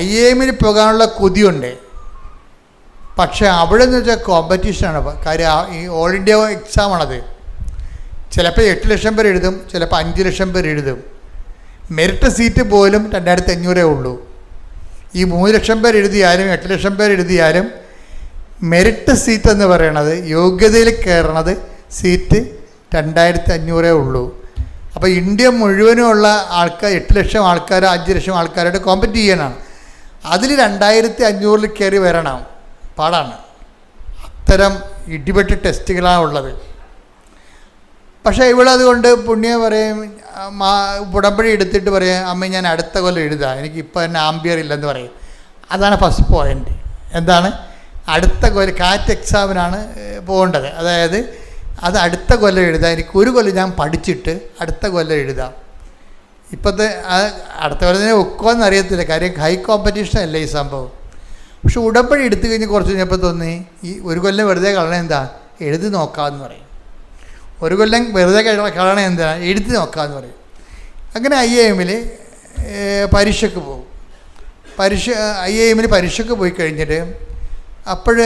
IAM-ൽ പോകാനുള്ള കൊതിയുണ്ട്. പക്ഷേ അവിടെ നിന്ന് വെച്ചാൽ കോമ്പറ്റീഷനാണ്. കാര്യം ഈ ഓൾ ഇന്ത്യ എക്സാമാണത്. ചിലപ്പോൾ 8 ലക്ഷം പേര് എഴുതും, ചിലപ്പോൾ 5 ലക്ഷം പേര് എഴുതും. മെറിറ്റ് സീറ്റ് പോലും 2500 ഉള്ളൂ. ഈ 3 ലക്ഷം പേർ എഴുതിയാലും 8 ലക്ഷം പേർ എഴുതിയാലും മെറിറ്റ് സീറ്റ് എന്ന് പറയണത്, യോഗ്യതയിൽ കയറണത് സീറ്റ് 2500 ഉള്ളൂ. അപ്പോൾ ഇന്ത്യ മുഴുവനുമുള്ള ആൾക്കാർ 8 ലക്ഷം ആൾക്കാർ 5 ലക്ഷം ആൾക്കാരായിട്ട് കോമ്പറ്റ് ചെയ്യാനാണ്. അതിൽ 2500 കയറി വരണം, പാടാണ്. അത്തരം ഇടിപെട്ട് ടെസ്റ്റുകളാണ് ഉള്ളത്. പക്ഷേ ഇവളതുകൊണ്ട് പുണ്യം പറയും, ഉടമ്പടി എടുത്തിട്ട് പറയും, അമ്മ ഞാൻ അടുത്ത കൊല്ലം എഴുതാം, എനിക്ക് ഇപ്പോൾ തന്നെ ആംബിയർ ഇല്ലെന്ന് പറയും. അതാണ് ഫസ്റ്റ് പോയിൻ്റ്. എന്താണ്? അടുത്ത കൊല്ലം കാറ്റ് എക്സാമിനാണ് പോകേണ്ടത്. അതായത് അത് അടുത്ത കൊല്ലം എഴുതാം, എനിക്ക് ഒരു കൊല്ലം ഞാൻ പഠിച്ചിട്ട് അടുത്ത കൊല്ലം എഴുതാം. ഇപ്പോഴത്തെ അടുത്ത കൊല്ലത്തിനെ ഒക്കുമെന്ന് അറിയത്തില്ല, കാര്യം ഹൈ കോമ്പറ്റീഷൻ അല്ലേ ഈ സംഭവം. പക്ഷെ ഉടമ്പടി എടുത്തു കഴിഞ്ഞ് കുറച്ച് കഴിഞ്ഞപ്പോൾ തോന്നി ഈ ഒരു കൊല്ലം വെറുതെ കളയണ എന്താ, എഴുതി നോക്കാമെന്ന് പറയും. ഒരു കൊല്ലം വെറുതെ കളയണ എന്താ, എഴുതി നോക്കാമെന്ന് പറയും. അങ്ങനെ IIM-ൽ പരീക്ഷയ്ക്ക് പോകും. IIM-ൽ പരീക്ഷയ്ക്ക് പോയി കഴിഞ്ഞിട്ട് അപ്പോൾ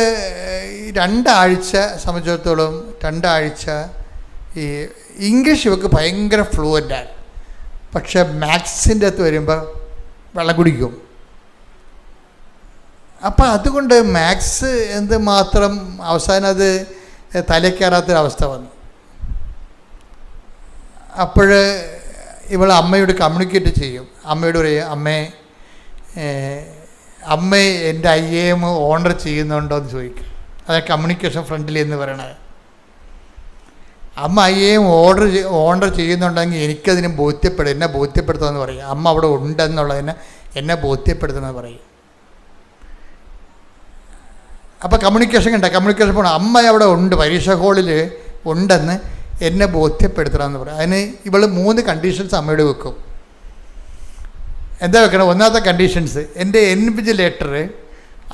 2 ആഴ്ച സംബന്ധിച്ചിടത്തോളം 2 ആഴ്ച ഈ ഇംഗ്ലീഷ് ഇവർക്ക് ഭയങ്കര ഫ്ലുവൻ്റാണ്. പക്ഷെ മാത്സിൻ്റെ അകത്ത് വരുമ്പോൾ വെള്ളം കുടിക്കും. അപ്പം അതുകൊണ്ട് മാത്സ് എന്തുമാത്രം അവസാനം അത് തലക്കയറാത്തൊരവസ്ഥ വന്നു. അപ്പോൾ ഇവൾ അമ്മയോട് കമ്മ്യൂണിക്കേറ്റ് ചെയ്യും. അമ്മയോട് പറയും, അമ്മ എൻ്റെ IIM ഓണർ ചെയ്യുന്നുണ്ടോ എന്ന് ചോദിക്കും. അതാണ് കമ്മ്യൂണിക്കേഷൻ ഫ്രണ്ട്ലി എന്ന് പറയണത്. അമ്മ IIM ഓണർ ചെയ്യുന്നുണ്ടെങ്കിൽ എനിക്കതിന് എന്നെ ബോധ്യപ്പെടുത്തുമെന്ന് പറയും. അമ്മ അവിടെ ഉണ്ടെന്നുള്ളതിനെ എന്നെ ബോധ്യപ്പെടുത്തുമെന്ന് പറയും. അപ്പോൾ കമ്മ്യൂണിക്കേഷൻ പോകണം. അമ്മ അവിടെ ഉണ്ട്, പരീക്ഷാ ഹാളിൽ ഉണ്ടെന്ന് എന്നെ ബോധ്യപ്പെടുത്തണമെന്ന് പറയും. അതിന് ഇവൾ 3 കണ്ടീഷൻസ് അമ്മയോട് വെക്കും. എന്താ വെക്കണം? ഒന്നാമത്തെ കണ്ടീഷൻസ്, എൻ്റെ ഇൻവിജിലേറ്റർ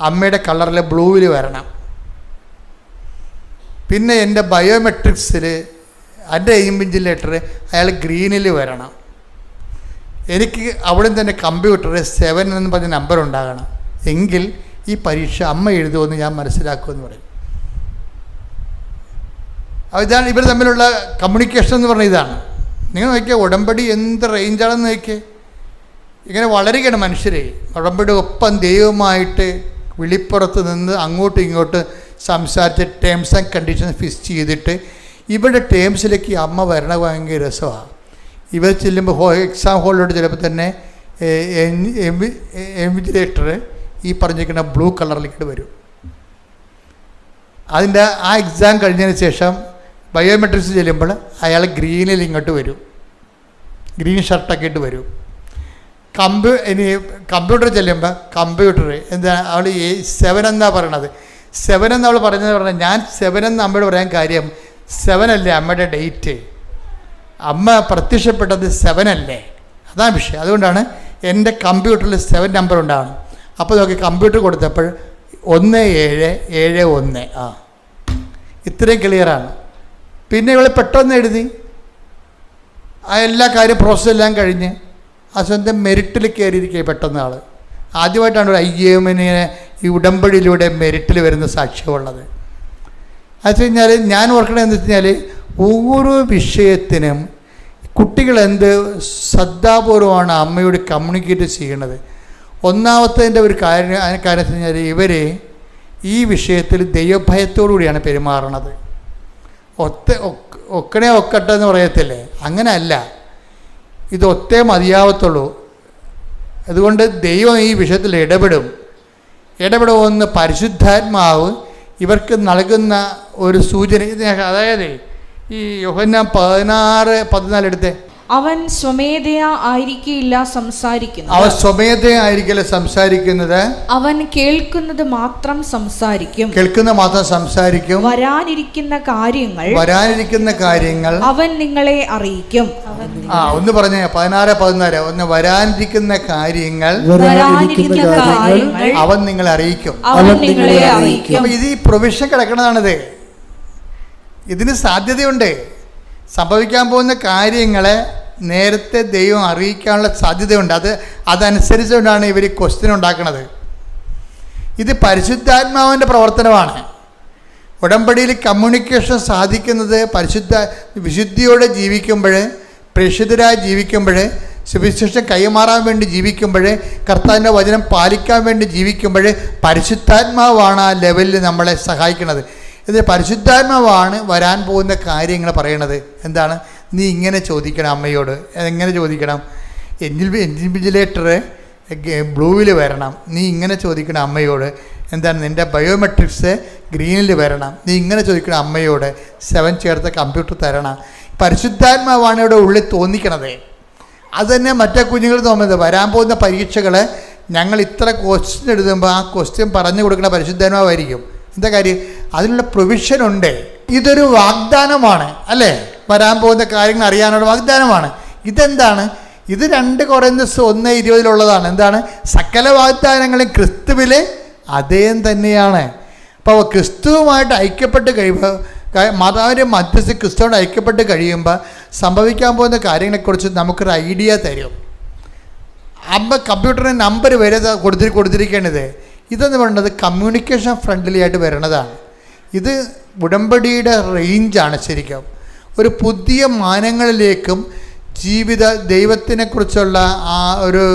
അമ്മയുടെ കളറിൽ ബ്ലൂവിൽ വരണം. പിന്നെ എൻ്റെ ബയോമെട്രിക്സിൽ എൻ്റെ ഇൻവിജിലേറ്റർ അയാൾ ഗ്രീനിൽ വരണം. എനിക്ക് അവിടെ തന്നെ കമ്പ്യൂട്ടറിൽ 7 എന്ന് പറഞ്ഞ നമ്പർ ഉണ്ടാകണം. എങ്കിൽ ഈ പരീക്ഷ അമ്മ എഴുതുമെന്ന് ഞാൻ മനസ്സിലാക്കുമെന്ന് പറയും. ഇതാണ് ഇവർ തമ്മിലുള്ള കമ്മ്യൂണിക്കേഷൻ എന്ന് പറഞ്ഞ ഇതാണ്. നിങ്ങൾ നോക്കിയാൽ ഉടമ്പടി എന്ത് റേഞ്ചാണെന്ന് നോക്കിയേ. ഇങ്ങനെ വളരുകയാണ് മനുഷ്യരെ. ഉടമ്പടി ഒപ്പം ദൈവമായിട്ട് വിളിപ്പുറത്ത് നിന്ന് അങ്ങോട്ടും ഇങ്ങോട്ടും സംസാരിച്ച് ടേംസ് ആൻഡ് കണ്ടീഷൻസ് ഫിക്സ് ചെയ്തിട്ട് ഇവരുടെ ടേംസിലേക്ക് അമ്മ വരണ ഭയങ്കര രസമാണ്. ഇവർ ചെല്ലുമ്പോൾ എക്സാം ഹോളിലോട്ട് ചിലപ്പോൾ തന്നെ ഇൻവിജിലേറ്റർ ഈ പറഞ്ഞിരിക്കുന്ന ബ്ലൂ കളറിലേക്ക് വരും. അതിൻ്റെ ആ എക്സാം കഴിഞ്ഞതിന് ശേഷം ബയോമെട്രിക്സ് ചെല്ലുമ്പോൾ അയാൾ ഗ്രീനിൽ ഇങ്ങോട്ട് വരും, ഗ്രീൻ ഷർട്ടൊക്കെ ഇട്ട് വരും. ഇനി കമ്പ്യൂട്ടർ ചെല്ലുമ്പോൾ കമ്പ്യൂട്ടർ എന്താ അവൾ 7 എന്നാണ് പറയണത്. 7 എന്ന് അവൾ പറഞ്ഞാൽ ഞാൻ 7 എന്ന് അമ്മയോട് പറയാൻ കാര്യം 7 അല്ലേ അമ്മയുടെ ഡേറ്റ്, അമ്മ പ്രത്യക്ഷപ്പെട്ടത് 7 അല്ലേ, അതാണ് വിഷയം. അതുകൊണ്ടാണ് എൻ്റെ കമ്പ്യൂട്ടറിൽ 7 നമ്പർ ഉണ്ടാകണം. അപ്പോൾ നോക്കി കമ്പ്യൂട്ടർ കൊടുത്തപ്പോൾ 1771 ഇത്രയും ക്ലിയറാണ്. പിന്നെ ഇവൾ പെട്ടെന്ന് എഴുതി ആ എല്ലാ കാര്യം പ്രോസസ്സെല്ലാം കഴിഞ്ഞ് ആ സ്വന്തം മെറിറ്റിൽ കയറിയിരിക്കുക പെട്ടെന്ന് ആൾ. ആദ്യമായിട്ടാണ് ഒരു IIM-ന് ഈ ഉടമ്പടിയിലൂടെ മെറിറ്റിൽ വരുന്ന സാക്ഷ്യമുള്ളത്. അത് വെച്ച് കഴിഞ്ഞാൽ ഞാൻ ഓർക്കണതെന്ന് വെച്ച് കഴിഞ്ഞാൽ ഓരോ വിഷയത്തിനും കുട്ടികൾ ശ്രദ്ധാപൂർവമാണ് അമ്മയോട് കമ്മ്യൂണിക്കേറ്റ് ചെയ്യണത്. ഒന്നാമത്തതിൻ്റെ ഒരു കാര്യം വെച്ച് കഴിഞ്ഞാൽ ഇവർ ഈ വിഷയത്തിൽ ദൈവഭയത്തോടു കൂടിയാണ് പെരുമാറണത്. ഒക്കട്ടെ എന്ന് പറയത്തില്ലേ, അങ്ങനെ അല്ല, ഇത് ഒത്തേ മതിയാവത്തുള്ളൂ. അതുകൊണ്ട് ദൈവം ഈ വിഷയത്തിൽ ഇടപെടുമെന്ന് പരിശുദ്ധാത്മാവ് ഇവർക്ക് നൽകുന്ന ഒരു സൂചന. അതായത് ഈ യോഹന്നാൻ 16:14 എടുത്തേ. അവൻ സ്വമേധയാ ആയിരിക്കില്ല സംസാരിക്കുന്നത്. അവൻ കേൾക്കുന്നത് മാത്രം സംസാരിക്കും. വരാനിരിക്കുന്ന കാര്യങ്ങൾ അവൻ നിങ്ങളെ അറിയിക്കും. ഒന്ന് പറഞ്ഞേ 16:14. ഒന്ന് വരാനിരിക്കുന്ന കാര്യങ്ങൾ അവൻ നിങ്ങളെ അറിയിക്കും. അപ്പൊ ഇത് ഈ പ്രൊവിഷൻ കിടക്കണതാണിത്. ഇതിന് സാധ്യതയുണ്ട്. സംഭവിക്കാൻ പോകുന്ന കാര്യങ്ങളെ നേരത്തെ ദൈവം അറിയിക്കാനുള്ള സാധ്യതയുണ്ട്. അതനുസരിച്ചുകൊണ്ടാണ് ഇവർ ക്വസ്റ്റ്യൻ ഉണ്ടാക്കുന്നത്. ഇത് പരിശുദ്ധാത്മാവിൻ്റെ പ്രവർത്തനമാണ്. ഉടമ്പടിയിൽ കമ്മ്യൂണിക്കേഷൻ സാധിക്കുന്നത് വിശുദ്ധിയോടെ ജീവിക്കുമ്പോൾ, പ്രേക്ഷിതരായി ജീവിക്കുമ്പോൾ സുവിശേഷം കൈമാറാൻ വേണ്ടി ജീവിക്കുമ്പോൾ, കർത്താവിൻ്റെ വചനം പാലിക്കാൻ വേണ്ടി ജീവിക്കുമ്പോൾ പരിശുദ്ധാത്മാവാണ് ആ ലെവലിൽ നമ്മളെ സഹായിക്കുന്നത്. ഇത് പരിശുദ്ധാത്മാവാണ് വരാൻ പോകുന്ന കാര്യങ്ങൾ പറയണത്. എന്താണ്? നീ ഇങ്ങനെ ചോദിക്കണം അമ്മയോട്. എങ്ങനെ ചോദിക്കണം? എൻജിലേറ്റർ ബ്ലൂവിൽ വരണം. നീ ഇങ്ങനെ ചോദിക്കണം അമ്മയോട്. എന്താണ്? നിൻ്റെ ബയോമെട്രിക്സ് ഗ്രീനിൽ വരണം. നീ ഇങ്ങനെ ചോദിക്കണം അമ്മയോട്. 7 ചേർത്ത കമ്പ്യൂട്ടർ തരണം. പരിശുദ്ധാത്മാവാണ് ഇവിടെ ഉള്ളിൽ തോന്നിക്കണത്. അത് തന്നെ മറ്റേ കുഞ്ഞുങ്ങൾ തോന്നുന്നത്. വരാൻ പോകുന്ന പരീക്ഷകൾ ഞങ്ങൾ ഇത്ര ക്വസ്റ്റ്യൻ എഴുതുമ്പോൾ ആ ക്വസ്റ്റ്യൻ പറഞ്ഞു കൊടുക്കുന്ന പരിശുദ്ധാത്മാവായിരിക്കും. എന്താ കാര്യം? അതിനുള്ള പ്രൊവിഷനുണ്ട്. ഇതൊരു വാഗ്ദാനമാണ് അല്ലേ? വരാൻ പോകുന്ന കാര്യങ്ങൾ അറിയാനുള്ള വാഗ്ദാനമാണ്. ഇതെന്താണ്? ഇത് 2 കൊറിന്ത്യർ 1:20 എന്താണ്? സകല വാഗ്ദാനങ്ങളും ക്രിസ്തുവിൽ അതേം തന്നെയാണ്. അപ്പോൾ ക്രിസ്തുവുമായിട്ട് ഐക്യപ്പെട്ട് കഴിയുമ്പോൾ, മാതാവിൻ്റെ മധ്യസ്ഥ ക്രിസ്തുവോട് ഐക്യപ്പെട്ട് കഴിയുമ്പോൾ സംഭവിക്കാൻ പോകുന്ന കാര്യങ്ങളെക്കുറിച്ച് നമുക്കൊരു ഐഡിയ തരും. കമ്പ്യൂട്ടറിന് നമ്പർ വരെ കൊടുത്തിരിക്കേണ്ടത്. ഇതെന്ന് പറയുന്നത് കമ്മ്യൂണിക്കേഷൻ ഫ്രണ്ട്ലി ആയിട്ട് വരണതാണ്. ഇത് ഉടമ്പടിയുടെ റേഞ്ചാണ്. ശരിക്കും ഒരു പുതിയ മാനങ്ങളിലേക്കും ജീവിത ദൈവത്തിനെക്കുറിച്ചുള്ള ആ ഒരു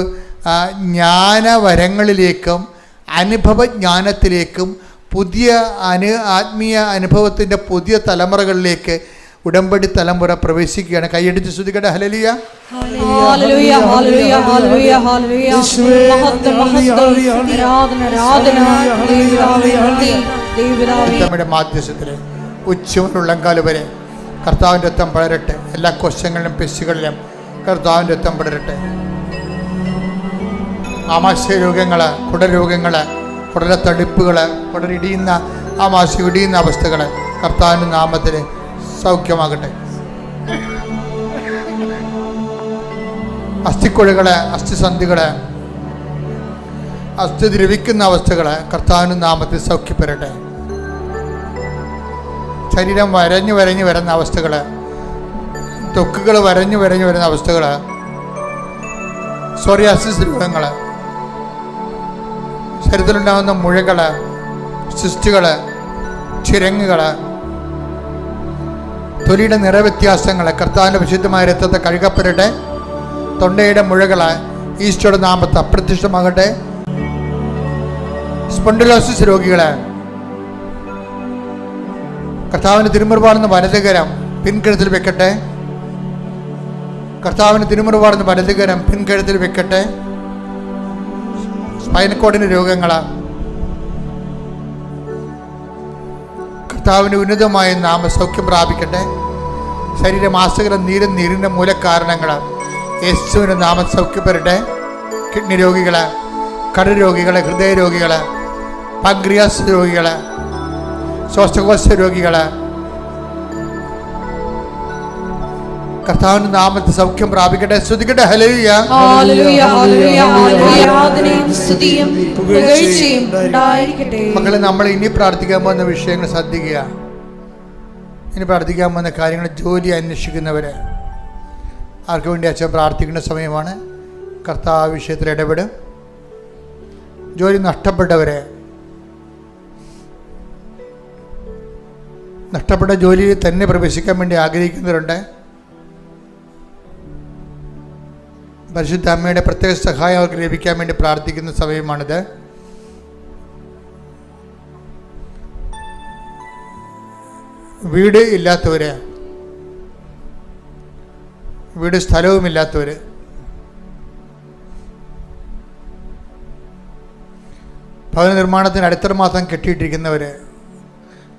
ജ്ഞാനവരങ്ങളിലേക്കും അനുഭവജ്ഞാനത്തിലേക്കും പുതിയ ആത്മീയ അനുഭവത്തിൻ്റെ പുതിയ തലമുറകളിലേക്ക് ഉടമ്പടി തലമുറ പ്രവേശിക്കുകയാണ്. കൈയടിച്ച് സ്തുതിക്കട്ടെ. ഹല്ലേലൂയ. ഹല്ലേലൂയ ഹല്ലേലൂയ ഹല്ലേലൂയ ഹല്ലേലൂയ. നമ്മുടെ മാധ്യസ്ഥത്തിൽ ഉച്ചമുള്ളങ്കാല് വരെ കർത്താവിൻ്റെ രക്തം പടരട്ടെ. എല്ലാ കോശങ്ങളിലും പെശുകളിലും കർത്താവിൻ്റെ രക്തം പടരട്ടെ. ആമാശയ രോഗങ്ങൾ, കുടരോഗങ്ങൾ, കുടലത്തടിപ്പുകൾ, കുടലിടിയുന്ന ആമാശയം ഇടിയുന്ന അവസ്ഥകൾ കർത്താവിൻ്റെ നാമത്തിൽ സൗഖ്യമാകട്ടെ. അസ്ഥിക്കുഴകൾ, അസ്ഥിസന്ധികൾ, അസ്ഥി ദ്രവിക്കുന്ന അവസ്ഥകൾ കർത്താവിൻ്റെ നാമത്തിൽ സൗഖ്യപ്പെടട്ടെ. ശരീരം വരഞ്ഞു വരുന്ന അവസ്ഥകൾ, ത്വക്കുകൾ വരഞ്ഞു വരുന്ന അവസ്ഥകൾ, സോറിയാസിസ് രോഗങ്ങൾ, ശരീരത്തിലുണ്ടാകുന്ന മുഴകൾ, സിസ്റ്റുകൾ, ചിരങ്ങുകൾ, തൊലിയുടെ നിറവ്യത്യാസങ്ങൾ കർത്താവിൻ്റെ വിശുദ്ധമായ രക്തത്തെ കഴുകപ്പെടട്ടെ. തൊണ്ടയുടെ മുഴകൾ ഈശോയുടെ നാമത്തിൽ അപ്രത്യക്ഷമാകട്ടെ. സ്പോണ്ടിലോസിസ് രോഗികൾ കർത്താവിന് തിരുമുറുപാടുന്ന വലതുകരം പിൻകഴുത്തിൽ വെക്കട്ടെ. കർത്താവിന് തിരുമുറുപാടുന്ന വലതുകരം പിൻകഴുത്തിൽ വെക്കട്ടെ. സ്പൈനൽ രോഗങ്ങൾ കർത്താവിന് ഉന്നതമായ നാമ സൗഖ്യം പ്രാപിക്കട്ടെ. ശരീരമാസകരം നീരിൻ്റെ മൂലകാരണങ്ങൾ യേശുവിൻ്റെ നാമം സൗഖ്യപ്പെടട്ടെ. കിഡ്നി രോഗികൾ, കരരോഗികൾ, ഹൃദയരോഗികൾ, പാൻക്രിയാസ് രോഗികൾ, ശ്വാസകോശ രോഗികൾ കർത്താവിന്റെ നാമത്തിൽ സൗഖ്യം പ്രാപിക്കട്ടെ. സ്തുതിക്കട്ടെ. ഹല്ലേലൂയ ഹല്ലേലൂയ ഹല്ലേലൂയ ഹല്ലേലൂയ. ആരാധനയും സ്തുതിയും പുകഴ്ചയും ഉണ്ടായിരിക്കട്ടെ. മക്കളെ, നമ്മൾ ഇനി പ്രാർത്ഥിക്കാൻ പോകുന്ന വിഷയങ്ങൾ ശ്രദ്ധിക്കുക. ഇനി പ്രാർത്ഥിക്കാൻ പോകുന്ന കാര്യങ്ങൾ ജോലി അന്വേഷിക്കുന്നവർ, ആർക്ക് വേണ്ടി അച്ഛൻ പ്രാർത്ഥിക്കേണ്ട സമയമാണ്. കർത്താവ് വിഷയത്തിൽ ഇടപെടും. ജോലി നഷ്ടപ്പെട്ടവരെ, നഷ്ടപ്പെട്ട ജോലിയിൽ തന്നെ പ്രവേശിക്കാൻ വേണ്ടി ആഗ്രഹിക്കുന്നവരുണ്ട്. പരിശുദ്ധ അമ്മയുടെ പ്രത്യേക സഹായം അവർക്ക് ലഭിക്കാൻ വേണ്ടി പ്രാർത്ഥിക്കുന്ന സമയമാണിത്. വീട് ഇല്ലാത്തവര്, വീട് സ്ഥലവുമില്ലാത്തവർ, ഭവന നിർമ്മാണത്തിന് അടുത്ത മാസം കെട്ടിയിട്ടിരിക്കുന്നവർ,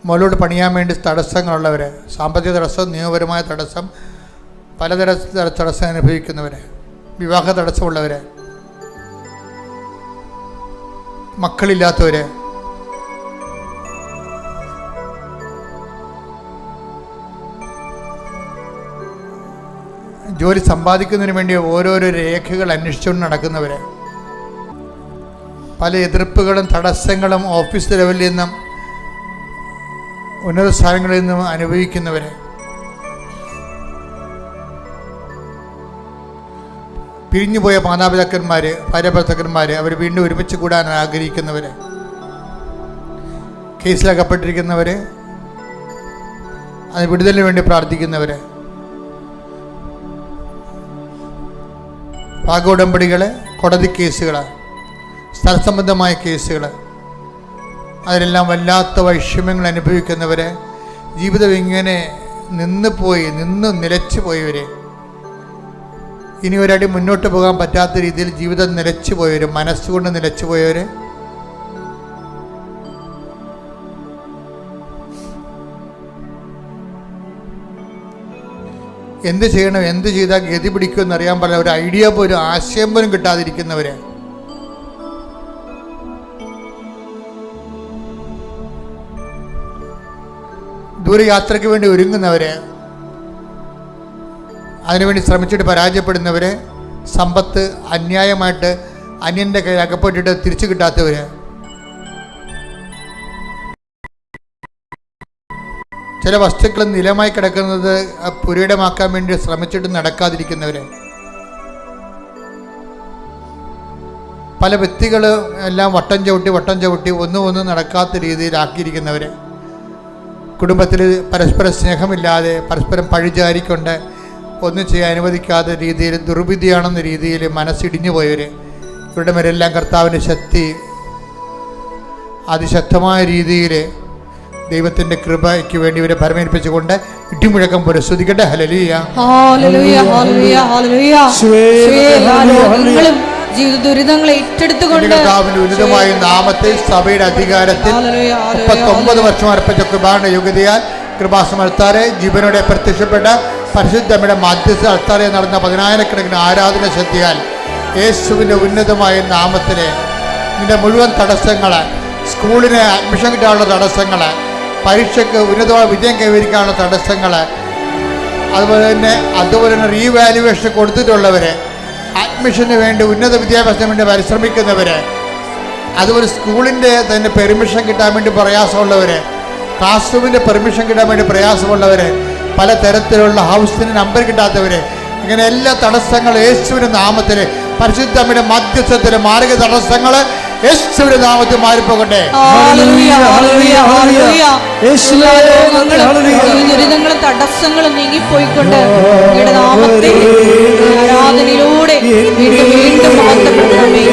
മുകളോട് പണിയാൻ വേണ്ടി തടസ്സങ്ങളുള്ളവർ, സാമ്പത്തിക തടസ്സം, നിയമപരമായ തടസ്സം, പലതര തടസ്സം അനുഭവിക്കുന്നവർ, വിവാഹ തടസ്സമുള്ളവർ, മക്കളില്ലാത്തവർ, ജോലി സമ്പാദിക്കുന്നതിന് വേണ്ടി ഓരോരോ രേഖകൾ അന്വേഷിച്ചുകൊണ്ട് നടക്കുന്നവർ, പല എതിർപ്പുകളും തടസ്സങ്ങളും ഓഫീസ് ലെവലിൽ നിന്നും ഉന്നത സ്ഥാനങ്ങളിൽ നിന്നും അനുഭവിക്കുന്നവർ, പിരിഞ്ഞുപോയ മാതാപിതാക്കന്മാർ, ഭാര്യാഭർത്താക്കന്മാർ, അവർ വീണ്ടും ഒരുമിച്ച് കൂടാൻ ആഗ്രഹിക്കുന്നവർ, കേസിലകപ്പെട്ടിരിക്കുന്നവർ, അത് വിടുതലിന് വേണ്ടി പ്രാർത്ഥിക്കുന്നവർ, വാഗോടമ്പടികൾ, കോടതി കേസുകൾ, സ്ഥലസംബന്ധമായ കേസുകൾ, അതിലെല്ലാം വല്ലാത്ത വൈഷമ്യങ്ങൾ അനുഭവിക്കുന്നവർ, ജീവിതം ഇങ്ങനെ നിന്ന് നിലച്ചു പോയവർ, ഇനി ഒരടി മുന്നോട്ട് പോകാൻ പറ്റാത്ത രീതിയിൽ ജീവിതം നിലച്ചു പോയവർ, മനസ്സുകൊണ്ട് നിലച്ചു പോയവർ, എന്ത് ചെയ്യണം, എന്ത് ചെയ്താൽ ഗതി പിടിക്കുമെന്ന് അറിയാൻ പാടില്ല, ഒരു ഐഡിയ പോലും, ആശയം പോലും കിട്ടാതിരിക്കുന്നവർ, ദൂരയാത്രയ്ക്ക് വേണ്ടി ഒരുങ്ങുന്നവർ, അതിനുവേണ്ടി ശ്രമിച്ചിട്ട് പരാജയപ്പെടുന്നവർ, സമ്പത്ത് അന്യായമായിട്ട് അന്യൻ്റെ കയ്യിൽ അകപ്പെട്ടിട്ട് തിരിച്ചു കിട്ടാത്തവർ, ചില വസ്തുക്കൾ നിലമായി കിടക്കുന്നത് പുരയിടമാക്കാൻ വേണ്ടി ശ്രമിച്ചിട്ട് നടക്കാതിരിക്കുന്നവർ, പല വ്യക്തികൾ എല്ലാം വട്ടം ചവിട്ടി ഒന്നും നടക്കാത്ത രീതിയിലാക്കിയിരിക്കുന്നവർ, കുടുംബത്തിൽ പരസ്പര സ്നേഹമില്ലാതെ പരസ്പരം പഴിചാരിക്കൊണ്ട് ഒന്നും ചെയ്യാൻ അനുവദിക്കാത്ത രീതിയിൽ ദുർവിധിയാണെന്ന രീതിയിൽ മനസ്സിടിഞ്ഞു പോയവർ, ഇവരുടെ മേലെല്ലാം കർത്താവിൻ്റെ ശക്തി അതിശക്തമായ രീതിയിൽ ദൈവത്തിൻ്റെ കൃപയ്ക്ക് വേണ്ടി ഇവരെ ഭരമേൽപ്പിച്ചുകൊണ്ട് ഇടിമുഴക്കം പോലെ സ്തുതിക്കട്ടെ. ഹല്ലേലൂയ, ഹല്ലേലൂയ, ഹല്ലേലൂയ, ഹല്ലേലൂയ. ജീവിത ദുരിതങ്ങളെ ഏറ്റെടുത്തുകൊണ്ട് കർത്താവിന്റെ ഉന്നതമായ നാമത്തെ സഭയുടെ അധികാരത്തിൽ 39 വർഷം അർപ്പിച്ച കൃപാന്റെ യോഗ്യതയാൽ കൃപാസമർത്താരെ ജീവനോടെ പ്രത്യക്ഷപ്പെട്ട പരിശുദ്ധമ്മയുടെ മധ്യസ്ഥ അൾത്താരെ നടന്ന 10,000-കണക്കിന് ആരാധന ശക്തിയാൽ യേശുവിൻ്റെ ഉന്നതമായ നാമത്തിലെ നിന്റെ മുഴുവൻ തടസ്സങ്ങൾ, സ്കൂളിന് അഡ്മിഷൻ കിട്ടാനുള്ള തടസ്സങ്ങൾ, പരീക്ഷയ്ക്ക് ഉന്നതമായ വിജയം കൈവരിക്കാനുള്ള തടസ്സങ്ങൾ, അതുപോലെ തന്നെ റീവാലുവേഷൻ കൊടുത്തിട്ടുള്ളവർ, അഡ്മിഷന് വേണ്ടി ഉന്നത വിദ്യാഭ്യാസത്തിന് വേണ്ടി പരിശ്രമിക്കുന്നവർ, അതുപോലെ സ്കൂളിൻ്റെ തന്നെ പെർമിഷൻ കിട്ടാൻ വേണ്ടി പ്രയാസമുള്ളവർ, ക്ലാസ് റൂമിൻ്റെ പെർമിഷൻ കിട്ടാൻ വേണ്ടി പ്രയാസമുള്ളവർ, പല തരത്തിലുള്ള ഹൗസിന് നമ്പർ കിട്ടാത്തവർ, ഇങ്ങനെ എല്ലാ തടസ്സങ്ങളും യേശുവിൻ്റെ നാമത്തിൽ പരിശുദ്ധമ്മയുടെ മധ്യസ്ഥത്തിലെ മാർഗ തടസ്സങ്ങൾ യേശുവിന്റെ നാമത്തിൽ മാറിപ്പോകട്ടെ. ദുരിതങ്ങളും തടസ്സങ്ങളും നീങ്ങിപ്പോയിക്കൊണ്ട് നാമത്തെ ആരാധനയിലൂടെ വീണ്ടും വീണ്ടും മാറ്റപ്പെടണമേ.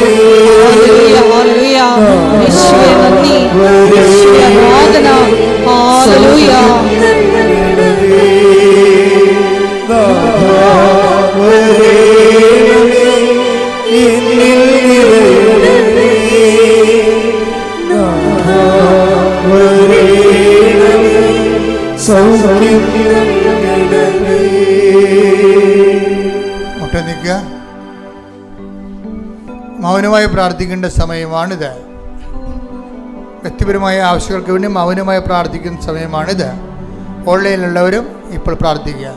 യേശുവേ നന്ദി, യേശുവേ ആരാധന. ഹല്ലേലൂയ. മുട്ടനിക്കുക, മൗനമായി പ്രാർത്ഥിക്കേണ്ട സമയമാണിത്. വ്യക്തിപരമായ ആവശ്യങ്ങൾക്ക് വേണ്ടി മൗനമായി പ്രാർത്ഥിക്കുന്ന സമയമാണിത്. ഓൺലൈനിലുള്ളവരും ഇപ്പോൾ പ്രാർത്ഥിക്കുക.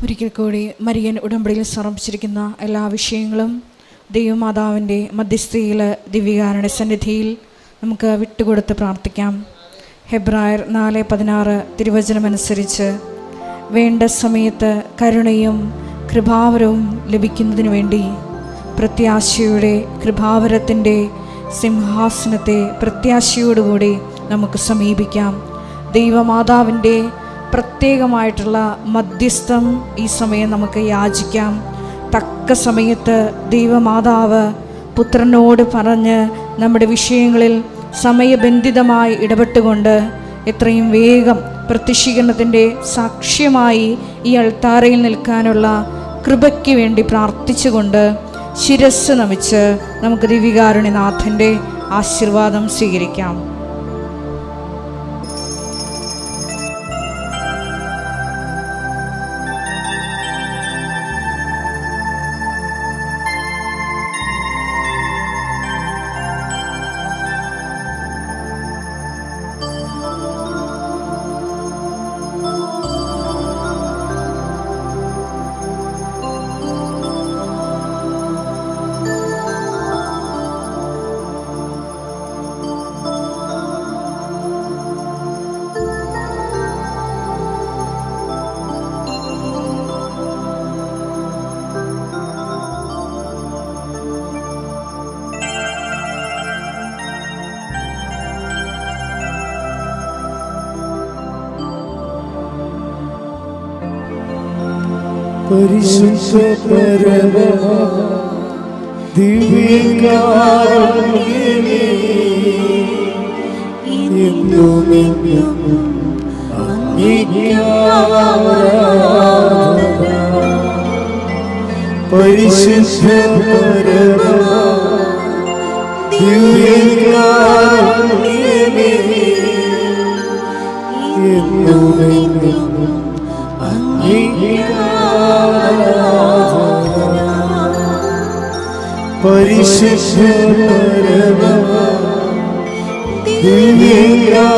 ഒരിക്കൽ കൂടി മരിയൻ ഉടമ്പടിയിൽ സമർപ്പിച്ചിരിക്കുന്ന എല്ലാ വിഷയങ്ങളും ദൈവമാതാവിൻ്റെ മധ്യസ്ഥയിൽ ദിവ്യകാരുണ്യ സന്നിധിയിൽ നമുക്ക് വിട്ടുകൊടുത്ത് പ്രാർത്ഥിക്കാം. ഹെബ്രായർ 4:16 തിരുവചനമനുസരിച്ച് വേണ്ട സമയത്ത് കരുണയും കൃപാവരവും ലഭിക്കുന്നതിന് വേണ്ടി പ്രത്യാശയുടെ കൃപാവരത്തിൻ്റെ സിംഹാസനത്തെ പ്രത്യാശയോടുകൂടി നമുക്ക് സമീപിക്കാം. ദൈവമാതാവിൻ്റെ പ്രത്യേകമായിട്ടുള്ള മധ്യസ്ഥം ഈ സമയം നമുക്ക് യാചിക്കാം. തക്ക സമയത്ത് ദൈവമാതാവ് പുത്രനോട് പറഞ്ഞ് നമ്മുടെ വിഷയങ്ങളിൽ സമയബന്ധിതമായി ഇടപെട്ടുകൊണ്ട് എത്രയും വേഗം പ്രത്യക്ഷീകരണത്തിൻ്റെ സാക്ഷ്യമായി ഈ അൾത്താരയിൽ നിൽക്കാനുള്ള കൃപയ്ക്ക് വേണ്ടി പ്രാർത്ഥിച്ചുകൊണ്ട് ശിരസ്സ് നമിച്ച് നമുക്ക് ദിവ്യകാരുണ്യനാഥൻ്റെ ആശീർവാദം സ്വീകരിക്കാം. പരിശുദ്ധ പരമ ദിവ്യകാരുണ്യമേ, എന്നുമെന്നും അങ്ങേക്ക് ആരാധന. പരിശുദ്ധ പരമ ദിവ്യകാരുണ്യമേ, എന്നുമെന്നും അങ്ങേക്ക് ആരാധന. പരിശുദ്ധ പരമ ദിവ്യകാരുണ്യമേ,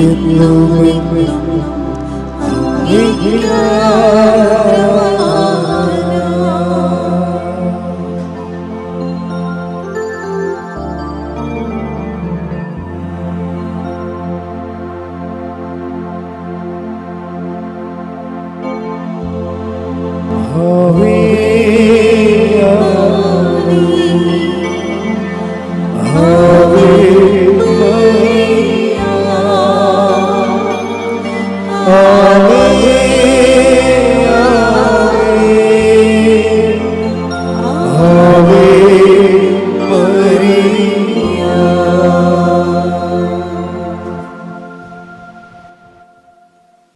എന്നുമെന്നും അങ്ങേക്ക് ആരാധന. Ave, Ave, Ave Maria, Ave